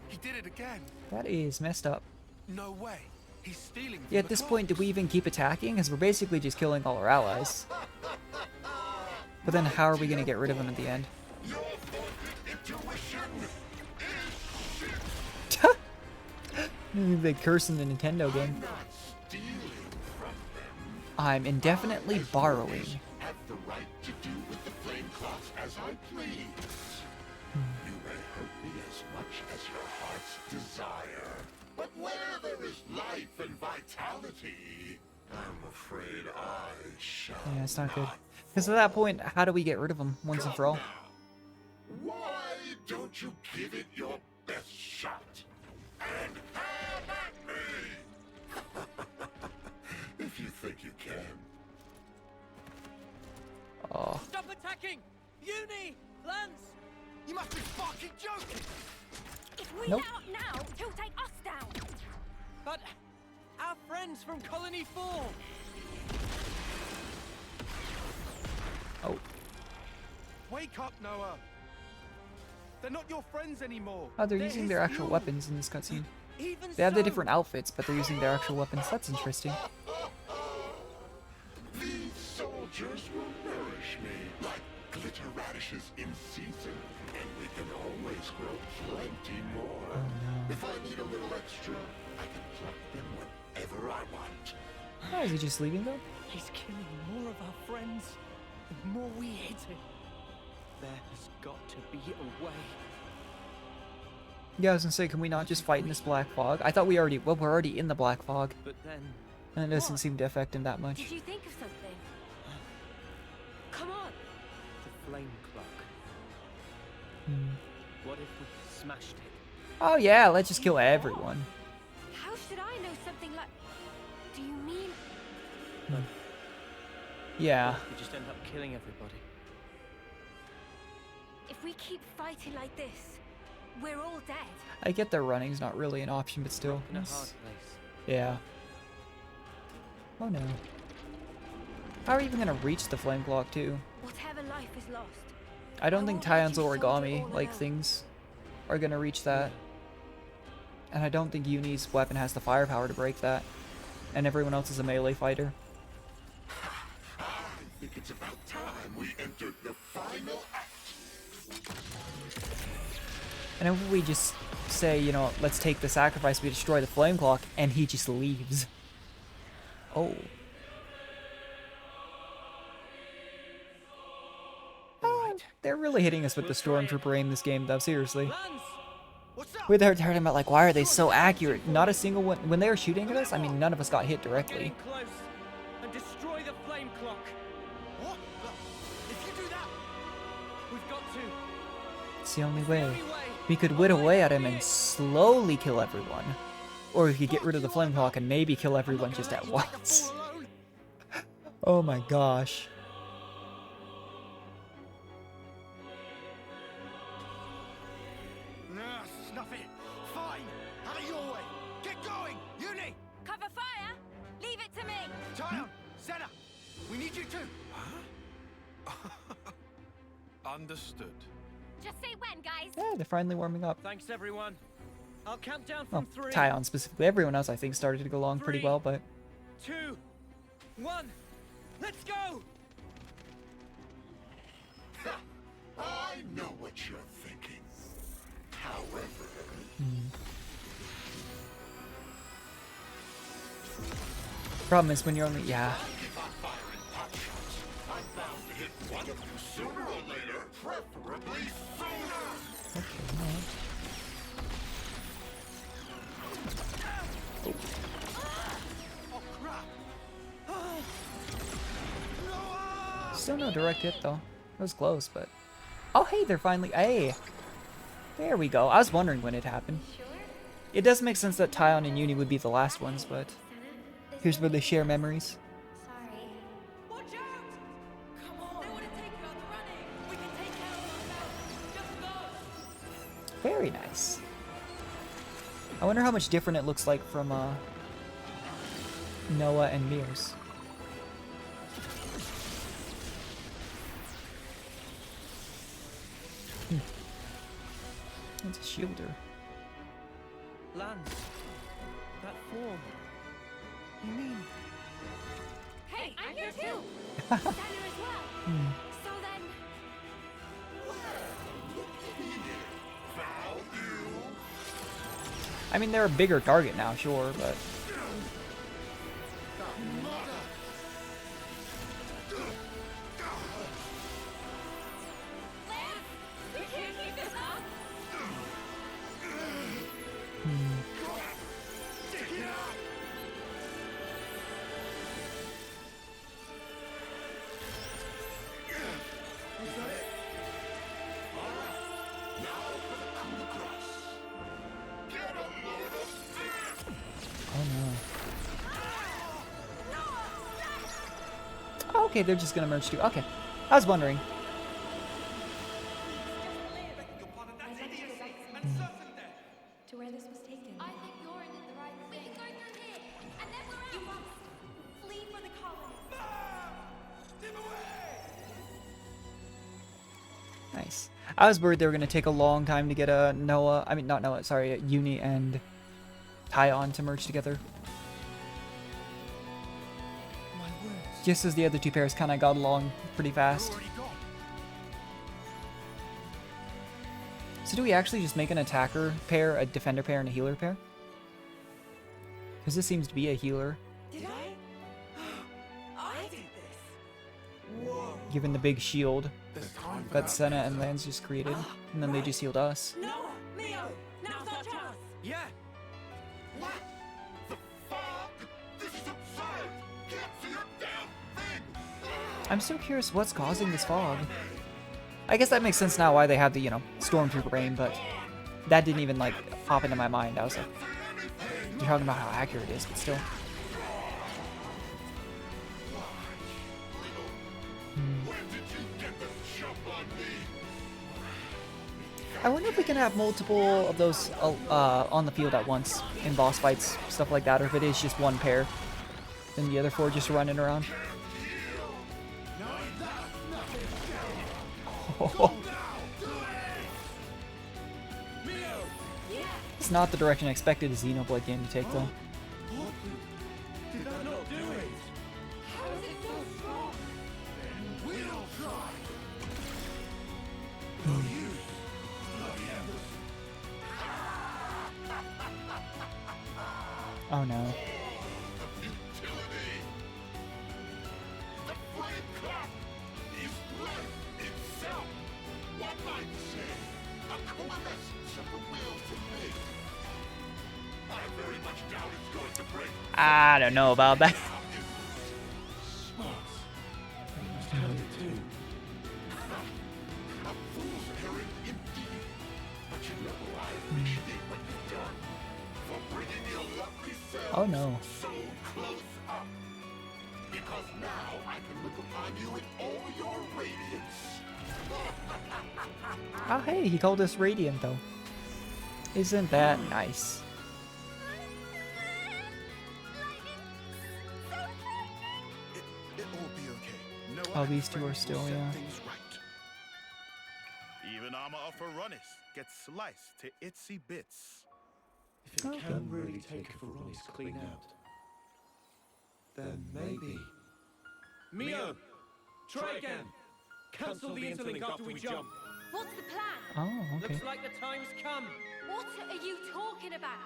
He did it again. That is messed up. No way. He's stealing. Yeah, at this point, do we even keep attacking? Because we're basically just killing all our allies. But then how are we going to get rid of them at the end? They curse in the Nintendo game. I'm indefinitely borrowing. Have the right to do with the flame cloth as I please. You may hurt me as much as your heart's desire. But where there is life and vitality, I'm afraid I shall. Yeah, it's not good. Because at that point, how do we get rid of them once and for all? Why don't you give it your best shot? And have at me! If you think you can. Oh. Stop attacking! Uni! Lance! You must be fucking joking! If we Nope. let up now, he'll take us down. But our friends from Colony 4! Oh. Wake up, Noah! They're not your friends anymore. Oh, they're using their actual weapons in this cutscene. They have the different outfits, but they're using their actual weapons. That's interesting. These soldiers will nourish me like glitter radishes in season, and we can always grow plenty more. Oh, no. If I need a little extra, I can pluck them whenever I want. Oh, is he just leaving though? He's killing more of our friends the more we hit him. There has got to be a way. Yeah, I was gonna say, can we not just fight in this black fog? I thought we're already in the black fog. But then... And it doesn't seem to affect him that much. Did you think of something? Come on. The flame clock. What if we smashed it? Oh yeah, let's just kill everyone. How should I know something like... Do you mean... Yeah. We just end up killing everybody. If we keep fighting like this, we're all dead. I get that running's not really an option, but still. In a it's- hard place. Yeah. Oh no. How are you even gonna reach the flame clock too? Whatever life is lost. I don't think Tyon's origami all like alone. things are gonna reach that. And I don't think Uni's weapon has the firepower to break that. And everyone else is a melee fighter. I think it's about time we entered the final act. And if we just say, you know, let's take the sacrifice, we destroy the flame clock, and he just leaves. Oh. Oh, they're really hitting us with the Stormtrooper aim this game, though, seriously. Lance! What's up? We're there talking about, like, why are they so accurate? Not a single one. When they were shooting at us, I mean, none of us got hit directly. Getting close and destroy the flame clock. What? If you do that, we've got to. It's the only way. We could whittle away at him and slowly kill everyone. Or we could get rid of the flame clock and maybe kill everyone just at once. Oh my gosh. No, snuff it. Fine. Out of your way. Get going. Uni. Cover fire! Leave it to me! Tyon. Senna. We need you too. Understood. Just say when, guys. Yeah, they're finally warming up. Thanks, everyone. I'll count down Well, from 3. Tyon specifically. Everyone else, I think, started to go along pretty 3, well, but... 2, 1. Let's go. I know what you're thinking. However... Problem is when you're only... Yeah. If I fire in pot shots, I'm bound to hit one of you sooner or later, preferably sooner! Okay, alright. Oh, crap. Still no direct hit, though. It was close, but... Oh, hey, they're finally... Hey! There we go. I was wondering when it happened. It does make sense that Tyon and Uni would be the last ones, but... Here's where they share memories. Sorry. Watch out! Come on! They want to take you out the running! We can take care of ourselves! Just go! Very nice. I wonder how much different it looks like from, Noah and Mir's. It's a shielder. Lance, that form. You mean? Hey, I'm here too! Stanner as well! So then... Look at me here. Foul you. I mean, they're a bigger target now, sure, but... Okay, they're just gonna merge too. Okay, I was wondering. To where this was taken. I think you're in the right thing. We can go through here, and then we're out. You must flee for the colony. Nice. I was worried they were gonna take a long time to get a Noah. I mean, not Noah. Sorry, Uni and Tyon to merge together. Just as the other two pairs kind of got along pretty fast. So do we actually just make an attacker pair, a defender pair, and a healer pair? Because this seems to be a healer. Did I? I did this. Whoa. Given the big shield that Senna and Lance just created. And then they just healed us. No, Leo, now's our chance. Yeah. What? The fog? This is absurd! Can't see a damn thing! I'm so curious what's causing this fog. I guess that makes sense now why they have the, you know, Stormtrooper rain, but that didn't even, like, pop into my mind. I was like, you're talking about how accurate it is, but still. I wonder if we can have multiple of those on the field at once in boss fights, stuff like that, or if it is just one pair, then the other four just running around. Oh. It's not the direction I expected a Xenoblade game to take, though. Did that not do it? How is it so strong? Then we'll try. No use. Oh no. I don't know about that. Oh no. So close up. Because now I can look upon you in all your radiance. Oh hey, he called us Radiant though. Isn't that nice? It'll be okay. No, Oh, these two are still, yeah. things right. Even armor of Veronis gets sliced to itsy bits. If it can really take a Veronis clean out, then maybe... Mio, try again. Cancel the interlink after we jump. What's the plan? Oh, okay. Looks like the time's come. What are you talking about?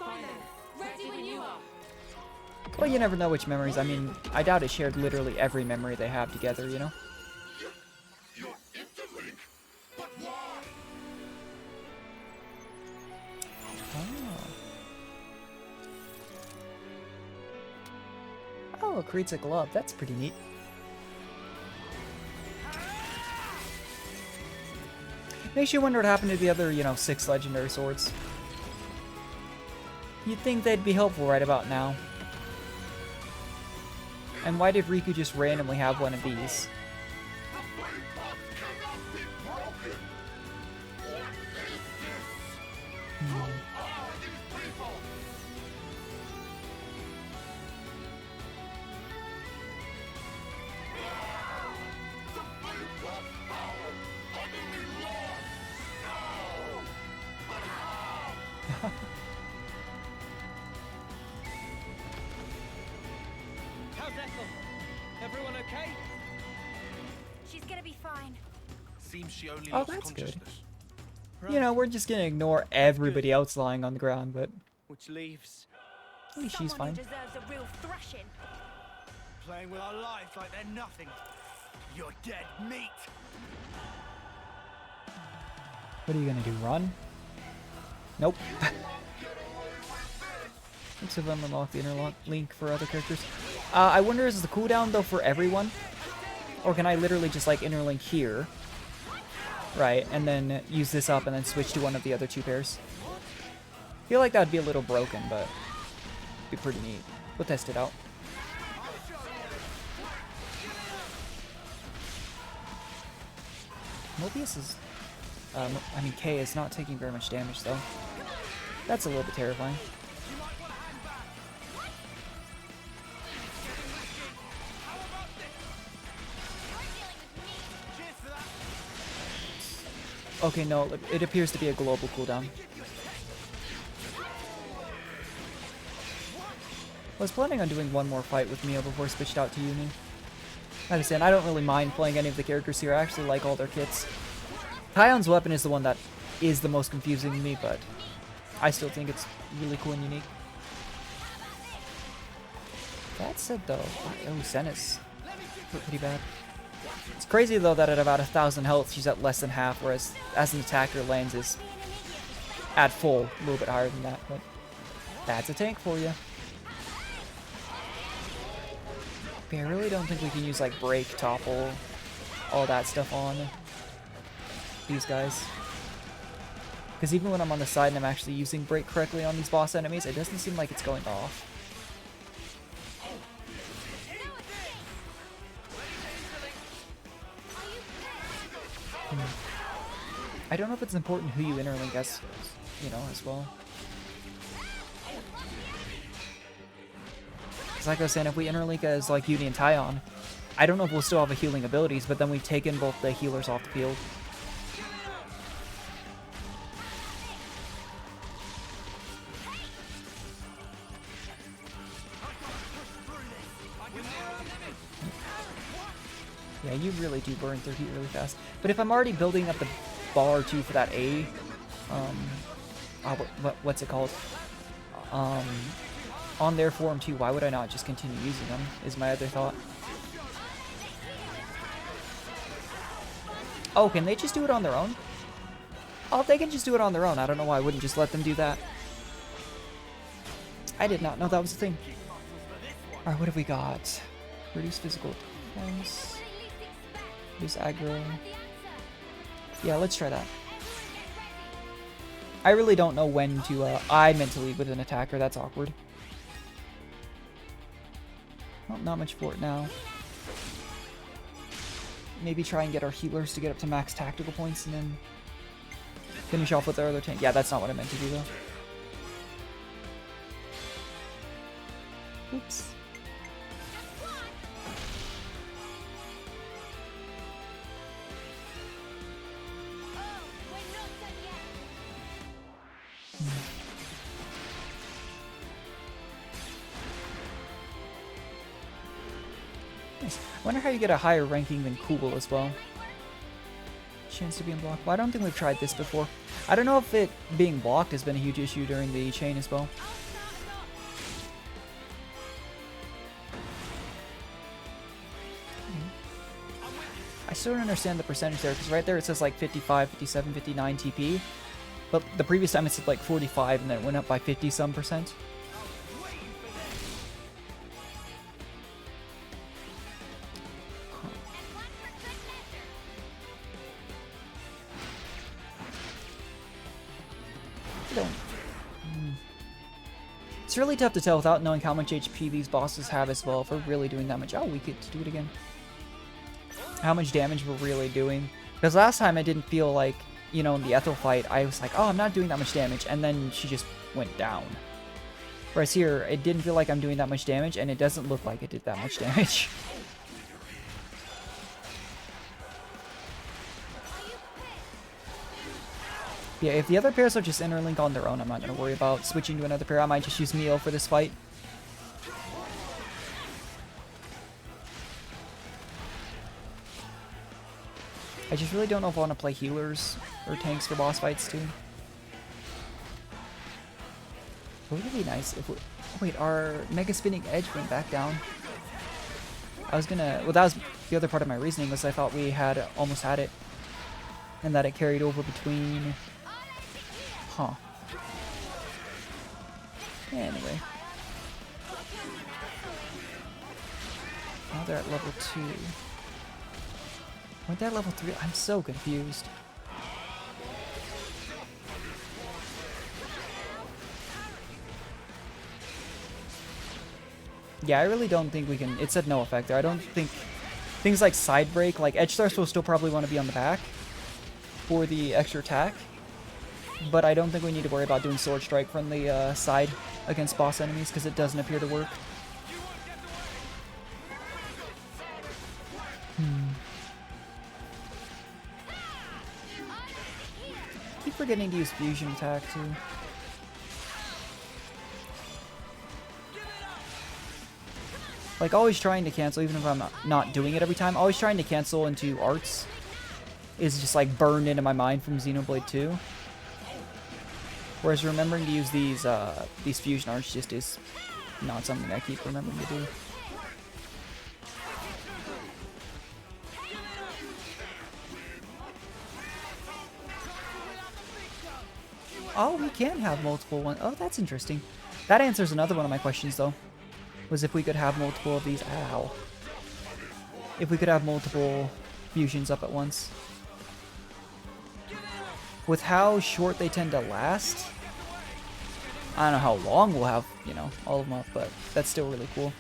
Fine then. Ready when you are. Well, you never know which memories. I mean, I doubt it shared literally every memory they have together, you know? Your interlink? But why? Oh, it creates a glove. That's pretty neat. Makes you wonder what happened to the other, you know, 6 legendary swords. You'd think they'd be helpful right about now. And why did Riku just randomly have one of these? How's Ethel? Everyone okay? She's gonna be fine. Seems she only Oh, lost that's good. consciousness. You know, we're just gonna ignore everybody else lying on the ground, but Which leaves at least she's fine. deserves a real thrashing. Playing with our lives like they're nothing. You're dead meat. What are you gonna do, run? Nope. Looks like I've unlocked the interlock link for other characters. I wonder, is the cooldown though for everyone? Or can I literally just like interlink here? Right, and then use this up and then switch to one of the other two pairs. I feel like that would be a little broken, but it'd be pretty neat. We'll test it out. Mobius is... I mean, K is not taking very much damage, though. That's a little bit terrifying. Okay, no, it appears to be a global cooldown. I was planning on doing one more fight with Mio before I switched out to Uni. Like I said, I don't really mind playing any of the characters here. I actually like all their kits. Tyon's weapon is the one that is the most confusing to me, but I still think it's really cool and unique. That said, though, oh, Senna's pretty bad. It's crazy, though, that at about 1,000 health, she's at less than half, whereas as an attacker, Lands is at full, a little bit higher than that, but that's a tank for you. Okay, I really don't think we can use, like, break, topple, all that stuff on these guys. Because even when I'm on the side and I'm actually using break correctly on these boss enemies, it doesn't seem like it's going off. I don't know if it's important who you interlink as, you know, as well. Because like I was saying, if we interlink as like Uni and Tyon, I don't know if we'll still have a healing abilities, but then we've taken both the healers off the field. Yeah, you really do burn through heat really fast. But if I'm already building up the bar too for that A, what's it called? On their form too, why would I not just continue using them, is my other thought. Oh, can they just do it on their own? Oh, if they can just do it on their own, I don't know why I wouldn't just let them do that. I did not know that was a thing. Alright, what have we got? Reduce physical defense. Reduce aggro. Yeah, let's try that. I really don't know when to, I meant to lead with an attacker, that's awkward. Well, not much for it now. Maybe try and get our healers to get up to max tactical points and then finish off with our other tank. Yeah, that's not what I meant to do though. Oops. Nice. I wonder how you get a higher ranking than Kugel as well. Chance to be unblocked. Well, I don't think we've tried this before. I don't know if it being blocked has been a huge issue during the chain as well. I still don't understand the percentage there, because right there it says like 55, 57, 59 TP. But the previous time it said like 45 and then it went up by 50 some percent. It's really tough to tell without knowing how much HP these bosses have as well, if we're really doing that much. Oh, we get to do it again. How much damage we're really doing. Because last time I didn't feel like, you know, in the Ethel fight, I was like, oh, I'm not doing that much damage, and then she just went down. Whereas here, it didn't feel like I'm doing that much damage, and it doesn't look like it did that much damage. Yeah, if the other pairs are just interlink on their own, I'm not going to worry about switching to another pair. I might just use Mio for this fight. I just really don't know if I want to play healers or tanks for boss fights too. It would be nice if we... Wait, our Mega Spinning Edge went back down. I was gonna... Well, that was the other part of my reasoning, was I thought we had almost had it. And that it carried over between... Huh. Anyway. Now they're at level 2. Weren't they at level 3? I'm so confused. Yeah, I really don't think we can... It said no effect there. I don't think... Things like side break, like Edge Thrust will still probably want to be on the back for the extra attack. But I don't think we need to worry about doing Sword Strike from the side against boss enemies, because it doesn't appear to work. Keep forgetting to use Fusion Attack, too. Like, always trying to cancel, even if I'm not doing it every time, always trying to cancel into arts is just, like, burned into my mind from Xenoblade 2. Whereas remembering to use these fusion arts just is not something I keep remembering to do. Oh, we can have multiple ones. Oh, that's interesting. That answers another one of my questions, though. Was if we could have multiple of these. Ow. If we could have multiple fusions up at once. With how short they tend to last, I don't know how long we'll have, you know, all of them up, but that's still really cool.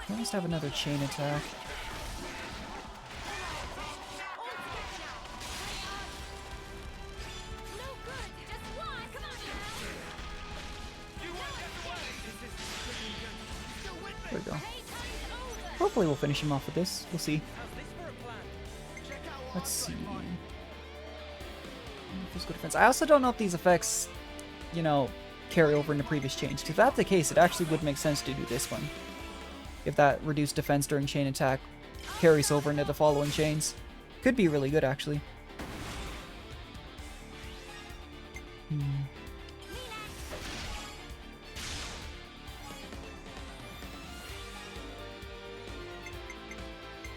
We almost have another chain attack. There we go. Hopefully we'll finish him off with this. We'll see. Let's see. Physical defense. I also don't know if these effects, you know, carry over into previous chains. If that's the case, it actually would make sense to do this one. If that reduced defense during chain attack carries over into the following chains. Could be really good, actually.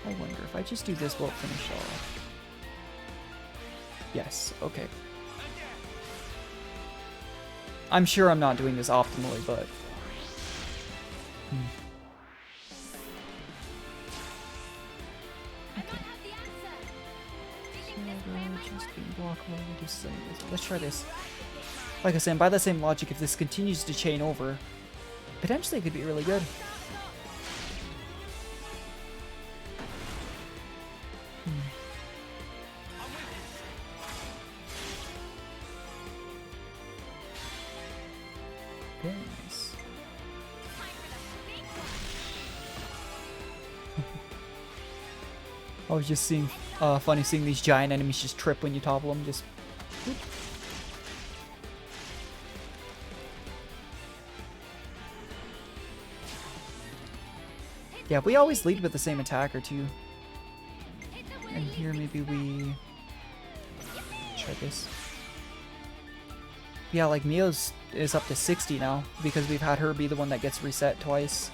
I wonder if I just do this, will it finish off? Yes, okay. I'm sure I'm not doing this optimally, but... Okay. Just being blockable, we'll do some of this. Let's try this. Like I said, by the same logic, if this continues to chain over, potentially it could be really good. Very nice. I was just seeing, funny seeing these giant enemies just trip when you topple them, just... Whoop. Yeah, we always lead with the same attacker too. And here maybe we... Try this. Yeah, like Mio's is up to 60 now, because we've had her be the one that gets reset twice.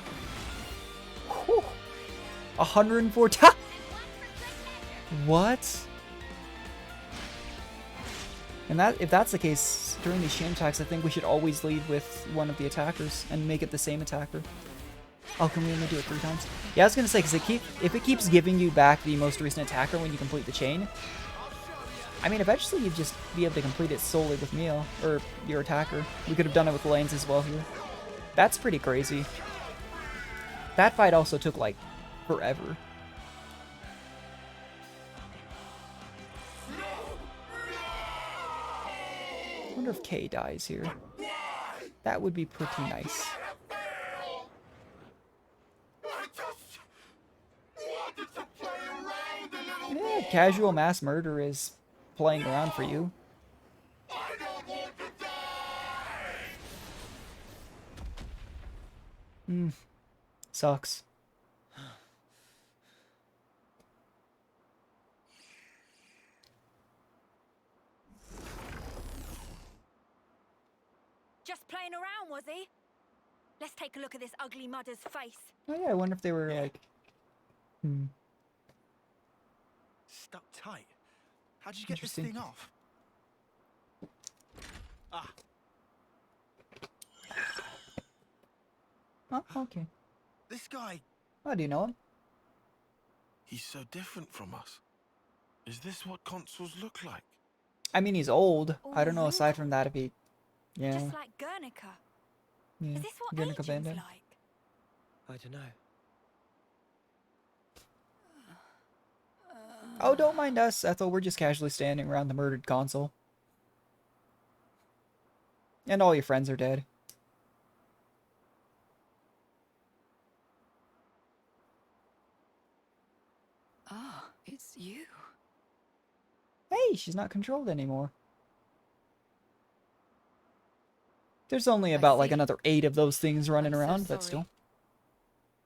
Whew. 104 times! What? And that, if that's the case, during these chain attacks, I think we should always lead with one of the attackers and make it the same attacker. Oh, can we only do it 3 times? Yeah, I was gonna say, because if it keeps giving you back the most recent attacker when you complete the chain, I mean, eventually you'd just be able to complete it solely with Mio, or your attacker. We could have done it with lanes as well here. That's pretty crazy. That fight also took, like, forever. I wonder if K dies here. That would be pretty nice. Yeah, casual mass murder is playing around for you. Sucks. Just playing around, was he? Let's take a look at this ugly mudder's face. Oh yeah, I wonder if they were like... Stuck tight. How'd you get this thing off? Ah. Oh, okay. This guy... Oh, do you know him? He's so different from us. Is this what consuls look like? I mean, he's old. All I don't know, aside wrinkled. from that, if he... Yeah. Just like Guernica. Yeah. Is this what Guernica aging's Bandit. like? I don't know. Oh, don't mind us, Ethel. We're just casually standing around the murdered consul. And all your friends are dead. Ah, it's you. Hey, she's not controlled anymore. There's only about like another 8 of those things running around, but still.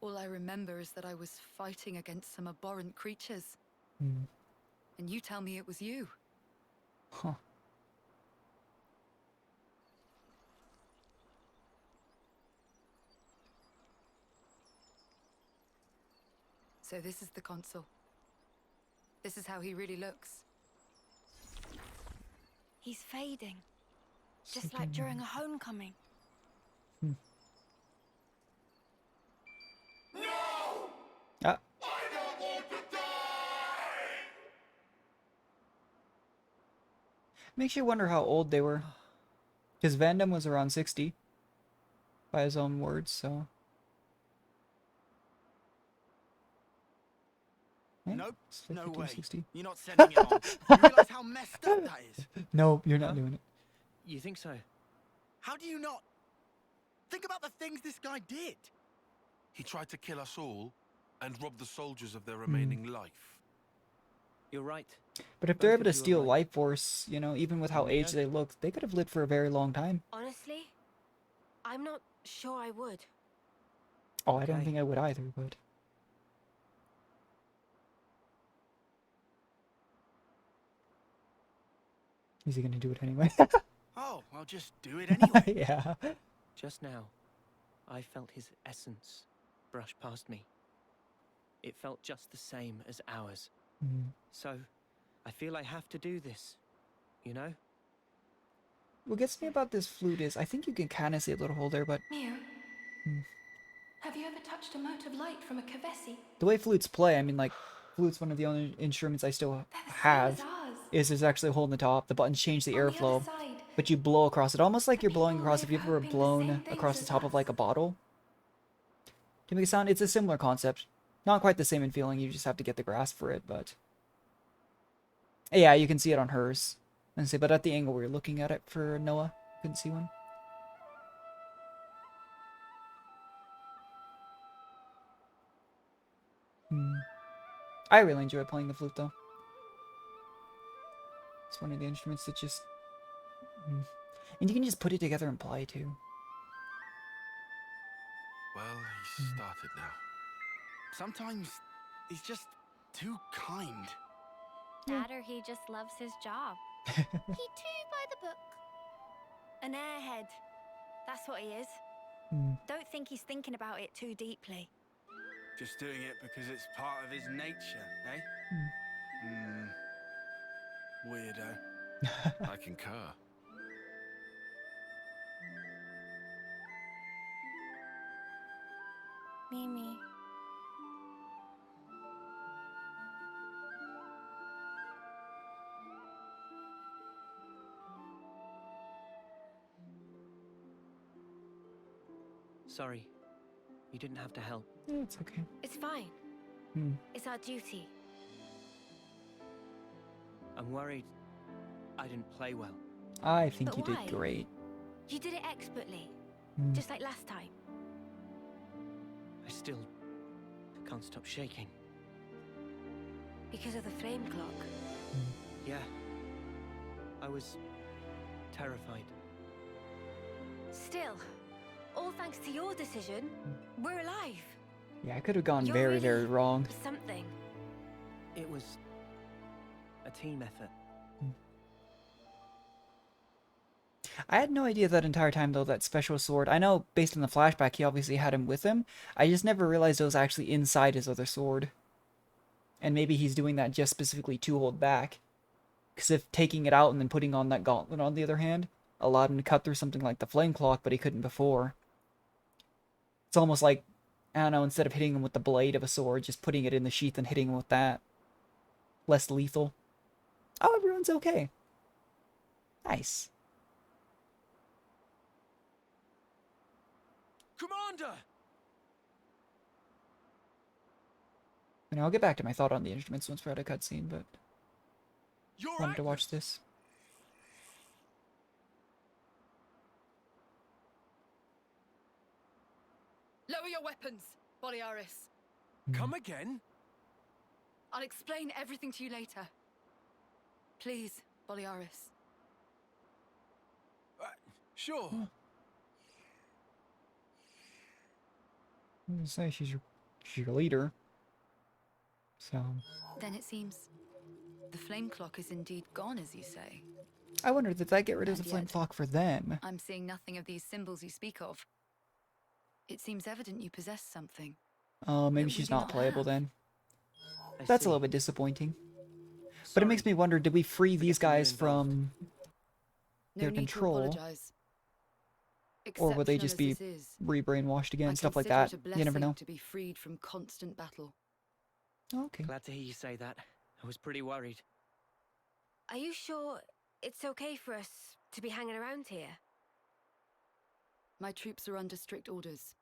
All I remember is that I was fighting against some abhorrent creatures. And you tell me it was you. Huh. So this is the consul. This is how he really looks. He's fading. Just like during a homecoming. Ah. Makes you wonder how old they were. Because Vandam was around 60. By his own words, so... Nope, like no 50, way. 60. You're not sending it on. You realize how messed up that is? No, you're not doing it. You think so? How do you not? Think about the things this guy did. He tried to kill us all and rob the soldiers of their remaining life. You're right. But if they're Both able to of you are steal right. life force, you know, even with how There we aged go. they look, they could have lived for a very long time. Honestly, I'm not sure I would. Oh, I don't think I would either, but... Is he gonna do it anyway? Oh, I'll just do it anyway. Yeah. Just now, I felt his essence brush past me. It felt just the same as ours. So, I feel I have to do this, you know? What gets me about this flute is, I think you can kind of see a little hole there, but... Mew, have you ever touched a mote of light from a Kavesi? The way flutes play, I mean, like, flute's one of the only instruments I still have, is there's actually a hole in the top, the buttons change the airflow, but you blow across it, almost like you're blowing across, if you've ever blown across the top of, like, a bottle. To make it sound, it's a similar concept. Not quite the same in feeling, you just have to get the grasp for it, but... Yeah, you can see it on hers. And say, but at the angle we were looking at it for Noah, couldn't see one. I really enjoy playing the flute, though. It's one of the instruments that just... And you can just put it together and play, too. Well, he's started now. Sometimes he's just too kind. That or he just loves his job. He too by the book. An airhead. That's what he is. Don't think he's thinking about it too deeply. Just doing it because it's part of his nature, eh? Weirdo. I concur. Mimi. Sorry. You didn't have to help. Yeah, it's okay. It's fine. It's our duty. I'm worried I didn't play well. I think But you why? did great. You did it expertly. Just like last time. I still can't stop shaking. Because of the flame clock. Yeah. I was terrified. Still, all thanks to your decision, We're alive. Yeah, I could have gone You're very, really very wrong. Something. It was a team effort. I had no idea that entire time, though, that special sword... I know, based on the flashback, he obviously had him with him. I just never realized it was actually inside his other sword. And maybe he's doing that just specifically to hold back. Because if taking it out and then putting on that gauntlet, on the other hand, allowed him to cut through something like the flame clock, but he couldn't before. It's almost like, I don't know, instead of hitting him with the blade of a sword, just putting it in the sheath and hitting him with that. Less lethal. Oh, everyone's okay. Nice. Commander! And I'll get back to my thought on the instruments once we're at a cutscene, but... You're wanted to watch this. Lower your weapons, Boliaris. Come again? I'll explain everything to you later. Please, Boliaris. Sure. I was gonna say she's your leader. So... Then it seems the flame clock is indeed gone, as you say. I wonder, did that get rid of And the flame yet, clock for them? I'm seeing nothing of these symbols you speak of. It seems evident you possess something. Oh, maybe that we she's do not not playable have. then. I That's see. a little bit disappointing. But it makes me wonder, did we free these guys from No their need control? to apologize. Or will they Exceptional just as be this is, re-brainwashed again, I stuff like consider that? it a You never know. blessing to be freed from constant battle. Okay. Glad to hear you say that. I was pretty worried. Are you sure it's okay for us to be hanging around here? My troops are under strict orders.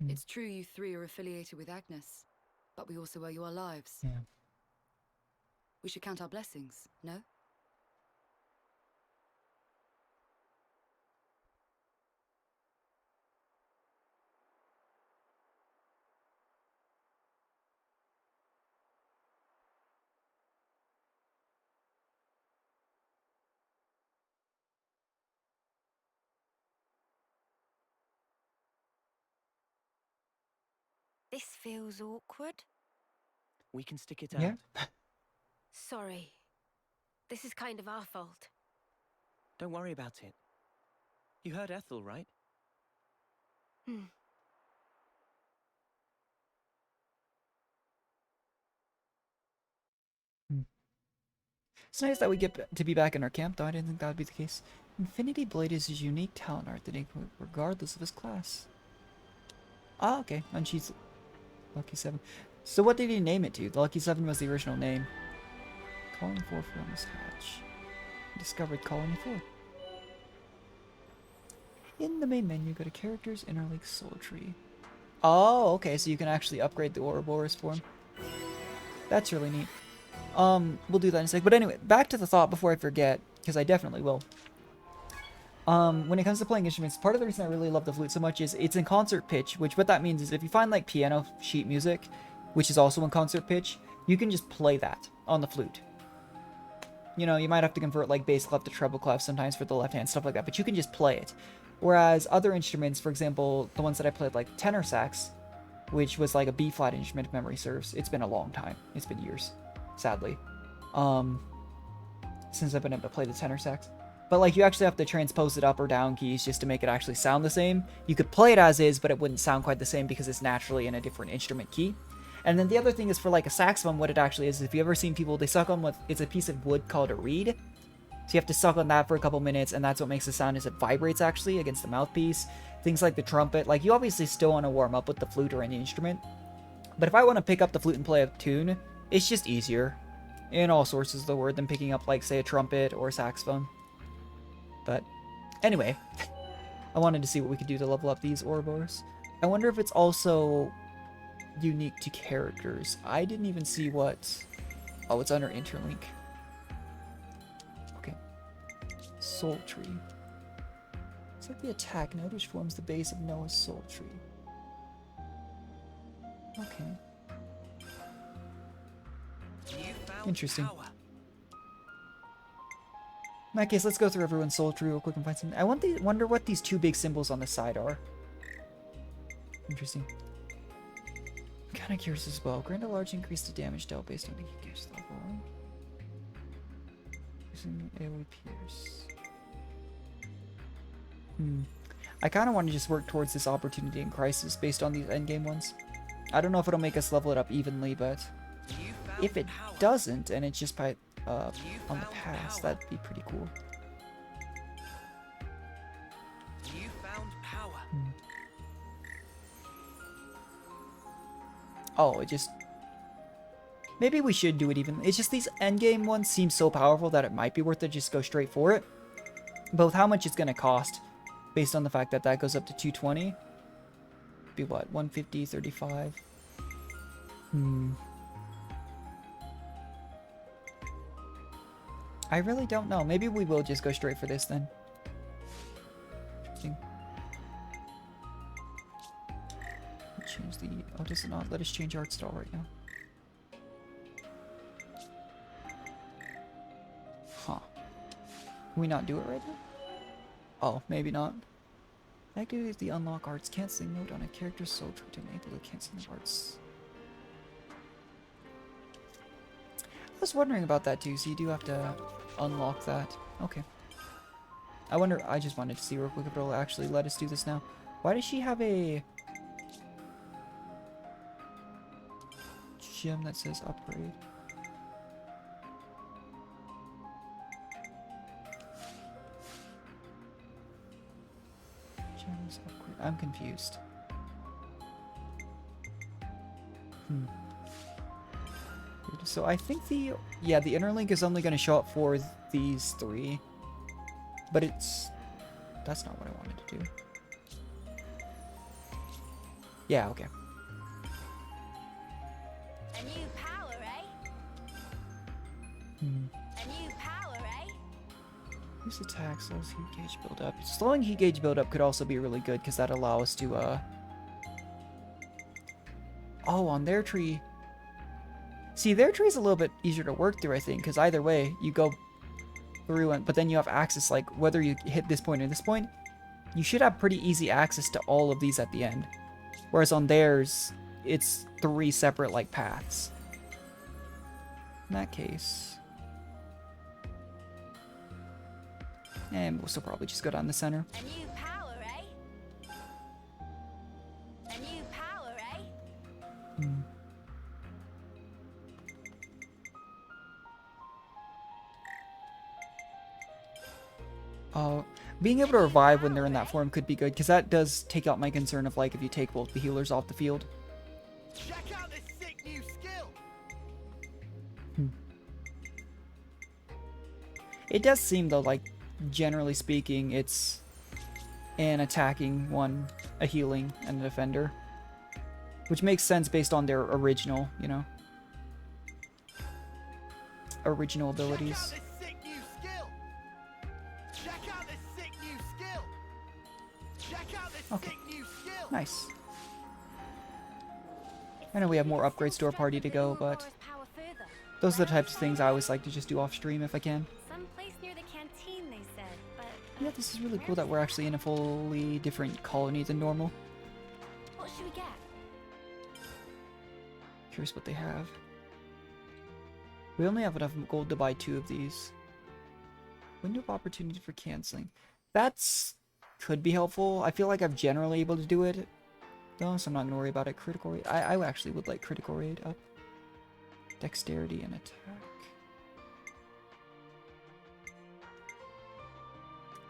Hmm. It's true you three are affiliated with Agnes, but we also owe you our lives. Yeah. We should count our blessings, no? This feels awkward. We can stick it out. Yeah. Sorry. This is kind of our fault. Don't worry about it. You heard Ethel, right? Hmm. It's nice that we get to be back in our camp, though I didn't think that would be the case. Infinity Blade is his unique talent art that he can regardless of his class. Ah, okay. And she's Lucky 7. So what did he name it to? The Lucky 7 was the original name. Colony 4 from his hatch. Discovered Colony 4. In the main menu, go to Characters, Interleague, Soul Tree. Oh, okay, so you can actually upgrade the Ouroboros for him. That's really neat. We'll do that in a sec. But anyway, back to the thought before I forget, because I definitely will. When it comes to playing instruments, part of the reason I really love the flute so much is it's in concert pitch, which what that means is if you find like piano sheet music, which is also in concert pitch, you can just play that on the flute. You know, you might have to convert like bass clef to treble clef sometimes for the left hand, stuff like that, but you can just play it. Whereas other instruments, for example, the ones that I played like tenor sax, which was like a B flat instrument if memory serves, it's been a long time. It's been years, sadly, since I've been able to play the tenor sax. But like you actually have to transpose it up or down keys just to make it actually sound the same. You could play it as is, but it wouldn't sound quite the same because it's naturally in a different instrument key. And then the other thing is for like a saxophone, what it actually is, if you've ever seen people, they suck on what, it's a piece of wood called a reed. So you have to suck on that for a couple minutes, and that's what makes the sound is it vibrates actually against the mouthpiece. Things like the trumpet, like you obviously still want to warm up with the flute or any instrument. But if I want to pick up the flute and play a tune, it's just easier, in all sources of the word, than picking up like say a trumpet or a saxophone. But anyway, I wanted to see what we could do to level up these Ouroboros. I wonder if it's also unique to characters. I didn't even see what... Oh, it's under Interlink. Okay. Soul Tree. It's like the attack node, which forms the base of Noah's Soul Tree. Okay. Interesting. In that case, let's go through everyone's Soul Tree real quick and find something. I wonder what these two big symbols on the side are. Interesting. I'm kind of curious as well. Grant a large increase to damage dealt based on the heat gauge level. Using AoE pierce. I kind of want to just work towards this opportunity in Crisis based on these endgame ones. I don't know if it'll make us level it up evenly, but if it doesn't, and it's just by on the pass, that'd be pretty cool. You found power. Oh, it just... Maybe we should do it even. It's just these endgame ones seem so powerful that it might be worth it to just go straight for it. Both how much it's going to cost, based on the fact that that goes up to 220. Be what, 150, 35? I really don't know. Maybe we will just go straight for this then. Interesting. Change the... Oh, does it not let us change art style right now? Huh. Can we not do it right now? Oh, maybe not. Activate the unlock arts canceling mode on a character's soul to enable the canceling arts. I was wondering about that too, so you do have to unlock that. Okay. I wonder, I just wanted to see real quick if it'll actually let us do this now. Why does she have a gem that says upgrade? Gems upgrade. I'm confused. So I think the interlink is only going to show up for these three, but that's not what I wanted to do. Yeah, okay. A new power, eh? A new power, eh? Use attack, slows heat gauge buildup. Slowing heat gauge buildup could also be really good because that'd allow us to oh, on their tree. See, their tree is a little bit easier to work through, I think, because either way, you go through, but then you have access, like, whether you hit this point or this point, you should have pretty easy access to all of these at the end. Whereas on theirs, it's 3 separate, like, paths. In that case... And we'll still probably just go down the center. A new power, eh? A new power, eh? Being able to revive when they're in that form could be good, because that does take out my concern of, like, if you take both the healers off the field. Check out this sick new skill. It does seem, though, like, generally speaking, it's an attacking one, a healing, and a defender. Which makes sense based on their original, you know, original abilities. Okay, nice. I know we have more upgrades to our party to go, but those are the types of things I always like to just do off stream if I can. Someplace near the canteen, they said, but Yeah, this is really cool that we're actually in a fully different colony than normal. what should we get? Curious what they have. We only have enough gold to buy 2 of these. Window of opportunity for canceling. That's could be helpful. I feel like I'm generally able to do it, though, so I'm not gonna worry about it. Critical rate. I actually would like critical rate up. Dexterity and attack.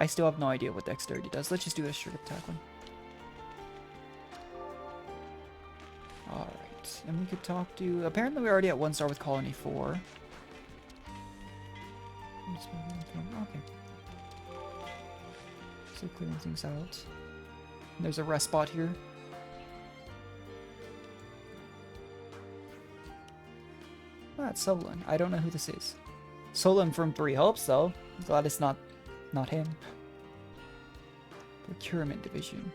I still have no idea what dexterity does. Let's just do a straight attack one. Alright, and we could talk to... Apparently we're already at 1 star with Colony 4. Okay. So clearing things out. There's a rest spot here. Ah, it's Solon. I don't know who this is. Solon from 3 Hopes, though. I'm glad it's not him. Procurement division.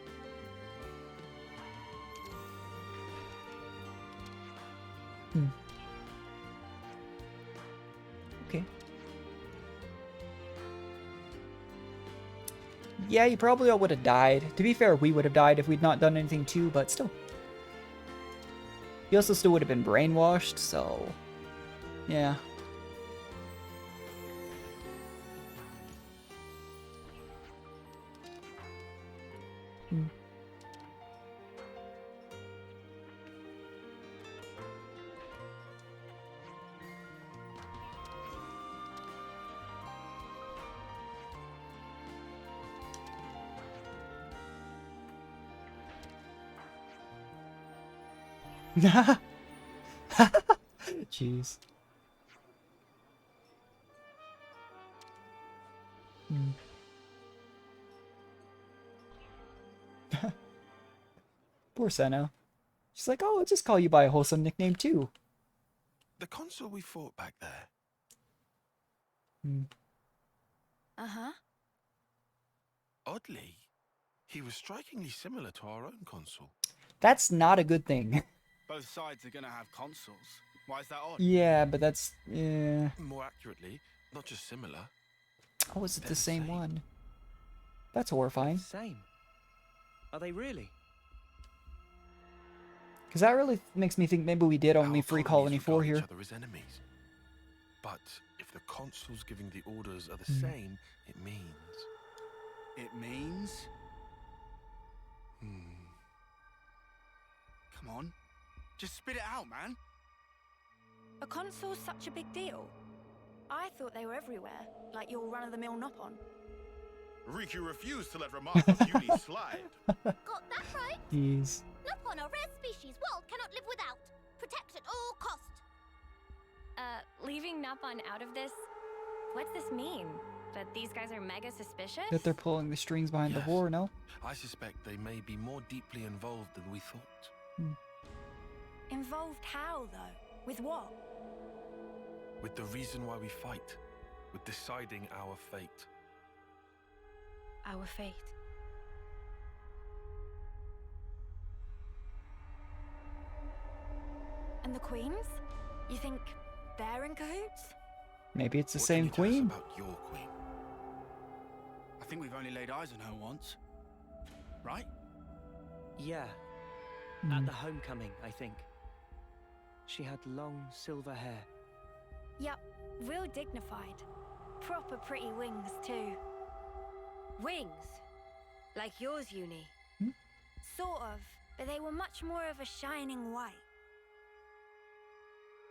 Okay. Yeah, you probably all would have died. To be fair, we would have died if we'd not done anything too, but still. You also still would have been brainwashed, so... yeah. Jeez. Poor Senna. She's like, oh, I'll just call you by a wholesome nickname too. The consul we fought back there. Uh-huh. Oddly, he was strikingly similar to our own consul. That's not a good thing. Both sides are gonna have consuls. Why is that odd? Yeah, but that's... yeah. More accurately, not just similar. Oh, is it the same one? That's horrifying. Same. Are they really? Because that really makes me think maybe we did only free Colony 4 here. Each other as enemies. But if the consuls giving the orders are the same, it means... It means? Come on. Just spit it out, man. A consul's such a big deal. I thought they were everywhere, like your run-of-the-mill Nopon. Riku refused to let remarks of Uni slide. Got that right? Jeez. Nopon, a rare species world cannot live without. Protect at all cost. Leaving Nopon out of this? What's this mean? That these guys are mega suspicious? That they're pulling the strings behind the war, no? I suspect they may be more deeply involved than we thought. Involved how, though? With what? With the reason why we fight. With deciding our fate. Our fate. And the queens? You think they're in cahoots? Maybe it's the same queen. About your queen. I think we've only laid eyes on her once. Right? Yeah. At the homecoming, I think. She had long silver hair. Yep, real dignified. Proper pretty wings, too. Wings? Like yours, Uni? Sort of, but they were much more of a shining white.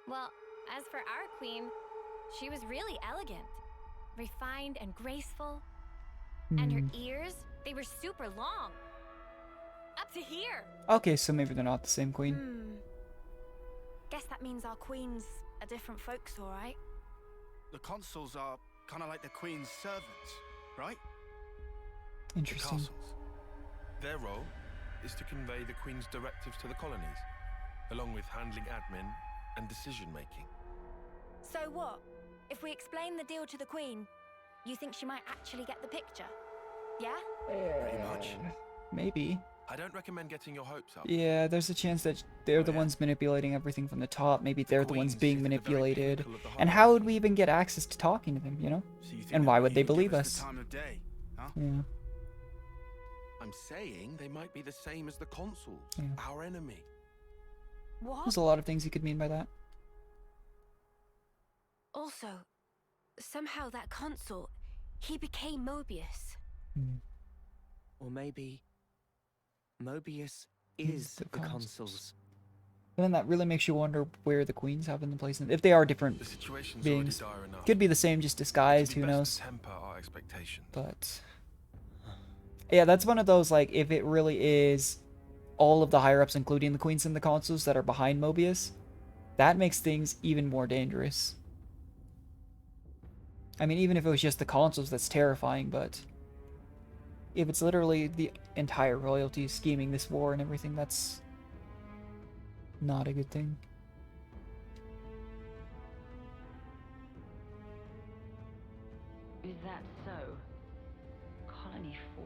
Well, as for our queen, she was really elegant. Refined and graceful. And her ears, they were super long. Up to here. Okay, so maybe they're not the same queen. Guess that means our queen's a different folks, alright? The consuls are kind of like the queen's servants, right? Interesting. The castles. Their role is to convey the queen's directives to the colonies, along with handling admin and decision-making. So what? If we explain the deal to the queen, you think she might actually get the picture? Yeah? Pretty much. Maybe. I don't recommend getting your hopes up. Yeah, there's a chance that they're the ones manipulating everything from the top. Maybe they're the ones being manipulated. And how would we even get access to talking to them, you know? And why would they believe us? Yeah. I'm saying they might be the same as the consuls, our enemy. What? There's a lot of things you could mean by that. Also, somehow that consul, he became Mobius. Or maybe Mobius is the consuls. And then that really makes you wonder where the queens have in the place. If they are different beings. Could be the same, just disguised, who knows. Temper our expectations. But yeah, that's one of those, like, if it really is all of the higher-ups, including the queens and the consuls that are behind Mobius, that makes things even more dangerous. I mean, even if it was just the consuls, that's terrifying, but if it's literally the entire royalty scheming this war and everything, that's not a good thing. Is that so? Colony 4.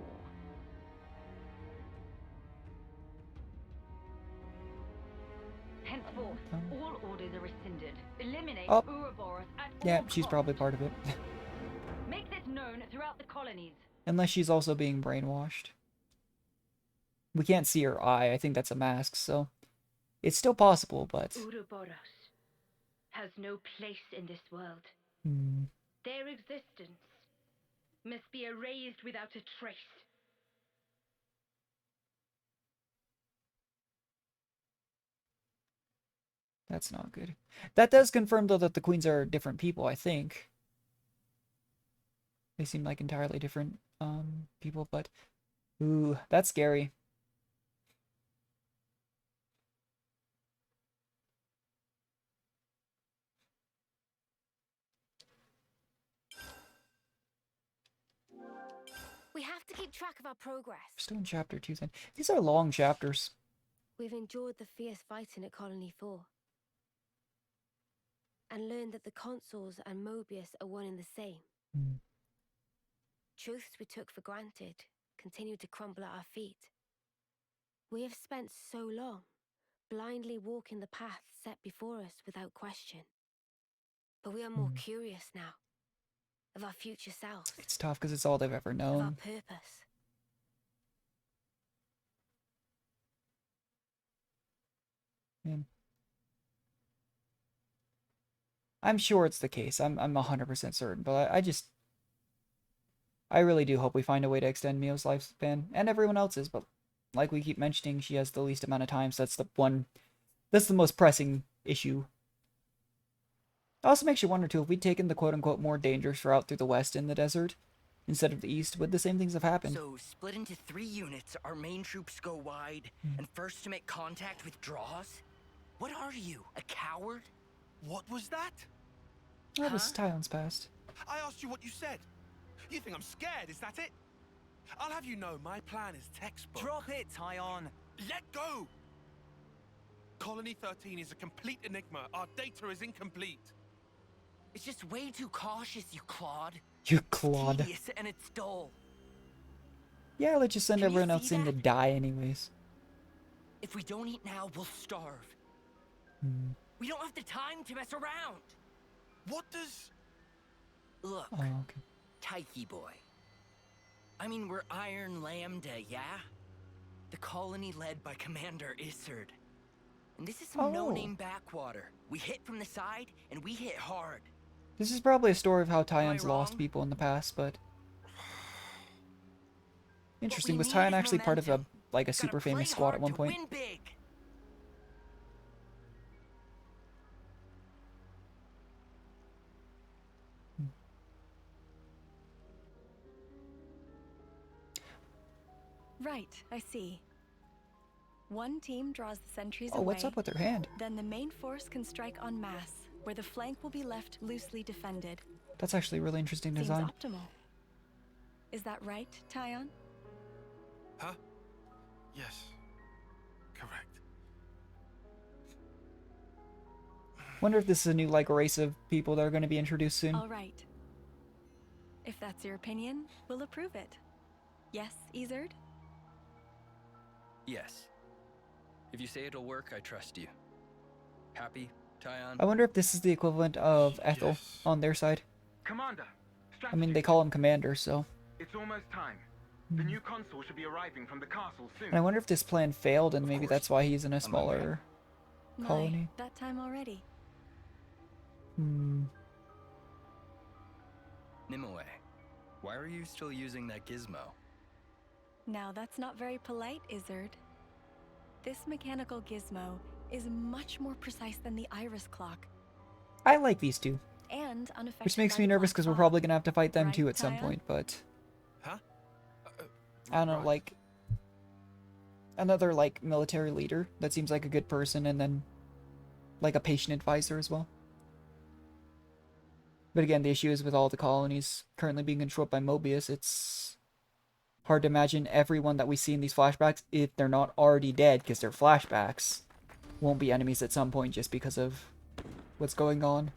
Henceforth, all orders are rescinded. Eliminate Ouroboros at all Yeah, she's costs. probably part of it. Make this known throughout the colonies. Unless she's also being brainwashed. We can't see her eye. I think that's a mask, so it's still possible, but... Ouroboros has no place in this world. Their existence must be erased without a trace. That's not good. That does confirm, though, that the queens are different people, I think. They seem like entirely different people, but... Ooh, that's scary. We have to keep track of our progress. Still in chapter 2 then. These are long chapters. We've endured the fierce fighting at Colony 4. And learned that the consuls and Mobius are one and the same. Truths we took for granted continue to crumble at our feet. We have spent so long blindly walking the path set before us without question. But we are more curious now of our future selves. It's tough because it's all they've ever known. Of our purpose. Man. I'm sure it's the case. I'm 100% certain, but I really do hope we find a way to extend Mio's lifespan, and everyone else's, but like we keep mentioning, she has the least amount of time, so that's the most pressing issue. It also makes you wonder, too, if we'd taken the quote-unquote more dangerous route through the west in the desert, instead of the east, would the same things have happened? So, split into 3 units, our main troops go wide, and first to make contact withdraws? What are you, a coward? What was that? That was Tyon's past. I asked you what you said. You think I'm scared, is that it? I'll have you know my plan is textbook. Drop it, Tyon. Let go! Colony 13 is a complete enigma. Our data is incomplete. It's just way too cautious, you clod. You clod. It's tedious and it's dull. Yeah, let's just send Can you everyone else see in to that? die anyways. If we don't eat now, we'll starve. We don't have the time to mess around. What does... Look, Oh, okay. Tyche boy. I mean, we're Iron Lambda, yeah? The colony led by Commander Isard. And this is some no-name backwater. We hit from the side, and we hit hard. This is probably a story of how Tyon's lost people in the past, but... Interesting, was Tyon actually part of a super famous squad at one point? Win big. Right, I see. One team draws the sentries Oh, away. what's up with her hand? Then the main force can strike en masse, where the flank will be left loosely defended. That's actually a really interesting Seems design. optimal. Is that right, Tyon? Huh? Yes. Correct. Wonder if this is a new, like, race of people that are going to be introduced soon. All right. If that's your opinion, we'll approve it. Yes, Isard? Yes. If you say it'll work, I trust you. Happy, Tyon? I wonder if this is the equivalent of Ethel on their side. Commander, I mean, they call him Commander, so... it's almost time. The new consul should be arriving from the castle soon. And I wonder if this plan failed, and maybe that's why he's in a smaller colony. That time already. Nimue, why are you still using that gizmo? Now that's not very polite, Isard. This mechanical gizmo is much more precise than the iris clock. I like these two. And unaffected Which makes by me the nervous black because we're fog. probably going to have to fight them Right, too at some Tyon? point, but... Huh? I don't know, like... Another, like, military leader that seems like a good person, and then... like a patient advisor as well. But again, the issue is with all the colonies currently being controlled by Mobius, it's hard to imagine everyone that we see in these flashbacks, if they're not already dead, because they're flashbacks, won't be enemies at some point just because of what's going on.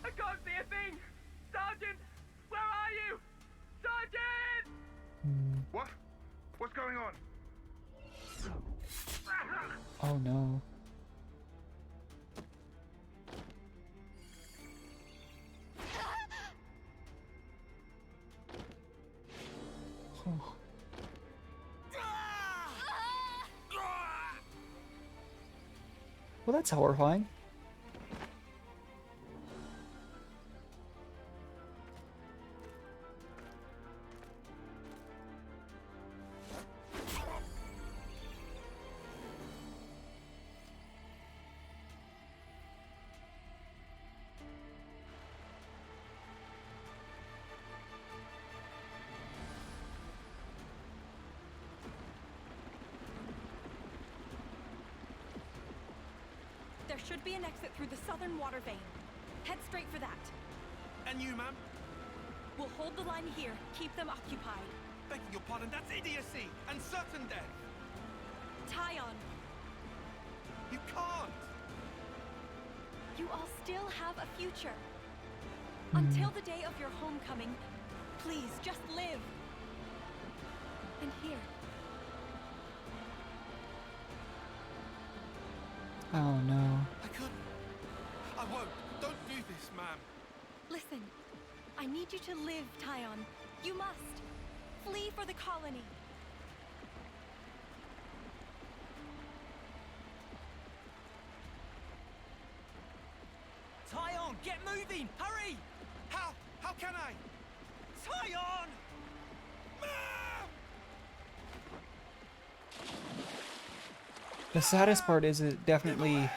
I can't see a thing! Sergeant! Where are you? Sergeant! What? What's going on? Oh no. Oh. Well, that's horrifying. There should be an exit through the southern water vein. Head straight for that. And you, ma'am? We'll hold the line here, keep them occupied. Begging your pardon, that's idiocy and certain death. Tyon, You can't. you all still have a future. Until the day of your homecoming, please just live. And here. Oh no. I couldn't. I won't. Don't do this, ma'am. Listen, I need you to live, Tyon. You must. Flee for the colony. Tyon, get moving! Hurry! How can I? Tyon! The saddest part is it definitely...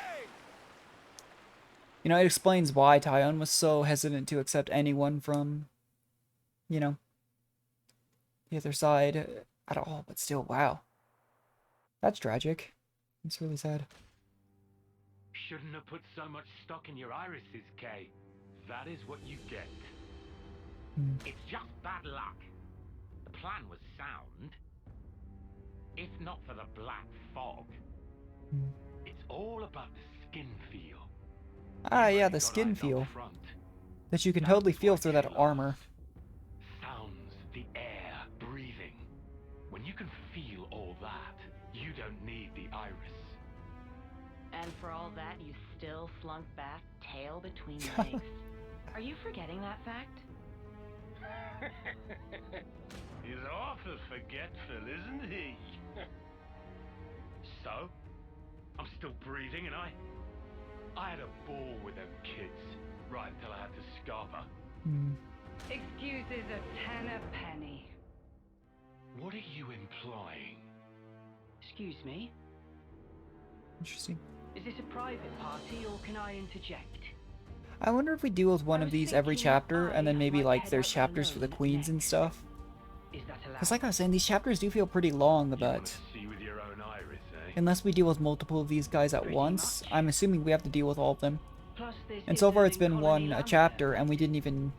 You know, it explains why Tyon was so hesitant to accept anyone from, you know, the other side at all. But still, wow. That's tragic. It's really sad. Shouldn't have put so much stock in your irises, Kay. That is what you get. It's just bad luck. The plan was sound. If not for the black fog. It's all about the skin feel. Ah, yeah, the skin feel. That you can totally feel through that armor. Sounds, the air, breathing. When you can feel all that, you don't need the iris. And for all that, you still slunk back, tail between legs. Are you forgetting that fact? He's awful forgetful, isn't he? So, I'm still breathing, and I had a ball with them kids, right until I had to scarper. Excuses a 10 a penny. What are you implying? Excuse me? Interesting. Is this a private party, or can I interject? I wonder if we deal with one of these every chapter, and then maybe, like, there's chapters for the queens and stuff. Because like I was saying, these chapters do feel pretty long, but... See with your own iris, eh? Unless we deal with multiple of these guys at once, I'm assuming we have to deal with all of them. And so far it's been a chapter, and we didn't even,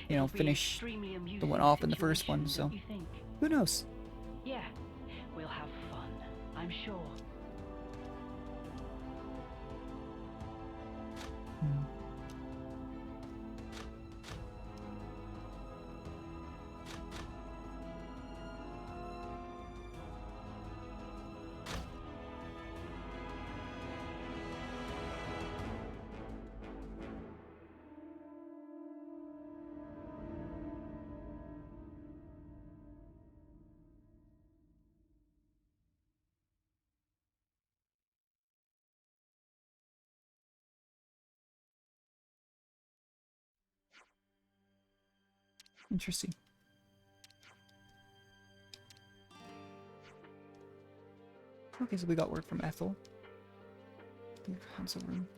you know, finish the one off in the first one, so... Who knows? Yeah, we'll have fun, I'm sure. Interesting. Okay, so we got word from Ethel. Council room.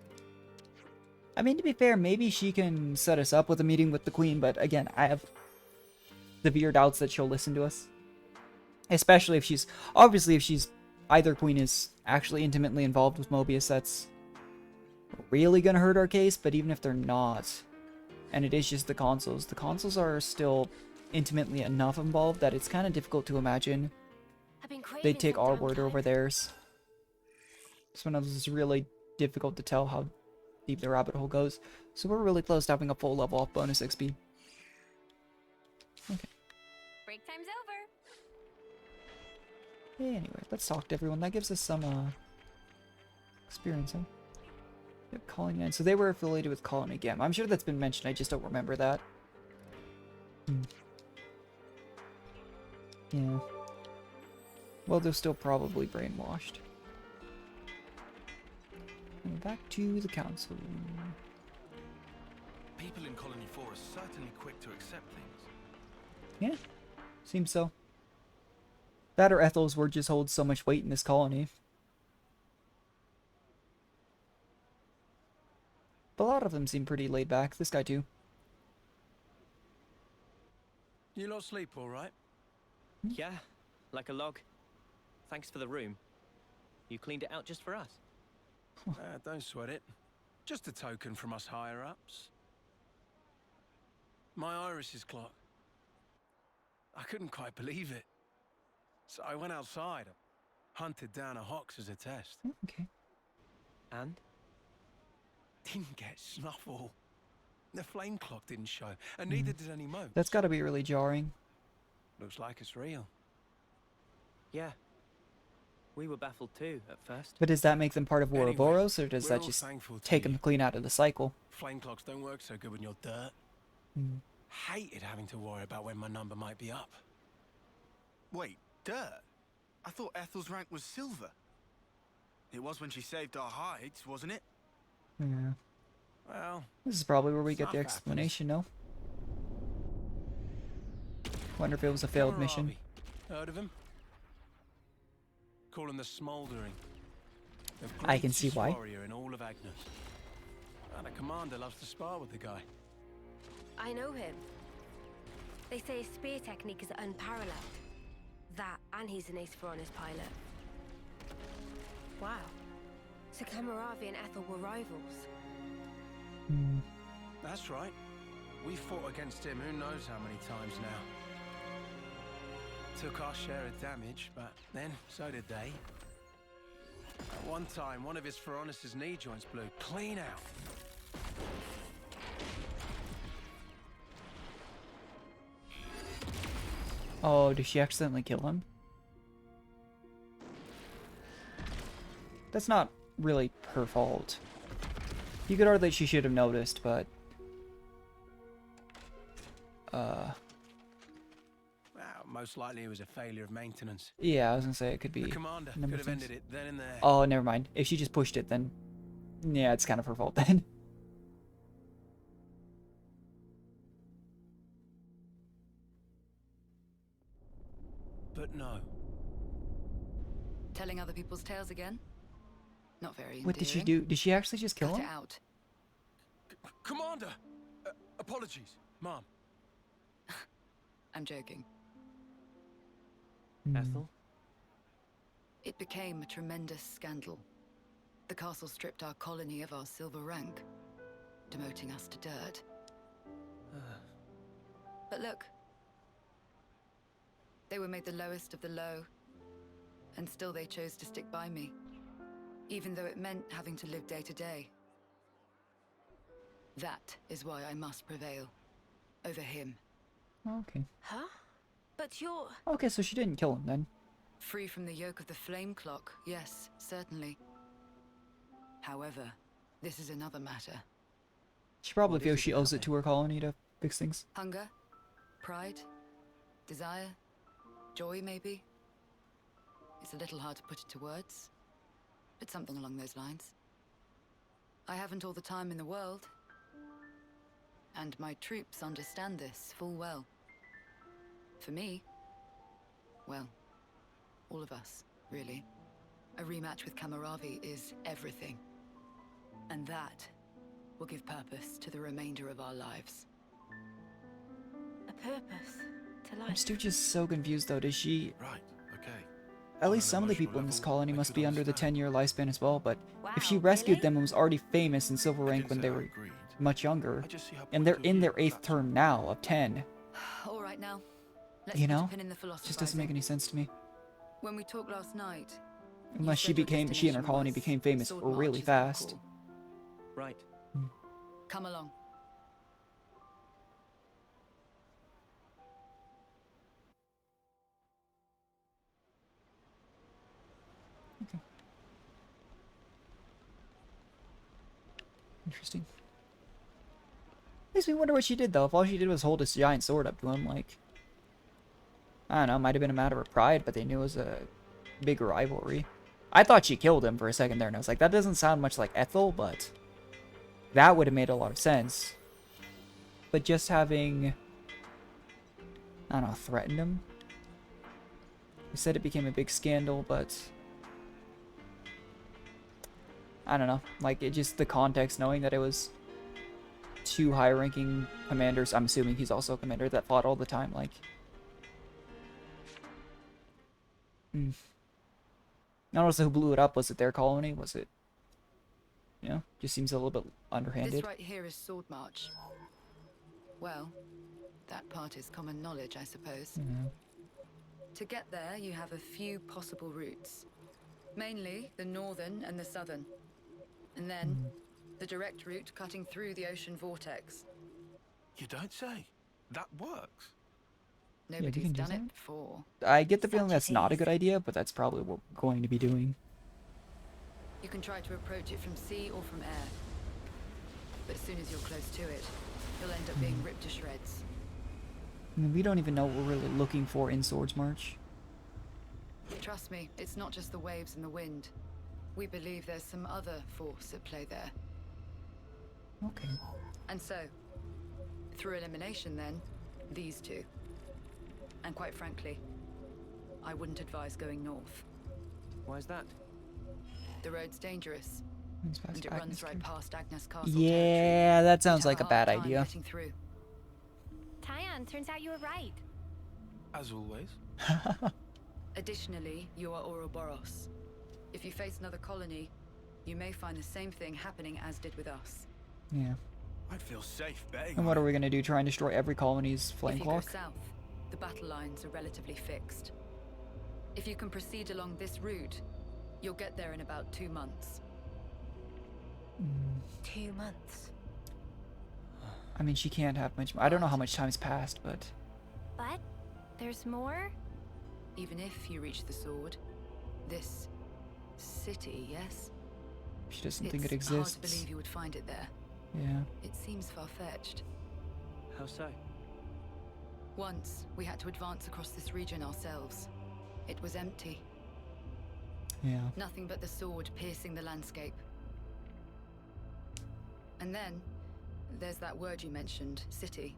I mean, to be fair, maybe she can set us up with a meeting with the Queen, but again, I have severe doubts that she'll listen to us. Especially if she's... Obviously, if she's... Either Queen is actually intimately involved with Mobius, that's really gonna hurt our case, but even if they're not, and it is just the consuls are still intimately enough involved that it's kind of difficult to imagine they'd take our word over theirs. It's one of those is really difficult to tell how deep the rabbit hole goes. So we're really close to having a full level off bonus XP. Okay. Break time's over. Anyway, let's talk to everyone. That gives us some experience, huh? Yep, Colony 9. So they were affiliated with Colony Gamma. I'm sure that's been mentioned, I just don't remember that. Yeah. Well, they're still probably brainwashed. And back to the council. People in Colony 4 are certainly quick to accept things. Yeah, seems so. That or Ethel's word just holds so much weight in this colony. But a lot of them seem pretty laid back. This guy too. You lot sleep all right? Yeah, like a log. Thanks for the room. You cleaned it out just for us. Don't sweat it. Just a token from us higher-ups. My iris's clock. I couldn't quite believe it. So I went outside, hunted down a Hox as a test. Okay. And? Didn't get snuffle. The flame clock didn't show, and neither did any motes. That's gotta be really jarring. Looks like it's real. Yeah. We were baffled too, at first. But does that make them part of Ouroboros, or does we're that all just thankful to take them you. clean out of the cycle? Flame clocks don't work so good when you're dirt. Hated having to worry about when my number might be up. Wait, dirt? I thought Ethel's rank was silver. It was when she saved our hides, wasn't it? Yeah. Well, This is probably where we get the stuff happens. explanation, no? Wonder if it was a failed mission. Heard of him? Call him the Smouldering. The I can see greatest why. warrior in all of Agnes. And a commander loves to spar with the guy. I know him. They say his spear technique is unparalleled. That, and he's an ace for honest pilot. Wow. So Kamaravi and Ethel were rivals. That's right. We fought against him who knows how many times now. Took our share of damage, but then so did they. At one time, one of his Feronis' knee joints blew clean out. Oh, did she accidentally kill him? That's not really her fault. You could argue that she should have noticed, but... Well, most likely it was a failure of maintenance. Yeah, I was gonna say it could be The commander a number could of have things. ended it then and there. Oh, never mind. If she just pushed it, then... Yeah, it's kind of her fault then. But no. Telling other people's tales again? Not very What did she endearing. do? Did she actually just kill Cut him? it out. Commander! Apologies, Mom. I'm joking. Ethel? It became a tremendous scandal. The castle stripped our colony of our silver rank, demoting us to dirt. But look. They were made the lowest of the low, and still they chose to stick by me, even though it meant having to live day to day. That is why I must prevail over him. Okay. Huh? But you're... Okay, so she didn't kill him then. Free from the yoke of the flame clock, yes, certainly. However, this is another matter. She probably feels she owes it to her colony to fix things. Hunger? Pride? Desire? Joy, maybe? It's a little hard to put into words, but something along those lines. I haven't all the time in the world, and my troops understand this full well. For me, well, all of us, really. A rematch with Kamaravi is everything. And that will give purpose to the remainder of our lives. A purpose to life. I'm still just so confused though. Does she... Right, okay. At least some of the people in this colony must be under the 10-year lifespan as well, but if she Wow, rescued really? them and was already famous in Silver Rank when they were much younger, and they're in their 8th term now of 10, All right now, let's you put a know? pin in the Just doesn't make any sense to me. When we talked last night, Unless she and her colony became famous sword really marches are fast. cool. Right. Come along. Interesting. Makes me wonder what she did though. If all she did was hold this giant sword up to him, like... I don't know, might have been a matter of pride, but they knew it was a big rivalry. I thought she killed him for a second there, and I was like, that doesn't sound much like Ethel, but that would have made a lot of sense. But just having, I don't know, threatened him? We said it became a big scandal, but I don't know, like, it just, the context, knowing that it was two high-ranking commanders, I'm assuming he's also a commander, that fought all the time, like, I don't know who blew it up. Was it their colony? Was it, you know, just seems a little bit underhanded. This right here is Sword March. Well, that part is common knowledge, I suppose. To get there, you have a few possible routes. Mainly the northern and the southern. And then the direct route cutting through the ocean vortex. You don't say. That works. Nobody's done it before. I get the feeling that's not a good idea, but that's probably what we're going to be doing. You can try to approach it from sea or from air. But as soon as you're close to it, you'll end up being ripped to shreds. I mean, we don't even know what we're really looking for in Swords March. Trust me, it's not just the waves and the wind. We believe there's some other force at play there. Okay. And so, through elimination then, these two. And quite frankly, I wouldn't advise going north. Why is that? The road's dangerous. And it runs right past Agnes Castle. Yeah, that sounds like a bad idea. Through. Tyann, turns out you were right. As always. Additionally, you are Ouroboros. If you face another colony, you may find the same thing happening as did with us. Yeah. I'd feel safe betting. And what are we gonna do? Try and destroy every colony's flame If you go clock? south, the battle lines are relatively fixed. If you can proceed along this route, you'll get there in about 2 months. 2 months. I mean, she can't have much. I don't know how much time's passed, but But there's more? Even if you reach the sword, this city, yes? she doesn't think it It's hard to exists. believe you would find it there. Yeah. It seems far-fetched. How so? Once, we had to advance across this region ourselves. It was empty. Yeah. Nothing but the sword piercing the landscape. And then, there's that word you mentioned, city.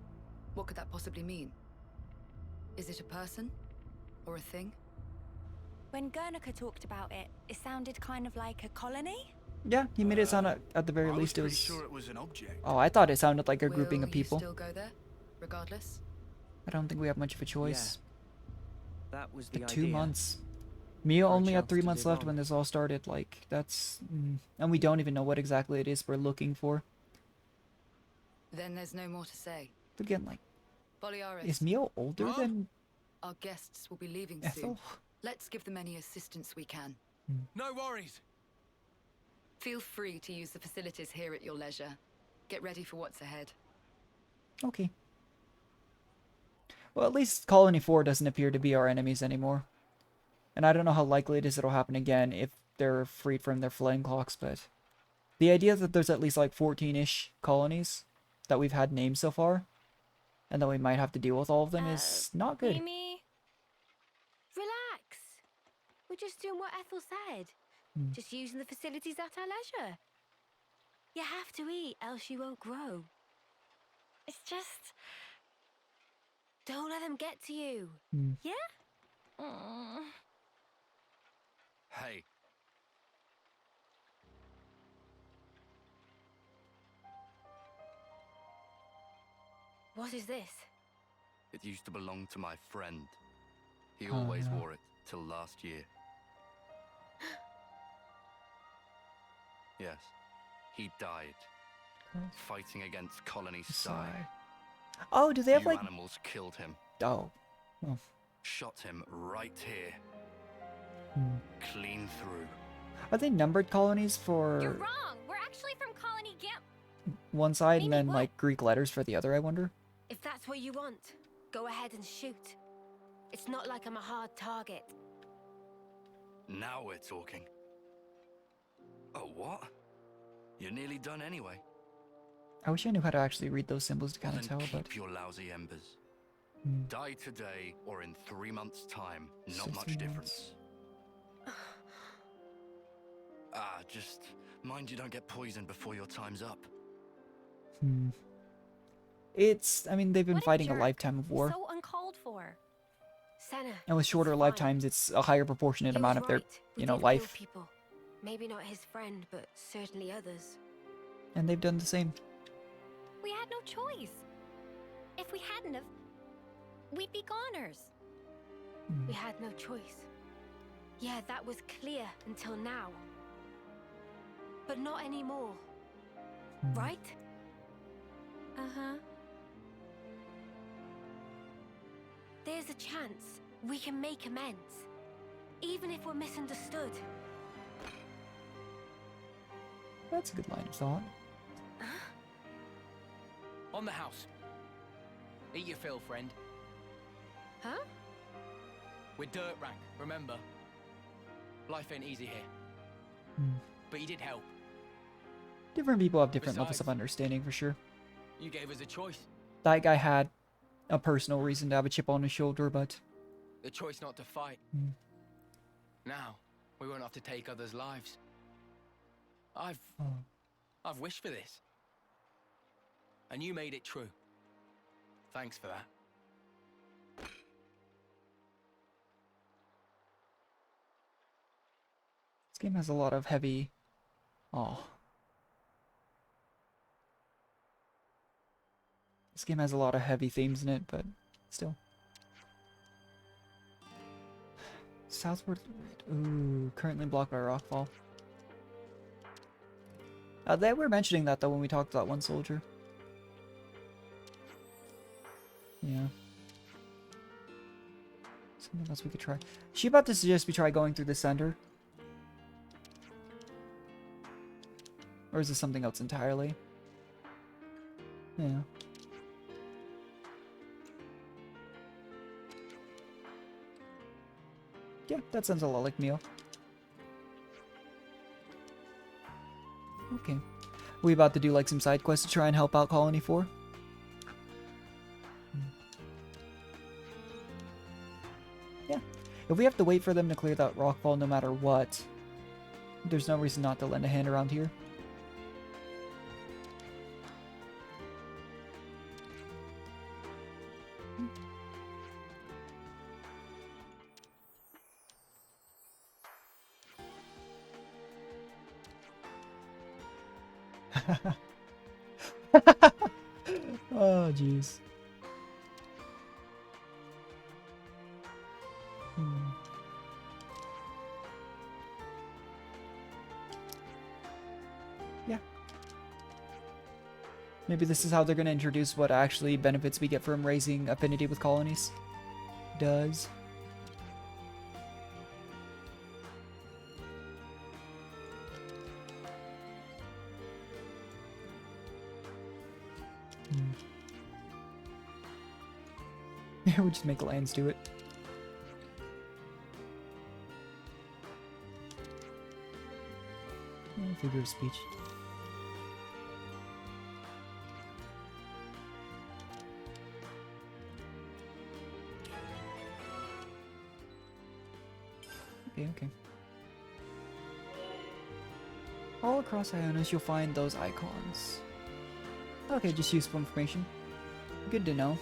What could that possibly mean? Is it a person? Or a thing? When Guernica talked about it, it sounded kind of like a colony? Yeah, he made it sound at the very least it was. Sure it was an object. Oh, I thought it sounded like a grouping of Will you people. still go there, regardless? I don't think we have much of a choice. That was the But idea. 2 months. Mia For a only had chance 3 to months live left on. when this all started. Like, that's. And we don't even know what exactly it is we're looking for. Then there's no more to say. Again, like, Boliaris, is Mia older than our guests will be leaving Ethel? soon. Let's give them any assistance we can. No worries. Feel free to use the facilities here at your leisure. Get ready for what's ahead. Okay. Well, at least Colony 4 doesn't appear to be our enemies anymore. And I don't know how likely it is it'll happen again if they're freed from their flame clocks, but the idea that there's at least like 14-ish colonies that we've had named so far, and that we might have to deal with all of them is not good. Mimi, relax. We're just doing what Ethel said. Just using the facilities at our leisure. You have to eat, else you won't grow. It's just... Don't let them get to you. Yeah? Hey. What is this? It used to belong to my friend. He always wore it till last year. Yes, he died fighting against Colony Psi. Oh, do they have You like... animals killed him. Oh. Shot him right here. Clean through. Are they numbered colonies for You're wrong. We're actually from Colony Gimp. one side and Mimi, then what? like Greek letters for the other, I wonder? If that's what you want, go ahead and shoot. It's not like I'm a hard target. Now we're talking. Oh, what? You're nearly done anyway. I wish I knew how to actually read those symbols to kind of Then tell, keep but... your lousy embers. Die today or in 3 months' time. Not So much 3 difference. Just mind you don't get poisoned before your time's up. I mean, they've been fighting a lifetime of war. So uncalled for. Senna, And with shorter it's lifetimes, it's a higher proportionate He amount was of their, right. We you know, did life. kill people. Maybe not his friend, but certainly others. And they've done the same. We had no choice. If we hadn't have, we'd be goners. We had no choice. Yeah, that was clear until now. But not anymore. Right? Uh-huh. There's a chance we can make amends. Even if we're misunderstood. That's a good line of thought. On the house. Eat your fill, friend. Huh? We're dirt rank, remember? Life ain't easy here. But you did help. Different people have different levels Besides, of understanding, for sure. You gave us a choice. That guy had a personal reason to have a chip on his shoulder, but... The choice not to fight. Now, we won't have to take others' lives. I've wished for this. And you made it true. Thanks for that. This game has a lot of heavy... Oh. This game has a lot of heavy themes in it, but still. Southward... Ooh, currently blocked by rockfall. They were mentioning that, though, when we talked to that one soldier. Yeah. Something else we could try. She about to suggest we try going through the center? Or is this something else entirely? Yeah. Yeah, that sounds a lot like Neil. Okay. We about to do like some side quests to try and help out Colony 4? Yeah. If we have to wait for them to clear that rockfall no matter what, there's no reason not to lend a hand around here. Oh, jeez. Yeah. Maybe this is how they're going to introduce what actually benefits we get from raising affinity with colonies. Does. Yeah, we just make lands do it. Yeah, figure of speech. Okay. All across Ionis, you'll find those icons. Okay, just useful information. Good to know.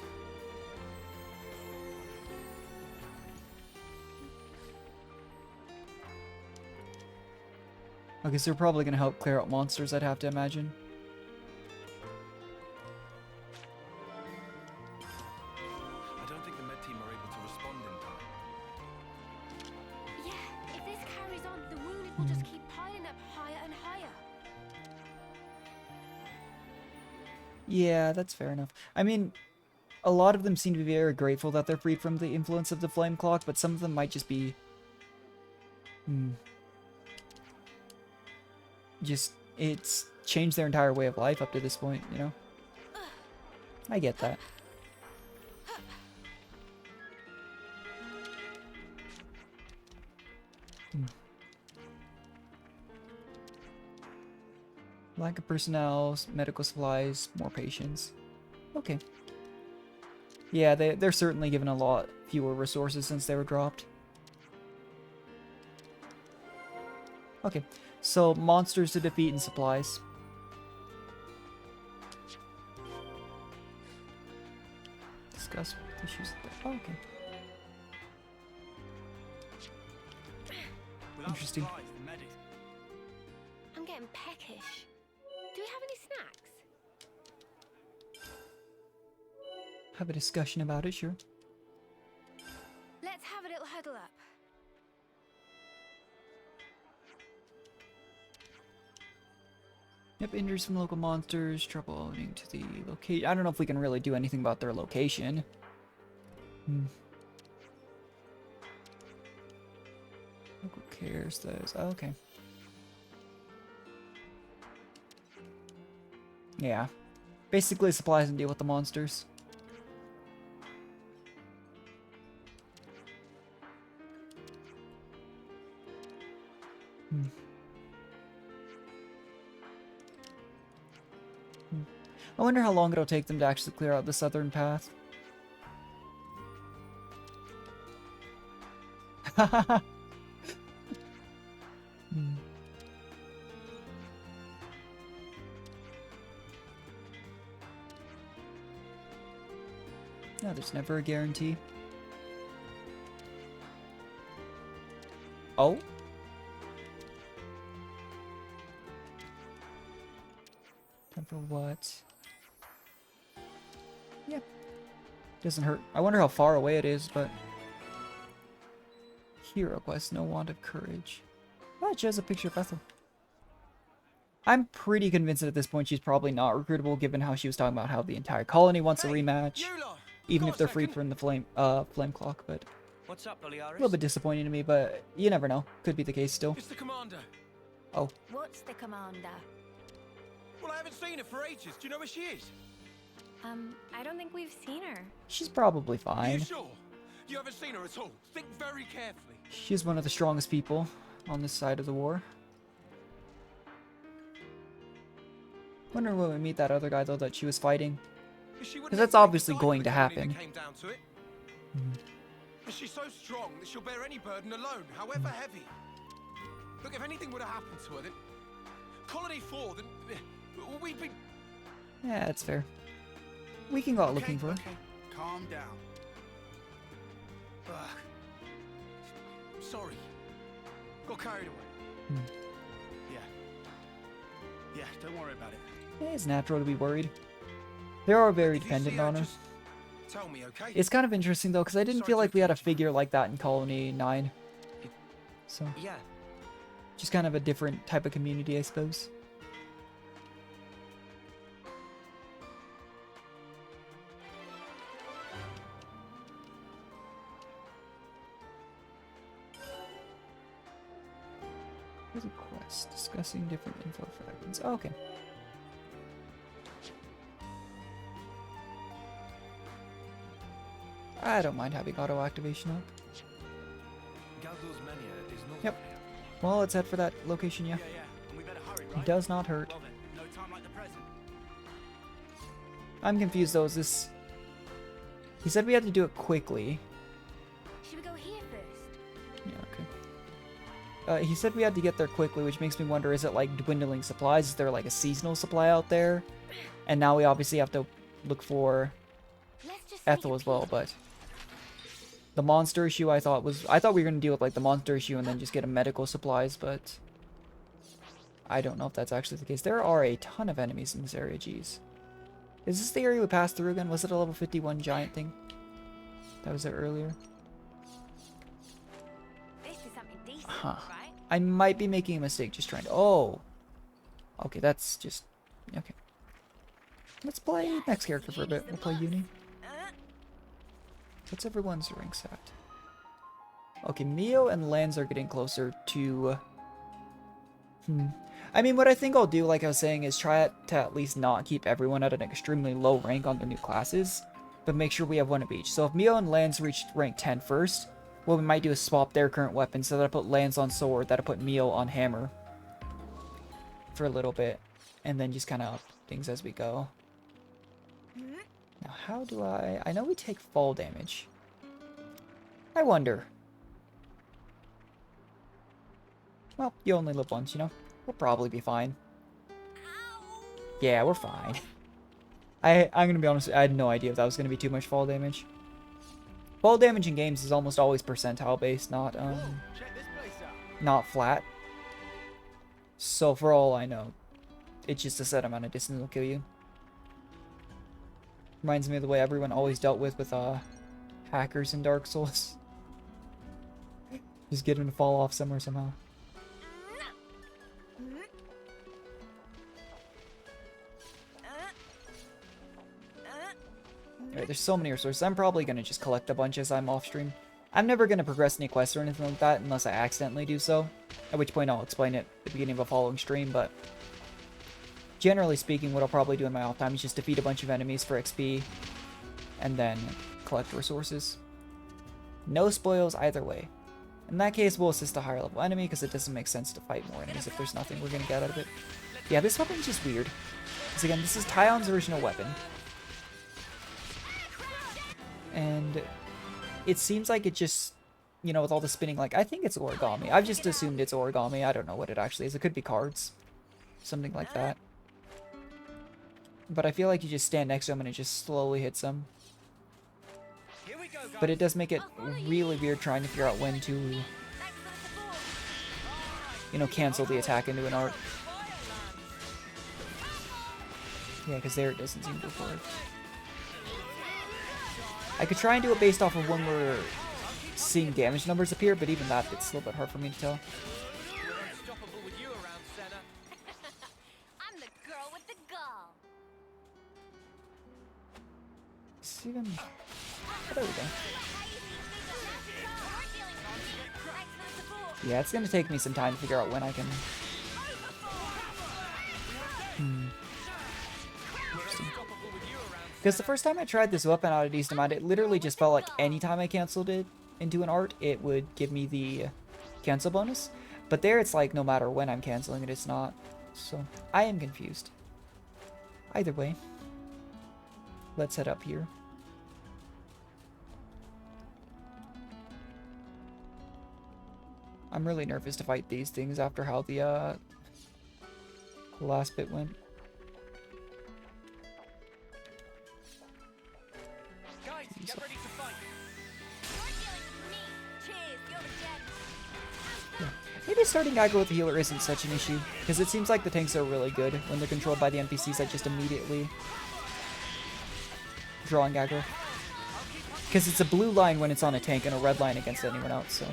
I guess they're probably going to help clear out monsters, I'd have to imagine. I don't think the med team are able to respond in time. Yeah, if this carries on, the wounded will just keep piling up higher and higher. Yeah, that's fair enough. I mean, a lot of them seem to be very grateful that they're freed from the influence of the flame clock, but some of them might just be... Just, it's changed their entire way of life up to this point, you know? I get that. Lack of personnel, medical supplies, more patients. Okay. Yeah, they're certainly given a lot fewer resources since they were dropped. Okay, so monsters to defeat and supplies. Discuss issues. Oh, okay. Interesting. I'm getting peckish. Do we have any snacks? Have a discussion about it, sure. Let's have a little huddle up. Yep, injuries from local monsters, trouble owing to the location. I don't know if we can really do anything about their location. Local cares those. Oh, okay. Yeah. Basically supplies and deal with the monsters. I wonder how long it'll take them to actually clear out the southern path. No, there's never a guarantee. Oh? Time for what? Yep. Doesn't hurt. I wonder how far away it is, but... Hero quest, no want of courage. Oh, it shows a picture of Ethel. I'm pretty convinced that at this point she's probably not recruitable, given how she was talking about how the entire colony wants a rematch. Even if they're freed from the flame clock, but... What's up, A little bit disappointing to me, but you never know. Could be the case still. It's the commander. Oh. What's the commander? Well, I haven't seen her for ages. Do you know where she is? I don't think we've seen her. She's probably Are fine. you sure? You haven't seen her at all? Think very carefully. She's one of the strongest people on this side of the war. Wonder when we meet that other guy, though, that she was fighting. Because that's obviously going to happen. But she's so strong that she'll bear any burden alone, however heavy. Look, if anything would have happened to her, then... Colony 4, then... we'd be... Yeah, that's fair. We can go out looking for her. Okay, calm down. Ugh. Sorry. Got carried away. Yeah, don't worry about it. It's natural to be worried. They are very dependent on her. Tell me, okay? It's kind of interesting, though, because I didn't feel like we had a figure like that in Colony 9. So... Yeah. Just kind of a different type of community, I suppose. There's a quest discussing different info fragments. Oh, okay. I don't mind having auto activation up. Yep. Well, let's head for that location, yeah. It does not hurt. I'm confused though, is this... He said we had to do it quickly. Should we go here first? Yeah, okay. He said we had to get there quickly, which makes me wonder, is it like dwindling supplies? Is there like a seasonal supply out there? And now we obviously have to look for Ethel as well, but... The monster issue I thought we were going to deal with like the monster issue and then just get a medical supplies, but... I don't know if that's actually the case. There are a ton of enemies in this area, jeez. Is this the area we passed through again? Was it a level 51 giant thing? That was there earlier? This is something decent, Huh. right? I might be making a mistake just trying to... Oh! Okay, that's just... Okay. Let's play next character for a bit. We'll play Uni. What's everyone's ranks at? Okay, Mio and Lance are getting closer to... I mean, what I think I'll do, like I was saying, is try to at least not keep everyone at an extremely low rank on the new classes, but make sure we have one of each. So if Mio and Lance reach rank 10 first, what we might do is swap their current weapons, so that I put Lance on sword, that I put Mio on hammer for a little bit, and then just kind of up things as we go. Now, how do I know we take fall damage. I wonder. Well, you only live once, you know? We'll probably be fine. Yeah, we're fine. I'm gonna be honest, I had no idea if that was gonna be too much fall damage. Fall damage in games is almost always percentile based, not flat. So for all I know, it's just a set amount of distance will kill you. Reminds me of the way everyone always dealt with hackers in Dark Souls. Just get them to fall off somewhere somehow. Alright, there's so many resources. I'm probably going to just collect a bunch as I'm off stream. I'm never going to progress any quests or anything like that unless I accidentally do so. At which point I'll explain it at the beginning of a following stream, but generally speaking, what I'll probably do in my off time is just defeat a bunch of enemies for XP and then collect resources. No spoils either way. In that case, we'll assist a higher level enemy because it doesn't make sense to fight more enemies if there's nothing we're going to get out of it. Yeah, this weapon's just weird. Because again, this is Tyon's original weapon. And it seems like it just, you know, with all the spinning, like, I think it's origami. I've just assumed it's origami. I don't know what it actually is. It could be cards. Something like that. But I feel like you just stand next to him and it just slowly hits him. But it does make it really weird trying to figure out when to, you know, cancel the attack into an art. Yeah, because there it doesn't seem to work. I could try and do it based off of when we're seeing damage numbers appear, but even that, it's a little bit hard for me to tell. I'm the girl with the gall. It's even... Oh, there we go. Yeah, it's gonna take me some time to figure out when I can... Interesting. Because the first time I tried this weapon out at East Amount, it literally just felt like anytime I canceled it into an art, it would give me the cancel bonus. But there it's like no matter when I'm canceling it, it's not. So, I am confused. Either way, let's head up here. I'm really nervous to fight these things after how the last bit went. Guys, get ready to fight. Yeah. Maybe starting aggro with the healer isn't such an issue, because it seems like the tanks are really good when they're controlled by the NPCs that just immediately drawing aggro. Because it's a blue line when it's on a tank and a red line against anyone else, so...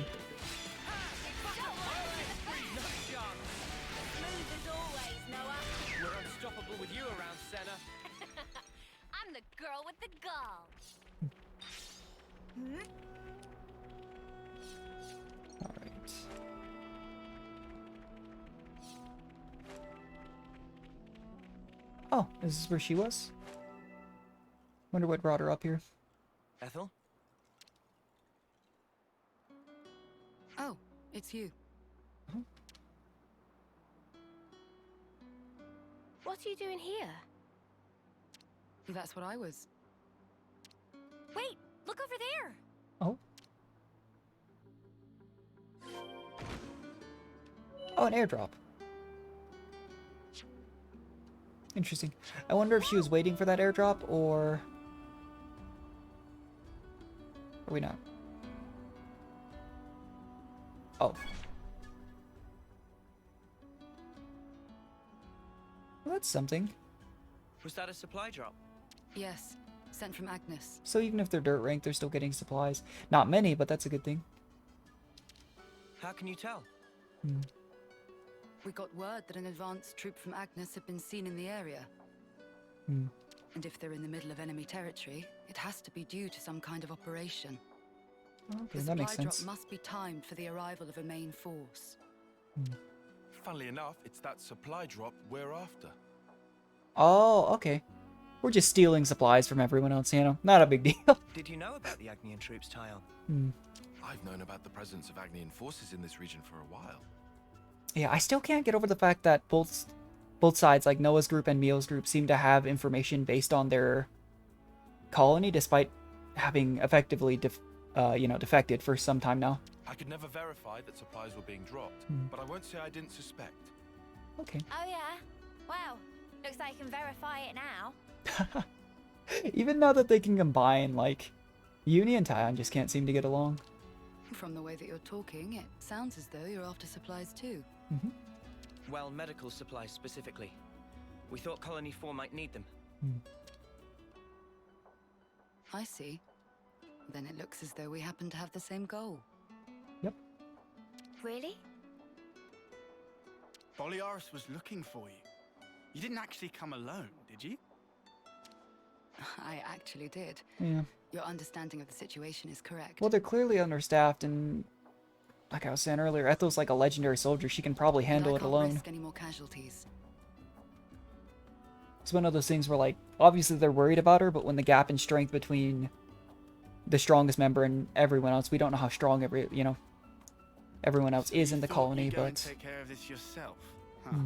Alright. Oh, is this where she was? Wonder what brought her up here. Ethel? Oh, it's you. What are you doing here? That's what I was. Wait, look over there. Oh. Oh, an airdrop. Interesting. I wonder if she was waiting for that airdrop, or... Are we not? Oh. Well, that's something. Was that a supply drop? Yes, sent from Agnes. So even if they're dirt rank, they're still getting supplies. Not many, but that's a good thing. How can you tell? We got word that an advanced troop from Agnes had been seen in the area. And if they're in the middle of enemy territory, it has to be due to some kind of operation. Okay, The that makes supply sense. drop must be timed for the arrival of a main force. Funnily enough, it's that supply drop we're after. Oh, okay. We're just stealing supplies from everyone else, you know? Not a big deal. Did you know about the Agnian troops, Tyon? I've known about the presence of Agnian forces in this region for a while. Yeah, I still can't get over the fact that both sides, like Noah's group and Mio's group, seem to have information based on their colony despite having effectively defected for some time now. I could never verify that supplies were being dropped, but I won't say I didn't suspect. Okay. Oh yeah? Well, looks like you can verify it now. Even now that they can combine, like, Uni and Taion just can't seem to get along. From the way that you're talking, it sounds as though you're after supplies too. Well, medical supplies specifically. We thought Colony 4 might need them. I see. Then it looks as though we happen to have the same goal. Yep. Really? Boliaris was looking for you. You didn't actually come alone, did you? I actually did. Yeah. Your understanding of the situation is correct. Well, they're clearly understaffed, and like I was saying earlier, Ethel's like a legendary soldier. She can probably handle it alone. Risk any more casualties. It's one of those things where, like, obviously they're worried about her, but when the gap in strength between the strongest member and everyone else, we don't know how strong everyone else is in the colony, but take care of this yourself, huh?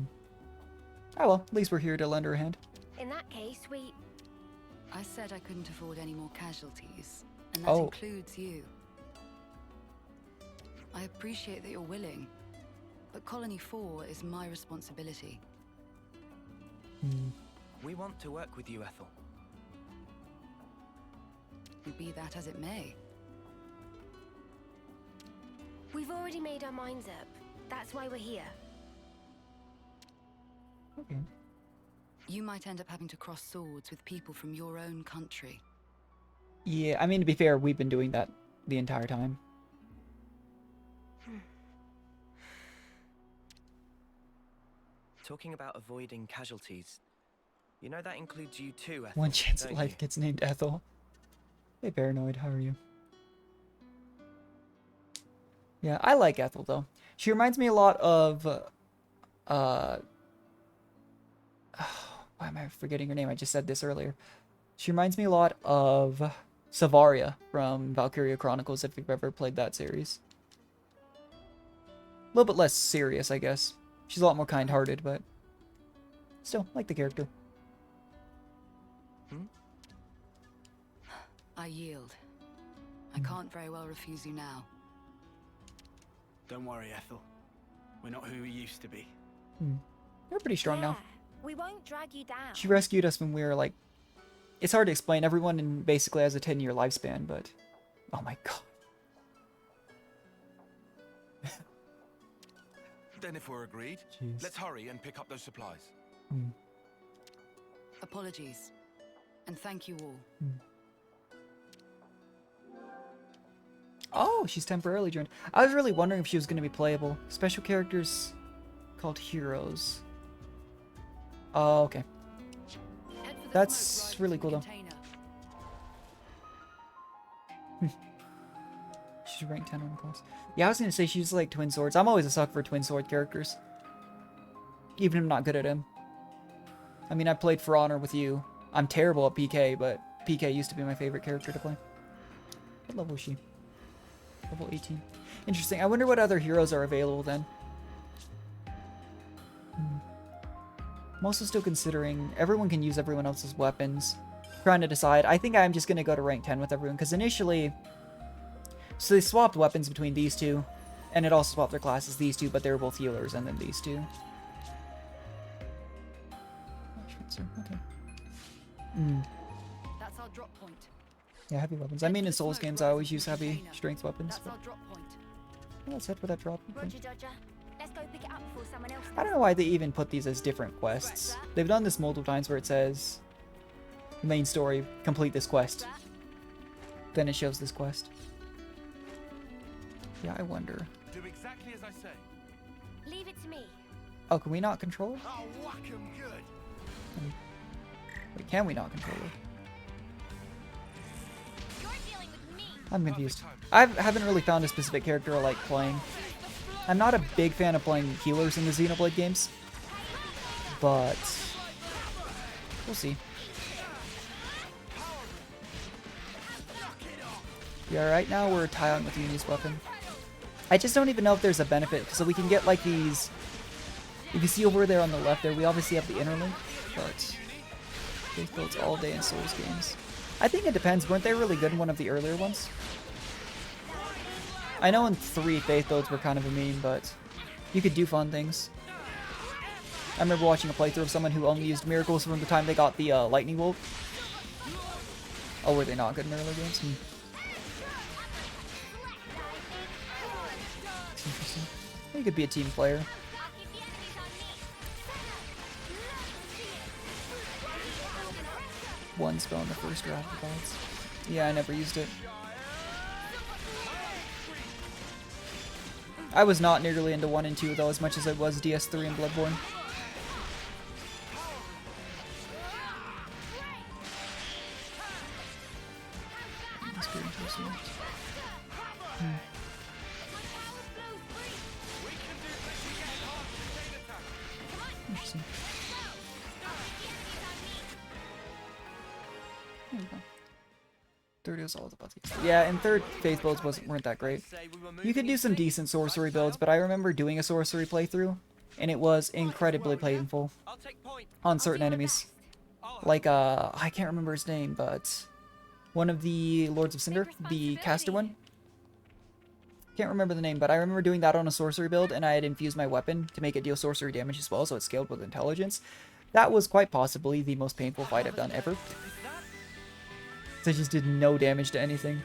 Oh well, at least we're here to lend her a hand. In that case, I said I couldn't afford any more casualties, and that Oh. includes you. I appreciate that you're willing, but Colony 4 is my responsibility. We want to work with you, Ethel. Be that as it may. we've already made our minds up. That's why we're here. Okay. You might end up having to cross swords with people from your own country. Yeah, I mean, to be fair, we've been doing that the entire time. Talking about avoiding casualties, you know that includes you too, Ethel. One chance at don't life you? gets named Ethel. Hey, Paranoid, how are you? Yeah, I like Ethel, though. She reminds me a lot of, why am I forgetting her name? I just said this earlier. She reminds me a lot of Savaria from Valkyria Chronicles, if you've ever played that series. A little bit less serious, I guess. She's a lot more kind-hearted, but still, like the character. I yield. I can't very well refuse you now. Don't worry, Ethel. We're not who we used to be. You're pretty strong now. We won't drag you down. She rescued us when we were like... It's hard to explain. Everyone in basically has a 10-year lifespan, but... Oh my god. Then if we're agreed, Jeez. let's hurry and pick up those supplies. Apologies. And thank you all. Oh, she's temporarily joined. I was really wondering if she was going to be playable. Special characters called heroes. Oh, okay. That's really cool, though. She's ranked 10 on the class. Yeah, I was going to say she's like twin swords. I'm always a sucker for twin sword characters. Even if I'm not good at him. I mean, I played For Honor with you. I'm terrible at PK, but PK used to be my favorite character to play. What level is she? Level 18. Interesting. I wonder what other heroes are available then. I'm also still considering... Everyone can use everyone else's weapons. Trying to decide. I think I'm just going to go to rank 10 with everyone, because initially... So they swapped weapons between these two, and it also swapped their classes, these two, but they were both healers, and then these two. Okay. That's our drop point. Yeah, heavy weapons. I mean, in Souls games, I always use heavy strength weapons. That's But... our drop point. Yeah, let's head for that drop. Okay. Roger, Dodger. Let's go pick it up before someone else I don't know why they even put these as different quests. They've done this multiple times where it says, main story, complete this quest. Then it shows this quest. Yeah, I wonder. Do exactly as I say. Leave it to me. Oh, can we not control it? I'll whack him good. Wait, can we not control it? You're dealing with me. I'm confused. I haven't really found a specific character I like playing. I'm not a big fan of playing healers in the Xenoblade games. But... we'll see. Yeah, right now we're Taion with Uni's weapon. I just don't even know if there's a benefit. So we can get like these... If you see over there on the left there, we obviously have the inner link. But... those builds all day in Souls games. I think it depends. Weren't they really good in one of the earlier ones? I know in 3 faith builds were kind of a meme, but you could do fun things. I remember watching a playthrough of someone who only used miracles from the time they got the lightning bolt. Oh, were they not good in early games? That's interesting. You could be a team player. One spell in the first round of the fights. Yeah, I never used it. I was not nearly into 1 and 2 though, as much as I was DS3 and Bloodborne. Interesting. There we go. Third is all the buttons. Yeah, and third faith builds weren't that great. You could do some decent sorcery builds, but I remember doing a sorcery playthrough, and it was incredibly painful on certain enemies. Like, I can't remember his name, but one of the Lords of Cinder, the caster one. Can't remember the name, but I remember doing that on a sorcery build, and I had infused my weapon to make it deal sorcery damage as well, so it scaled with intelligence. That was quite possibly the most painful fight I've done ever. So I just did no damage to anything.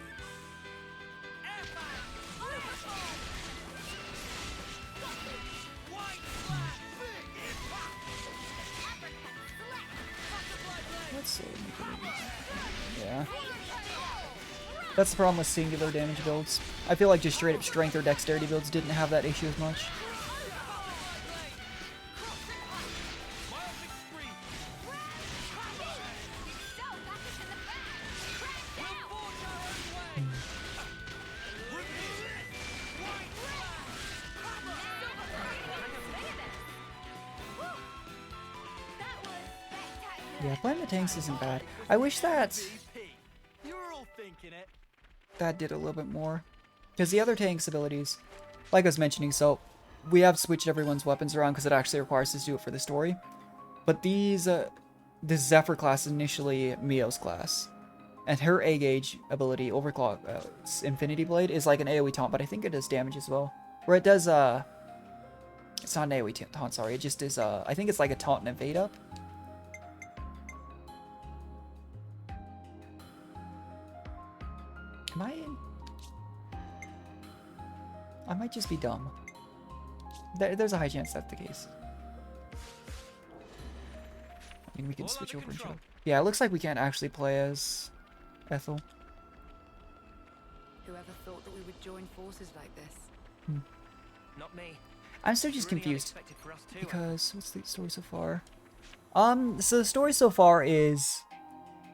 Let's see. Yeah. That's the problem with singular damage builds. I feel like just straight up strength or dexterity builds didn't have that issue as much. Yeah, playing the tanks isn't bad. I wish that did a little bit more. Because the other tank's abilities, like I was mentioning, so we have switched everyone's weapons around because it actually requires us to do it for the story. But these, this Zephyr class is initially Mio's class. And her A-gauge ability, Overclock, Infinity Blade, is like an AoE taunt, but I think it does damage as well. Or it does, it's not an AoE taunt, sorry, it just is, I think it's like a taunt and evade up. Am I in? I might just be dumb. There's a high chance that's the case. I mean, we can switch over and show. Yeah, it looks like we can't actually play as Ethel. Whoever thought that we would join forces like this? Not me. I'm still just confused because what's the story so far? So the story so far is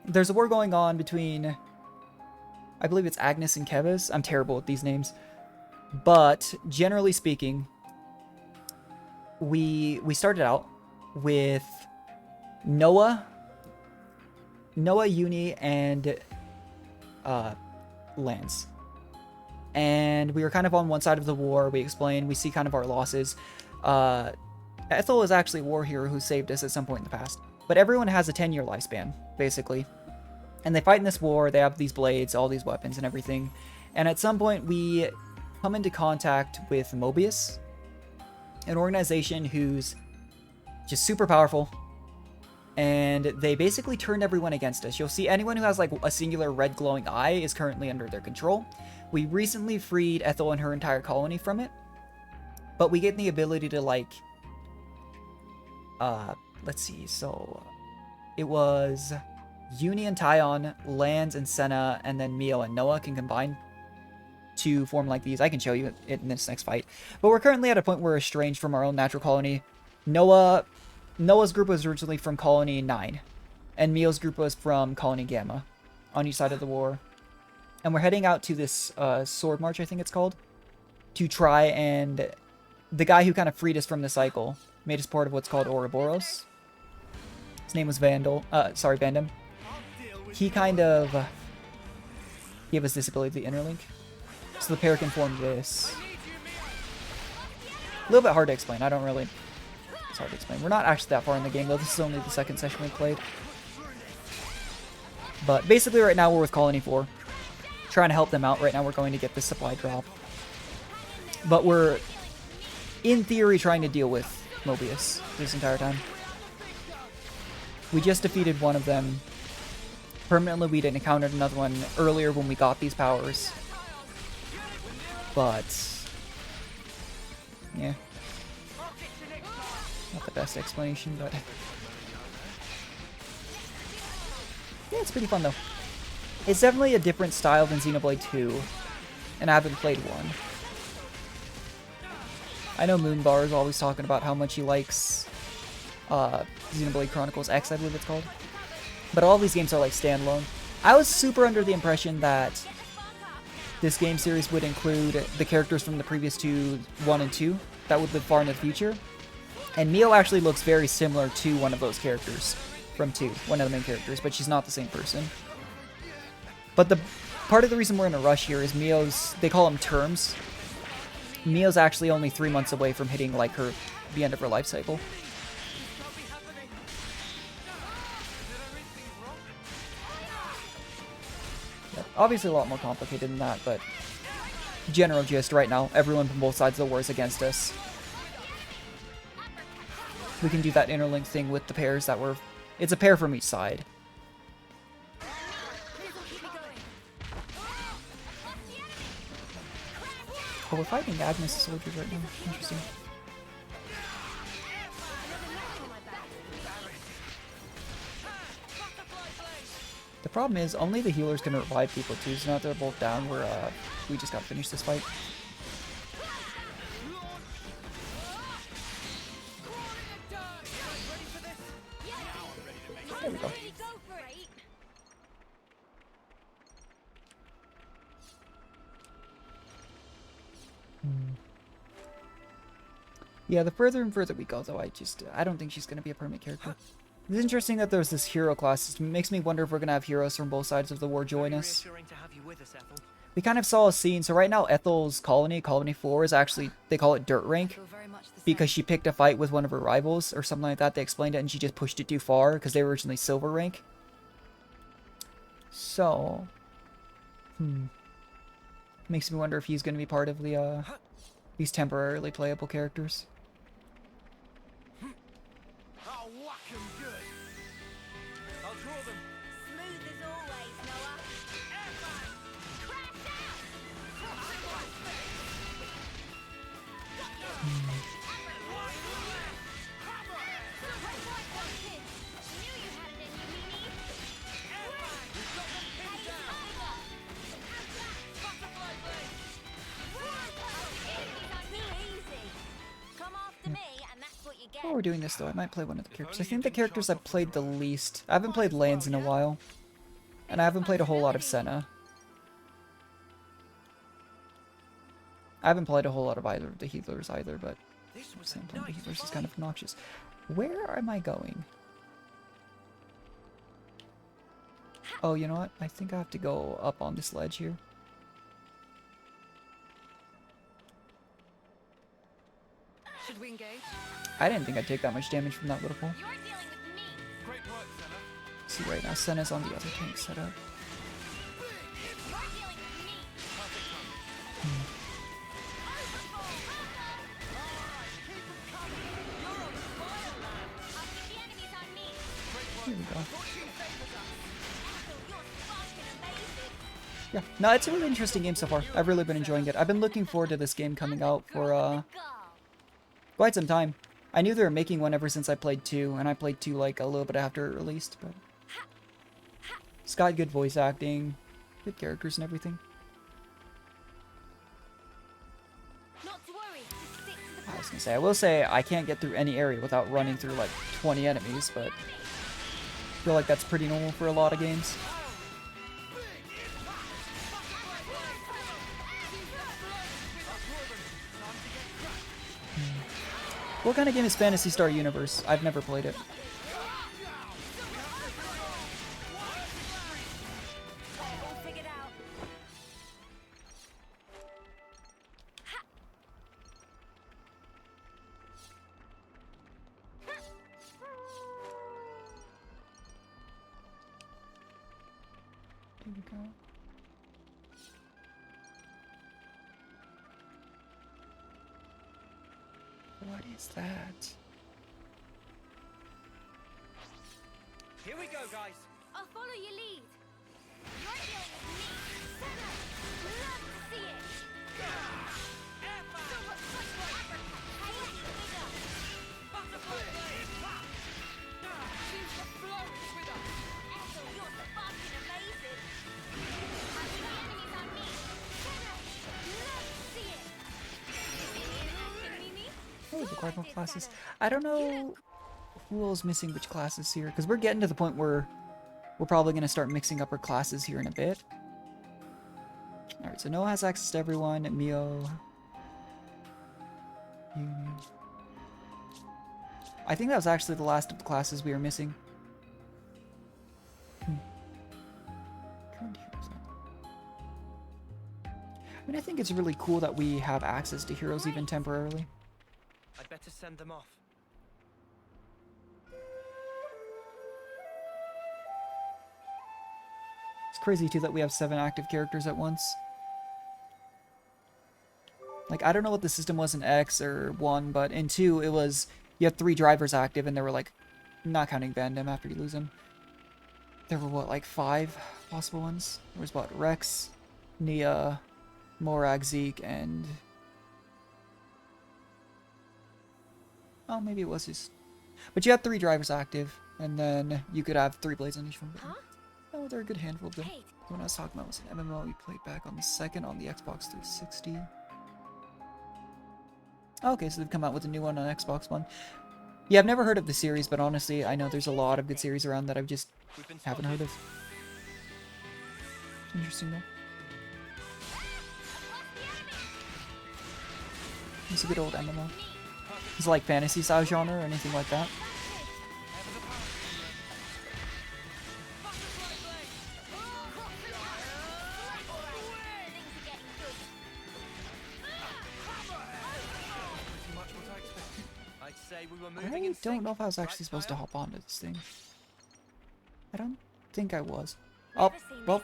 there's a war going on between, I believe it's Agnes and Kevez. I'm terrible with these names. But generally speaking, we started out with Noah, Uni, and Lance. And we were kind of on one side of the war. We explained, we see kind of our losses. Ethel is actually a war hero who saved us at some point in the past. But everyone has a 10-year lifespan, basically. And they fight in this war, they have these blades, all these weapons and everything. And at some point we come into contact with Mobius, an organization who's just super powerful. And they basically turned everyone against us. You'll see anyone who has like a singular red glowing eye is currently under their control. We recently freed Ethel and her entire colony from it. But we get the ability to like, let's see, so it was Uni and Tyon, Lance and Senna, and then Mio and Noah can combine to form like these. I can show you it in this next fight. But we're currently at a point where we're estranged from our own natural colony. Noah's group was originally from Colony 9, and Mio's group was from Colony Gamma, on each side of the war. And we're heading out to this sword march, I think it's called, to try and... The guy who kind of freed us from the cycle made us part of what's called Ouroboros. His name was Vandam. He kind of gave us this ability, the interlink. So the pair can form this. A little bit hard to explain. I don't really... It's hard to explain. We're not actually that far in the game, though. This is only the second session we played. But basically right now we're with Colony 4. Trying to help them out. Right now we're going to get the supply drop. But we're, in theory, trying to deal with Mobius this entire time. We just defeated one of them. Permanently we didn't encounter another one earlier when we got these powers. But yeah. Not the best explanation, but yeah, it's pretty fun though. It's definitely a different style than Xenoblade 2, and I haven't played 1. I know Moonbar is always talking about how much he likes Xenoblade Chronicles X, I believe it's called. But all these games are like standalone. I was super under the impression that this game series would include the characters from the previous 1 and 2 that would live far in the future. And Mio actually looks very similar to one of those characters from 2, one of the main characters, but she's not the same person. But the part of the reason we're in a rush here is Mio's, they call them terms. Mio's actually only 3 months away from hitting like the end of her life cycle. Obviously a lot more complicated than that, but general gist right now, everyone from both sides of the war is against us. We can do that interlink thing with the pairs that were... It's a pair from each side. Oh, we're fighting Agnes' soldiers right now. Interesting. The problem is, only the healers can revive people too, so now that they're both down, we just gotta finish this fight. There we go. Yeah, the further and further we go, though, I don't think she's gonna be a permanent character. It's interesting that there's this hero class. It makes me wonder if we're gonna have heroes from both sides of the war join us. We kind of saw a scene. So right now, Ethel's colony, Colony 4, is actually, they call it dirt rank, because she picked a fight with one of her rivals or something like that. They explained it, and she just pushed it too far because they were originally silver rank. So, makes me wonder if he's gonna be part of the these temporarily playable characters. While we're doing this though, I might play one of the characters. I think the characters I've played the least... I haven't played Lands in a while. And I haven't played a whole lot of Senna. I haven't played a whole lot of either of the healers either, but... Same playing the healers is kind of obnoxious. Where am I going? Oh, you know what? I think I have to go up on this ledge here. Should we engage? I didn't think I'd take that much damage from that little pole. See right now, Senna's on the other tank setup. Here we go. Yeah, no, it's a really interesting game so far. I've really been enjoying it. I've been looking forward to this game coming out for quite some time. I knew they were making one ever since I played 2, and I played 2 like a little bit after it released, but it's got good voice acting, good characters and everything. I was gonna say, I will say I can't get through any area without running through like 20 enemies, but I feel like that's pretty normal for a lot of games. What kind of game is Phantasy Star Universe? I've never played it. Here we go. What is that? Here we go, guys. I'll follow your lead. You're dealing with me. Senna, love to see it. So what's Butterfly blade. Choose the flourish with us. Ethel, you're so fucking amazing. The enemy's on me. Senna, love to see it. Mimi? Oh, the cardinal classes. I don't know who else is missing which classes here, because we're getting to the point where we're probably going to start mixing up our classes here in a bit. Alright, so Noah has access to everyone. Mio. Union. I think that was actually the last of the classes we were missing. I mean, I think it's really cool that we have access to heroes even temporarily. I'd better send them off. It's crazy too that we have 7 active characters at once. Like, I don't know what the system was in X or 1, but in 2 it was, you had 3 drivers active and there were like, not counting Vandem after you lose him. There were what, like 5 possible ones? There was what, Rex, Nia, Morag, Zeke, and... oh, maybe it was just... but you had 3 drivers active, and then you could have 3 blades on each one. Huh? Oh, they're a good handful of them. Hey. The one I was talking about was an MMO we played back on the 2nd on the Xbox 360. Okay, so they've come out with a new one on Xbox One. Yeah, I've never heard of the series, but honestly, I know there's a lot of good series around that I've just haven't heard of. Interesting, though. It's a good old MMO. Is it like fantasy style genre or anything like that? I don't know if I was actually supposed to hop onto this thing. I don't think I was. Oh, well.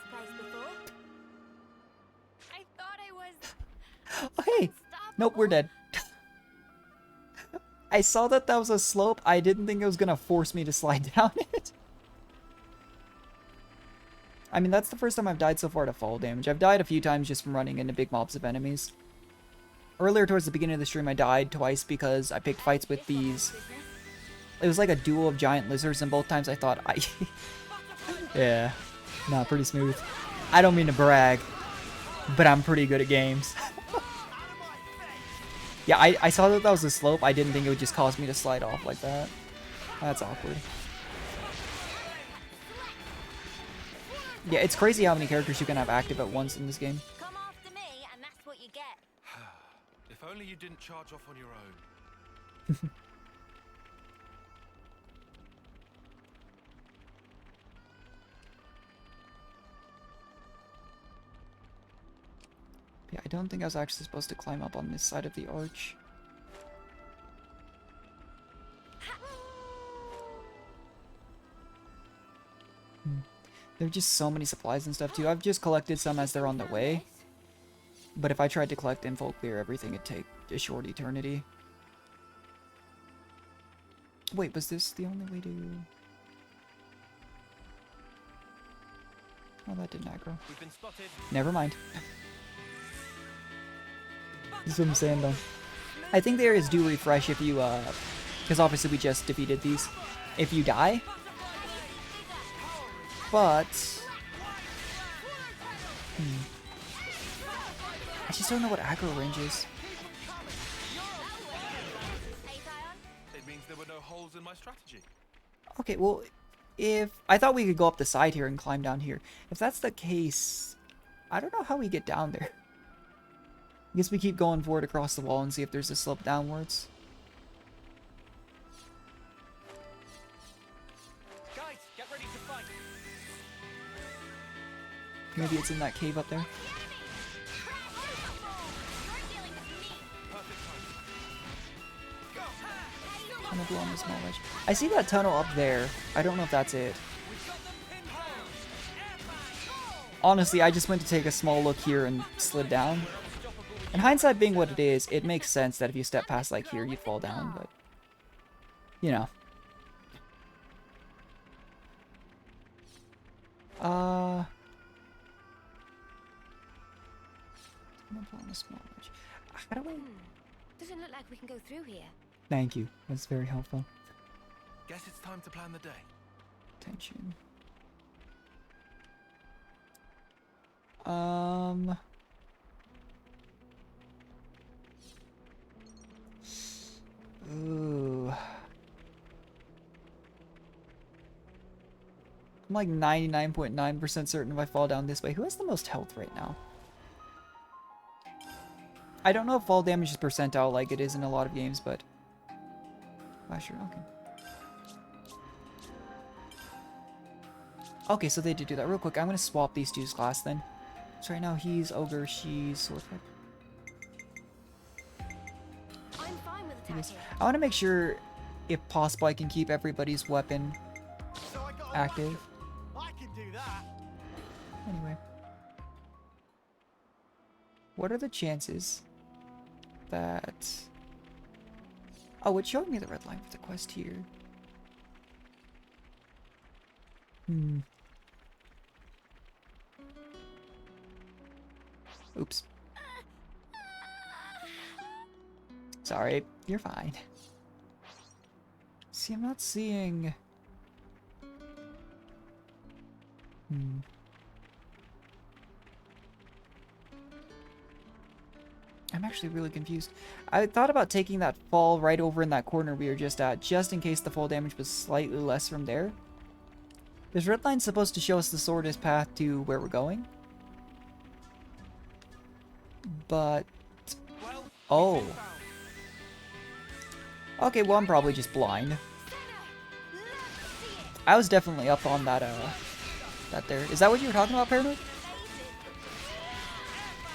I thought I was... Oh, hey! Nope, we're dead. I saw that that was a slope. I didn't think it was gonna force me to slide down it. I mean, that's the first time I've died so far to fall damage. I've died a few times just from running into big mobs of enemies. Earlier towards the beginning of the stream, I died twice because I picked fights with these... it was like a duel of giant lizards, and both times I thought I... yeah. Nah, pretty smooth. I don't mean to brag, but I'm pretty good at games. Yeah, I saw that that was a slope. I didn't think it would just cause me to slide off like that. That's awkward. Yeah, it's crazy how many characters you can have active at once in this game. Come after me, and that's what you get. If only you didn't charge off on your own. Yeah, I don't think I was actually supposed to climb up on this side of the arch. There are just so many supplies and stuff too. I've just collected some as they're on the way. But if I tried to collect in full clear everything, it'd take a short eternity. Wait, was this the only way to... oh, that didn't aggro. Never mind. This is what I'm saying, though. I think the areas do refresh if you, because obviously we just defeated these. If you die. But... I just don't know what aggro range is. It means there were no holes in my strategy. Okay, well, if... I thought we could go up the side here and climb down here. If that's the case, I don't know how we get down there. I guess we keep going forward across the wall and see if there's a slope downwards. Guys, get ready to fight. Maybe it's in that cave up there. Tunnel below on the small ledge. I see that tunnel up there. I don't know if that's it. honestly, I just went to take a small look here and slid down. And hindsight being what it is, it makes sense that if you step past like here, you'd fall down, but you know. How do we... Doesn't look like we can go through here. Thank you. That's very helpful. Guess it's time to plan the day. Attention. Ooh. I'm like 99.9% certain if I fall down this way. Who has the most health right now? I don't know if fall damage is percentile like it is in a lot of games, but... sure, okay. Okay, so they did do that. Real quick, I'm gonna swap these two's class then. So right now he's ogre, she's sword fighter. I'm fine with attacking. I want to make sure, if possible, I can keep everybody's weapon active. I can do that. Anyway. What are the chances that... Oh, it's showing me the red line for the quest here. Oops. Sorry, you're fine. See, I'm not seeing... I'm actually really confused. I thought about taking that fall right over in that corner we were just at, just in case the fall damage was slightly less from there. This red line's supposed to show us the shortest path to where we're going. But... Oh. Okay, well, I'm probably just blind. I was definitely up on that, that there. Is that what you were talking about, Paranoid?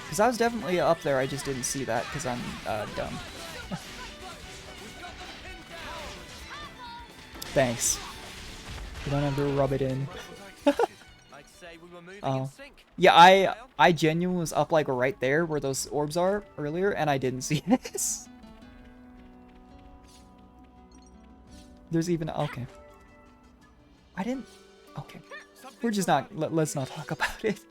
Because I was definitely up there, I just didn't see that because I'm, dumb. Thanks. You don't have to rub it in. Oh. Yeah, I genuinely was up, like, right there where those orbs are earlier, and I didn't see this. There's even... Okay. I didn't... Okay. We're just not... Let's not talk about it.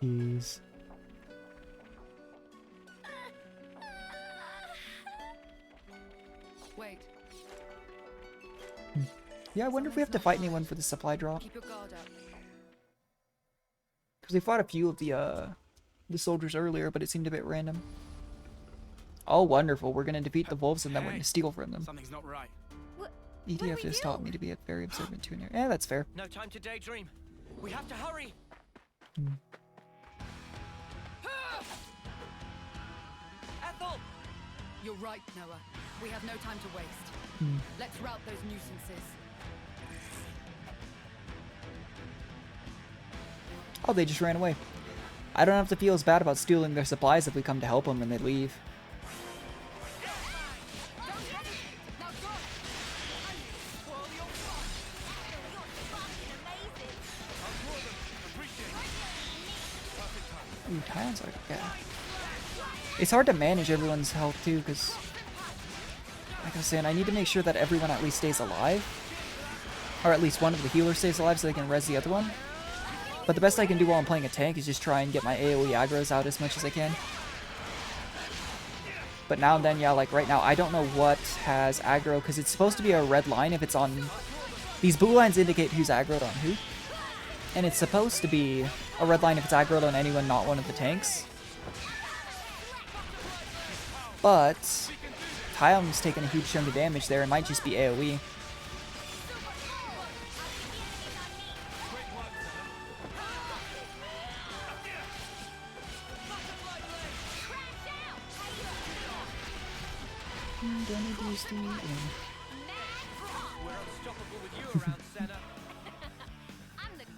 Jeez. Wait. Yeah, I wonder if we have to fight anyone for the supply drop. Keep your guard up. Because we fought a few of the soldiers earlier, but it seemed a bit random. Oh, wonderful. We're going to defeat the wolves and then we're going to steal from them. Something's not right. EDF just taught me to be a very observant tuner. Yeah, that's fair. No time to daydream. We have to hurry. Ethel! You're right, Noah. We have no time to waste. Let's rout those nuisances. Oh, they just ran away. I don't have to feel as bad about stealing their supplies if we come to help them when they leave. Ooh, Tyrant's like, yeah. It's hard to manage everyone's health too, because, like I was saying, I need to make sure that everyone at least stays alive. Or at least one of the healers stays alive so they can res the other one. But the best I can do while I'm playing a tank is just try and get my AoE aggros out as much as I can. But now and then, yeah, like right now, I don't know what has aggro, because it's supposed to be a red line if it's on... These blue lines indicate who's aggroed on who. And it's supposed to be a red line if it's aggroed on anyone not one of the tanks. But Tyom's taking a huge chunk of damage there. It might just be AoE.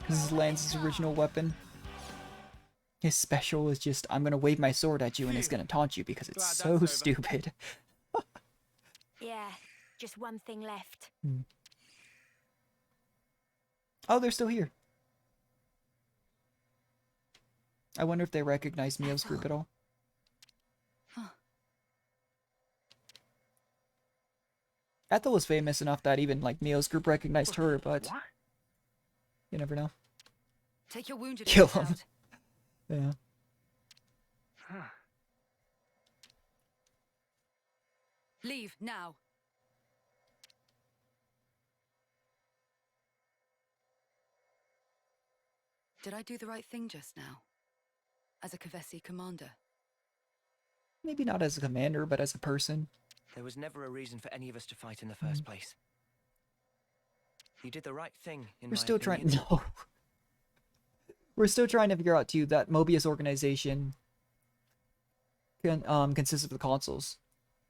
This is Lance's original weapon. His special is just, I'm gonna wave my sword at you and it's gonna taunt you because it's so stupid. Yeah, just one thing left. Oh, they're still here. I wonder if they recognize Mio's group at all. Ethel was famous enough that even like Mio's group recognized her, but you never know. Take your wounded Kill ones him. out. Yeah. Leave now. Did I do the right thing just now? As a Kavesi commander? Maybe not as a commander, but as a person. There was never a reason for any of us to fight in the first place. You did the right thing, in We're my still trying. opinion. No. We're still trying to figure out too that Mobius organization consists of the consuls,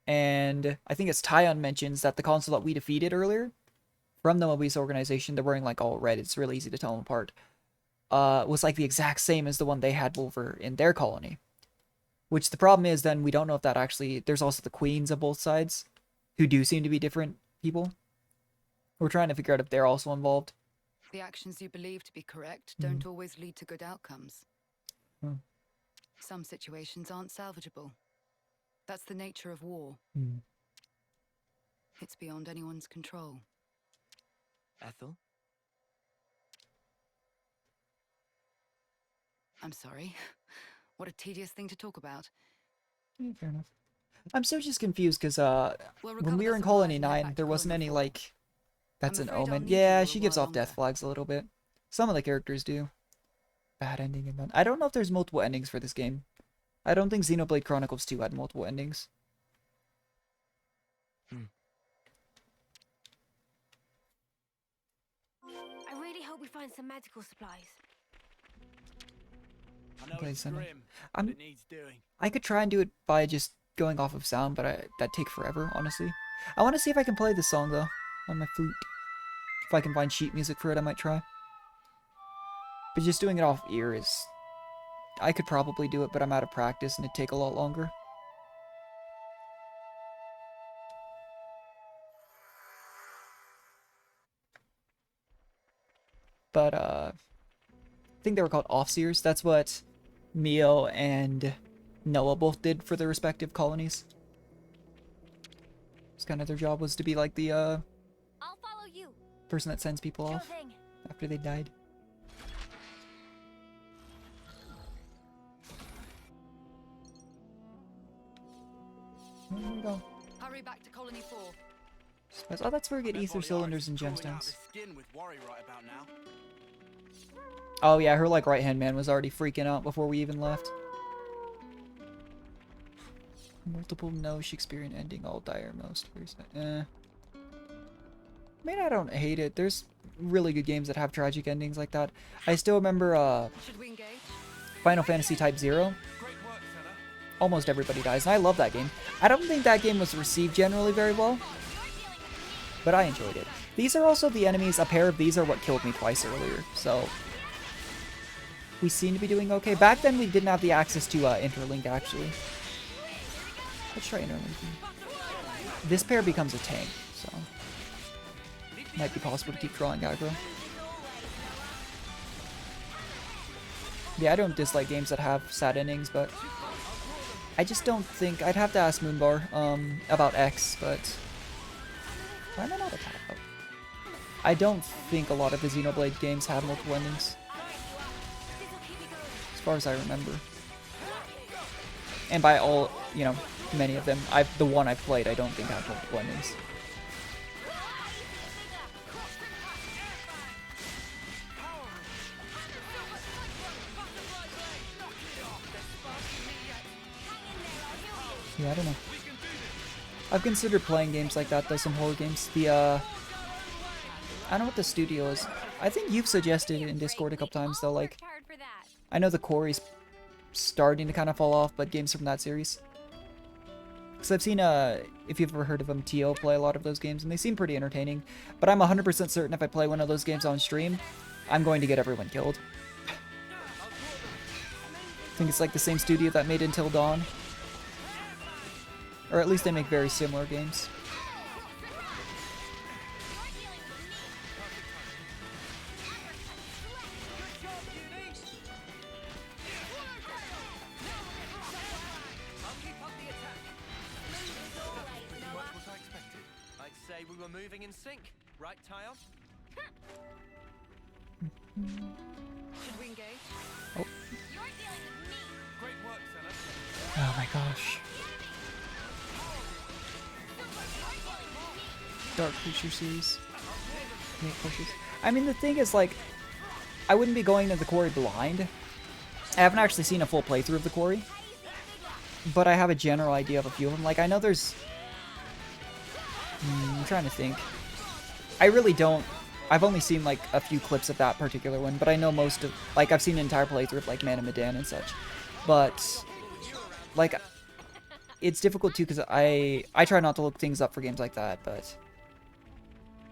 and I think it's Tyon mentions that the consul that we defeated earlier from the Mobius organization, they're wearing like all red. It's really easy to tell them apart. Was like the exact same as the one they had over in their colony. Which the problem is then we don't know if that actually... There's also the queens of both sides, who do seem to be different people. We're trying to figure out if they're also involved. The actions you believe to be correct don't always lead to good outcomes. Some situations aren't salvageable. That's the nature of war. It's beyond anyone's control. Ethel? I'm sorry. What a tedious thing to talk about. Fair enough. I'm so just confused because when we were in the Colony supplies and head 9, back there to wasn't Colony any 4. like... That's I'm an afraid I'll omen. need you Yeah, a she little gives while off death longer. flags a little bit. Some of the characters do. Bad ending and then... I don't know if there's multiple endings for this game. I don't think Xenoblade Chronicles 2 had multiple endings. I really hope we find some medical supplies. I know Okay, it's so grim, I'm- but it needs doing. I could try and do it by just going off of sound, but that'd take forever, honestly. I want to see if I can play this song, though, on my flute. If I can find sheet music for it, I might try. But just doing it off ear is... I could probably do it, but I'm out of practice, and it'd take a lot longer. But, I think they were called Offseers. That's what Mio and Noah both did for their respective colonies. It's kind of their job was to be like the, I'll follow you. person that sends people Sure off thing. after they died. There we go. Hurry back to Colony 4. Oh, that's where we get ether cylinders and gemstones. Skin with worry right about now. Oh yeah, her like right hand man was already freaking out before we even left. Multiple no Shakespearean ending, all dire most. I mean, I don't hate it. There's really good games that have tragic endings like that. I still remember Should we engage? Final Fantasy Type 0. Almost everybody dies, and I love that game. I don't think that game was received generally very well, but I enjoyed it. These are also the enemies. A pair of these are what killed me twice earlier, so we seem to be doing okay. Back then, we didn't have the access to Interlink, actually. Let's try Interlinking. This pair becomes a tank, so might be possible to keep drawing aggro. Yeah, I don't dislike games that have sad endings, but I just don't think... I'd have to ask Moonbar about X, but... Why am I not attacked? Oh. I don't think a lot of the Xenoblade games have multiple endings. As far as I remember. And by all, you know, many of them, the one I've played, I don't think have multiple endings. Yeah, I don't know. I've considered playing games like that, though, some horror games. I don't know what the studio is. I think you've suggested it in Discord a couple times, though, like... I know the Quarry's starting to kind of fall off, but games from that series. Because I've seen, if you've ever heard of them, T.O. play a lot of those games, and they seem pretty entertaining. But I'm 100% certain if I play one of those games on stream, I'm going to get everyone killed. I think it's like the same studio that made Until Dawn. Or at least they make very similar games. moving in sync, right, Tyon? Should we engage? Oh. You're dealing with me. Great work, Senna. Oh my gosh. Dark Creature series. Make pushes. I mean, the thing is, like, I wouldn't be going to the quarry blind. I haven't actually seen a full playthrough of the quarry, but I have a general idea of a few of them. Like, I know there's... I'm trying to think. I really don't... I've only seen, like, a few clips of that particular one, but I know most of... Like, I've seen an entire playthrough of, like, Man of Medan and such. But, like, it's difficult, too, because I try not to look things up for games like that, but...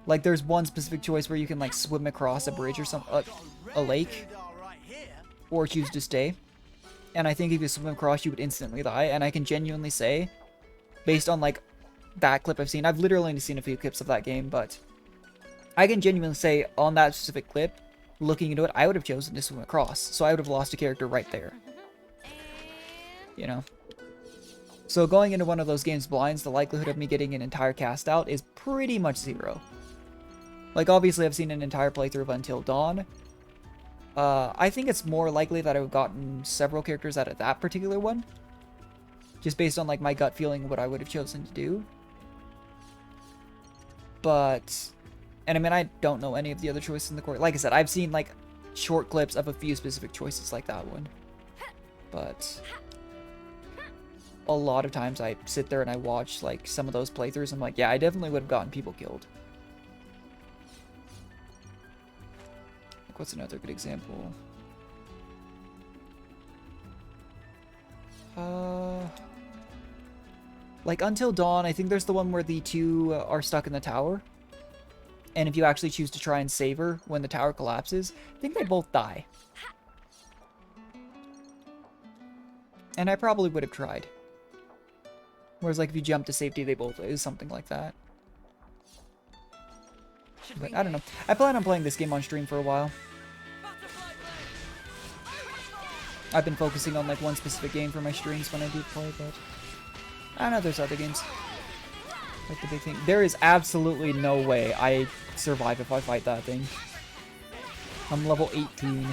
Like, there's one specific choice where you can, like, swim across a bridge or something, a lake, or choose to stay. And I think if you swim across, you would instantly die. And I can genuinely say, based on, like, that clip I've seen, I've literally only seen a few clips of that game, but I can genuinely say, on that specific clip, looking into it, I would have chosen to swim across. So I would have lost a character right there. You know? So going into one of those games blinds, the likelihood of me getting an entire cast out is pretty much 0. Like, obviously, I've seen an entire playthrough of Until Dawn. I think it's more likely that I would have gotten several characters out of that particular one. Just based on, like, my gut feeling what I would have chosen to do. But... And, I mean, I don't know any of the other choices in the court. Like I said, I've seen, like, short clips of a few specific choices like that one. But... a lot of times I sit there and I watch, like, some of those playthroughs. I'm like, yeah, I definitely would have gotten people killed. What's another good example? Like Until Dawn, I think there's the one where the two are stuck in the tower. And if you actually choose to try and save her when the tower collapses, I think they both die. And I probably would have tried. Whereas like if you jump to safety, they both lose, something like that. But I don't know. I plan on playing this game on stream for a while. I've been focusing on like one specific game for my streams when I do play, but I don't know, there's other games. Like the big thing. There is absolutely no way I survive if I fight that thing. I'm level 18.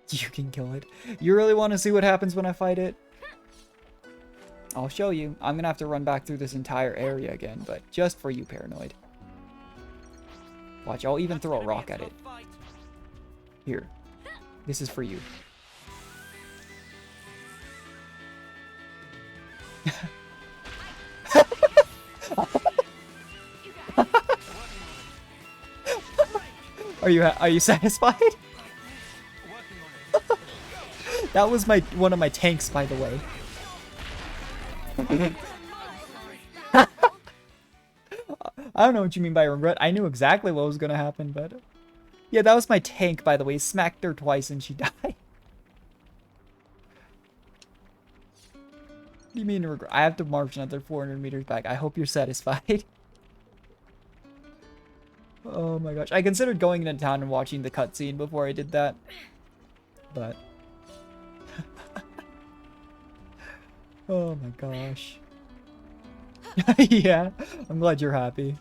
You can kill it. You really want to see what happens when I fight it? I'll show you. I'm gonna have to run back through this entire area again, but just for you, Paranoid. Watch, I'll even throw a rock at it. Here. This is for you. Are you satisfied? That was one of my tanks, by the way. I don't know what you mean by regret. I knew exactly what was gonna happen, but yeah, that was my tank, by the way. Smacked her twice and she died. What do you mean regret? I have to march another 400 meters back. I hope you're satisfied. Oh my gosh. I considered going into town and watching the cutscene before I did that. But... oh my gosh. Yeah, I'm glad you're happy.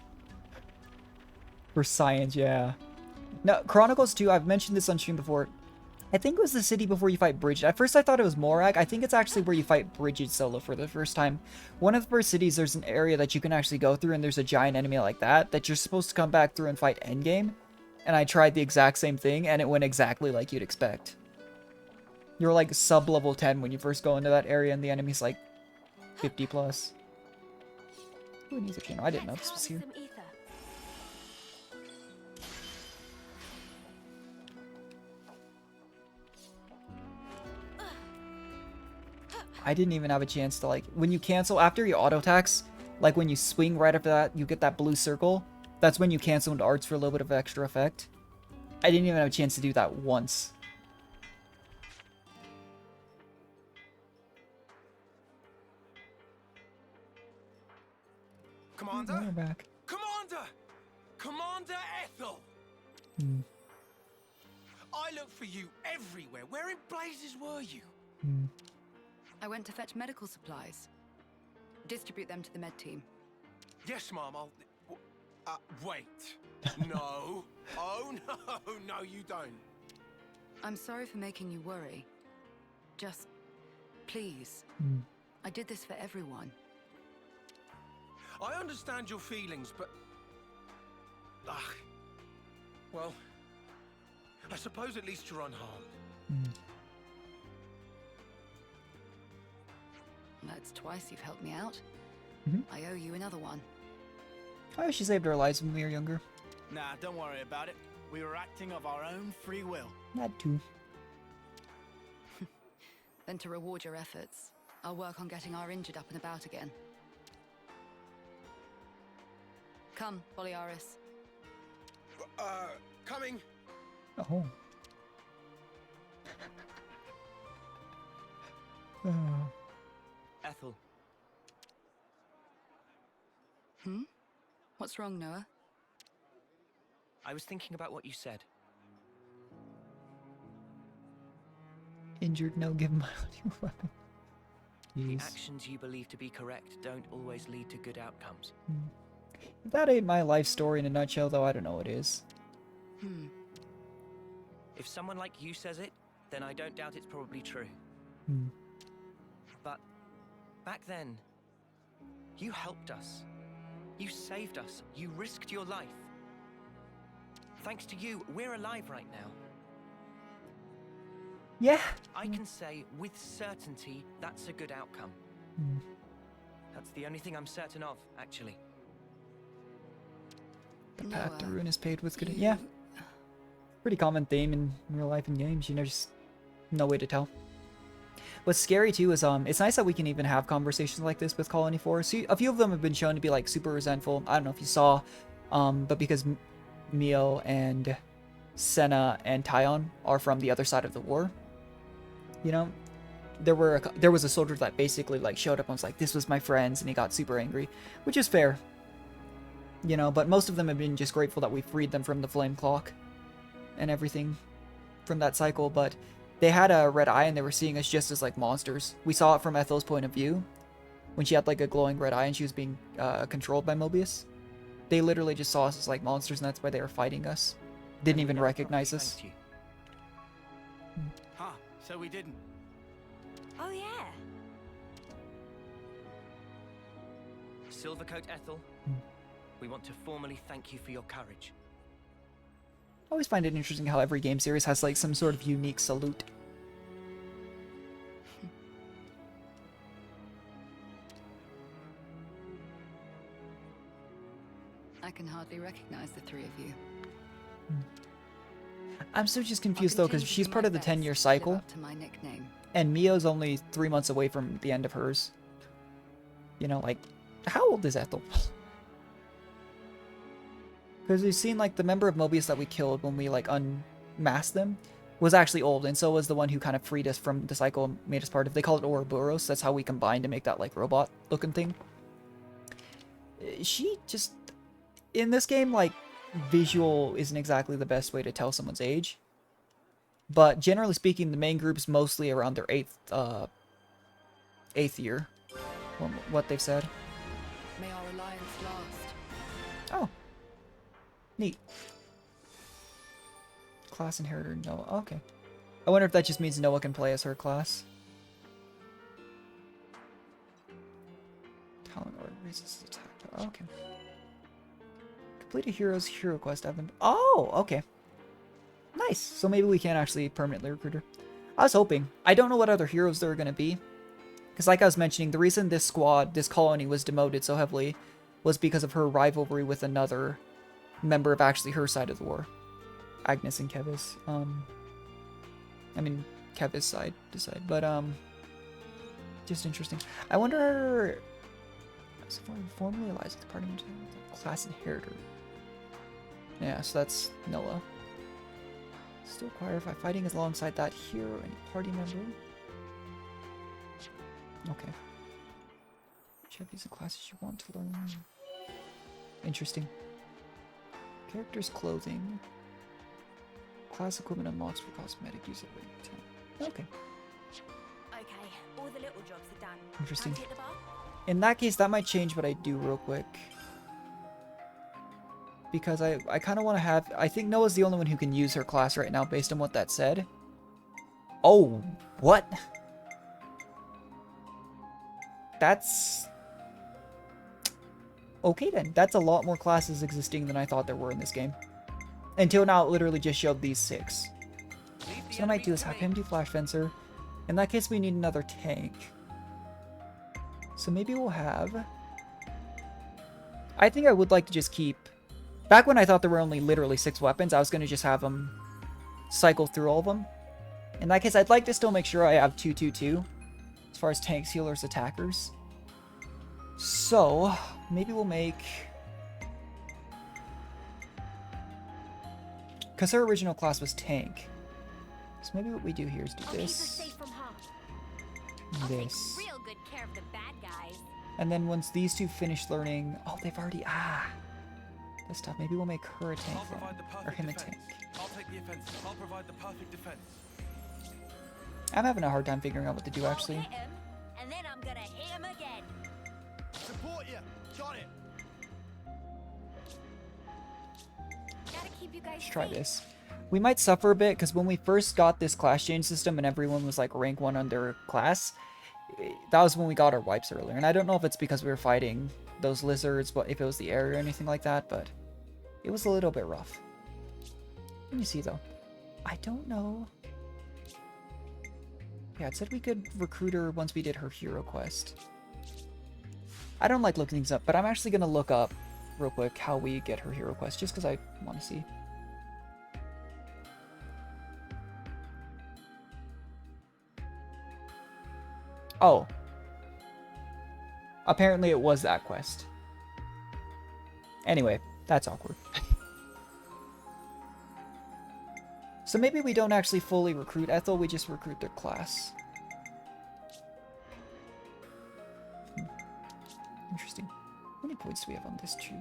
For science, yeah. Now, Chronicles 2, I've mentioned this on stream before. I think it was the city before you fight Bridget. At first I thought it was Morag. I think it's actually where you fight Bridget solo for the first time. One of the first cities, there's an area that you can actually go through, and there's a giant enemy like that you're supposed to come back through and fight endgame. And I tried the exact same thing, and it went exactly like you'd expect. You're like sub-level 10 when you first go into that area, and the enemy's like 50 plus. Ooh, needs a channel. I didn't know this was here. I didn't even have a chance to, like, when you cancel after your auto attacks, like when you swing right after that, you get that blue circle. That's when you cancel into arts for a little bit of extra effect. I didn't even have a chance to do that once. Commander? We're back. Commander! Commander Ethel! I looked for you everywhere. Where in blazes were you? I went to fetch medical supplies. Distribute them to the med team. Yes, Mom, I'll... wait. No. Oh, no, you don't. I'm sorry for making you worry. Just, please. I did this for everyone. I understand your feelings, but... well, I suppose at least you're unharmed. That's twice you've helped me out. I owe you another one. Oh, she saved our lives when we were younger. Nah, don't worry about it. We were acting of our own free will. Not too. Then to reward your efforts, I'll work on getting our injured up and about again. Come, Boliaris. Coming. Oh. Ethel. What's wrong, Noah? I was thinking about what you said. Injured, no, give him a weapon. The actions you believe to be correct don't always lead to good outcomes. If that ain't my life story in a nutshell, though, I don't know what is. If someone like you says it, then I don't doubt it's probably true. But back then, you helped us. You saved us. You risked your life. Thanks to you, we're alive right now. Yeah. I can say with certainty that's a good outcome. That's the only thing I'm certain of, actually. The path to ruin is paved with good. Yeah. Pretty common theme in real life and games. You know, just no way to tell. What's scary too is it's nice that we can even have conversations like this with Colony 4. So a few of them have been shown to be like super resentful. I don't know if you saw, but because Mio and Senna and Tyon are from the other side of the war, you know, there was a soldier that basically like showed up and was like, "This was my friends," and he got super angry, which is fair, you know. But most of them have been just grateful that we freed them from the flame clock and everything from that cycle. But they had a red eye and they were seeing us just as like monsters. We saw it from Ethel's point of view when she had like a glowing red eye and she was being controlled by Mobius. They literally just saw us as like monsters, and that's why they were fighting us. Didn't even recognize us. Huh, so we didn't. Oh yeah. Silvercoat Ethel, we want to formally thank you for your courage. I always find it interesting how every game series has like some sort of unique salute. I can hardly recognize the three of you. I'm still just confused though, because she's part of the 10-year cycle, To my nickname. and Mio's only 3 months away from the end of hers. You know, like, how old is Ethel? Because we've seen, like, the member of Mobius that we killed when we, like, unmasked them was actually old, and so was the one who kind of freed us from the cycle and made us part of. They call it Ouroboros. That's how we combined to make that, like, robot-looking thing. She just... In this game, like, visual isn't exactly the best way to tell someone's age. But generally speaking, the main group's mostly around their eighth year. What they've said. May our alliance last. Oh. Neat. Class inheritor Noah. Okay. I wonder if that just means Noah can play as her class. Talent or resist attack. Okay. Complete a hero's hero quest. Oh, okay. Nice. So maybe we can actually permanently recruit her. I was hoping. I don't know what other heroes there are going to be. Because like I was mentioning, the reason this squad, this colony was demoted so heavily was because of her rivalry with another member of actually her side of the war. Agnes and Kevis. I mean, Kevis side to side. But, just interesting. I wonder... Formally allies with the party member, class inheritor. Yeah, so that's Noah. Still require if I'm fighting alongside that hero and party member. Okay. Check these classes you want to learn. Interesting. Character's clothing. Class equipment unlocks for cosmetic use. Okay. Okay, all the little jobs are done. Interesting. Time to hit the bar? In that case, that might change what I do real quick. Because I kind of want to have... I think Noah's the only one who can use her class right now based on what that said. Oh, what? That's... Okay then. That's a lot more classes existing than I thought there were in this game. Until now, it literally just showed these 6. So what I might do is have him do Flash Fencer. In that case, we need another tank. So maybe we'll have... I think I would like to just keep... Back when I thought there were only literally 6 weapons, I was going to just have them cycle through all of them. In that case, I'd like to still make sure I have 2-2-2 as far as tanks, healers, attackers. So, maybe we'll make... Because her original class was tank. So maybe what we do here is do this. This. Real good care of the bad guys. And then once these two finish learning... Oh, they've already... This stuff. Maybe we'll make her a tank then. Or him a tank. I'll take the offensive. I'll provide the perfect defense. I'm having a hard time figuring out what to do, actually. Hit him, and then I'm gonna hit him again. Support you. Got it. Gotta keep you guys Let's try safe. this. We might suffer a bit, because when we first got this class change system and everyone was like rank 1 on their class, that was when we got our wipes earlier. And I don't know if it's because we were fighting those lizards, but if it was the area or anything like that, but it was a little bit rough. Let me see, though. I don't know. Yeah, it said we could recruit her once we did her hero quest. I don't like looking things up, but I'm actually going to look up real quick how we get her hero quest, just because I want to see. Oh. Apparently it was that quest. Anyway, that's awkward. So maybe we don't actually fully recruit Ethel, we just recruit their class. Interesting. How many points do we have on this tree?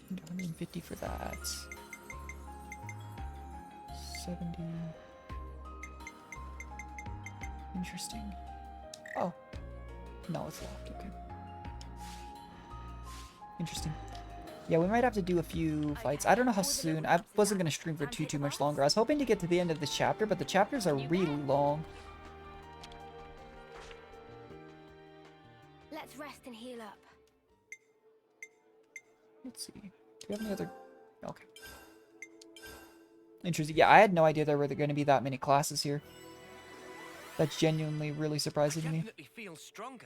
150 for that. 70. Interesting. Oh. No, it's locked. Okay. Interesting. Yeah, we might have to do a few fights. I don't know how soon. I wasn't going to stream for too much longer. I was hoping to get to the end of this chapter, but the chapters are really long. Let's rest and heal up. Let's see. Do we have any other... Okay. Interesting. Yeah, I had no idea there were going to be that many classes here. That's genuinely really surprising to me. Definitely feel stronger.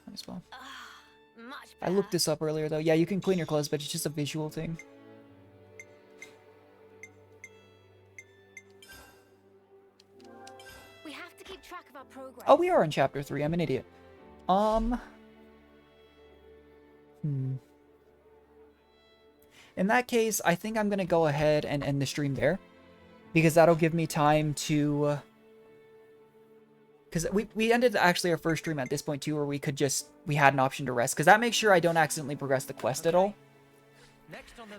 Might as well. Much I looked this up earlier, though. Yeah, you can clean your clothes, but it's just a visual thing. We have to keep track of our progress. Oh, we are in chapter 3. I'm an idiot. In that case, I think I'm going to go ahead and end the stream there. Because that'll give me time to... Because we ended actually our first stream at this point too, where we could just... We had an option to rest. Because that makes sure I don't accidentally progress the quest at all.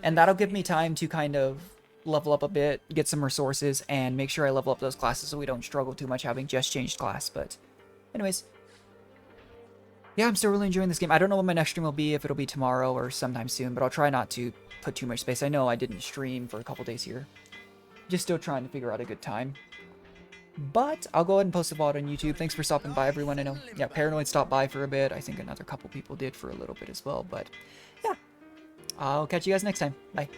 And that'll give me time to kind of level up a bit, get some resources, and make sure I level up those classes so we don't struggle too much having just changed class. But anyways... Yeah, I'm still really enjoying this game. I don't know when my next stream will be, if it'll be tomorrow or sometime soon, but I'll try not to put too much space. I know I didn't stream for a couple days here. Just still trying to figure out a good time. But I'll go ahead and post a VOD on YouTube. Thanks for stopping by, everyone. I know, yeah, Paranoid stopped by for a bit. I think another couple people did for a little bit as well, but yeah. I'll catch you guys next time. Bye.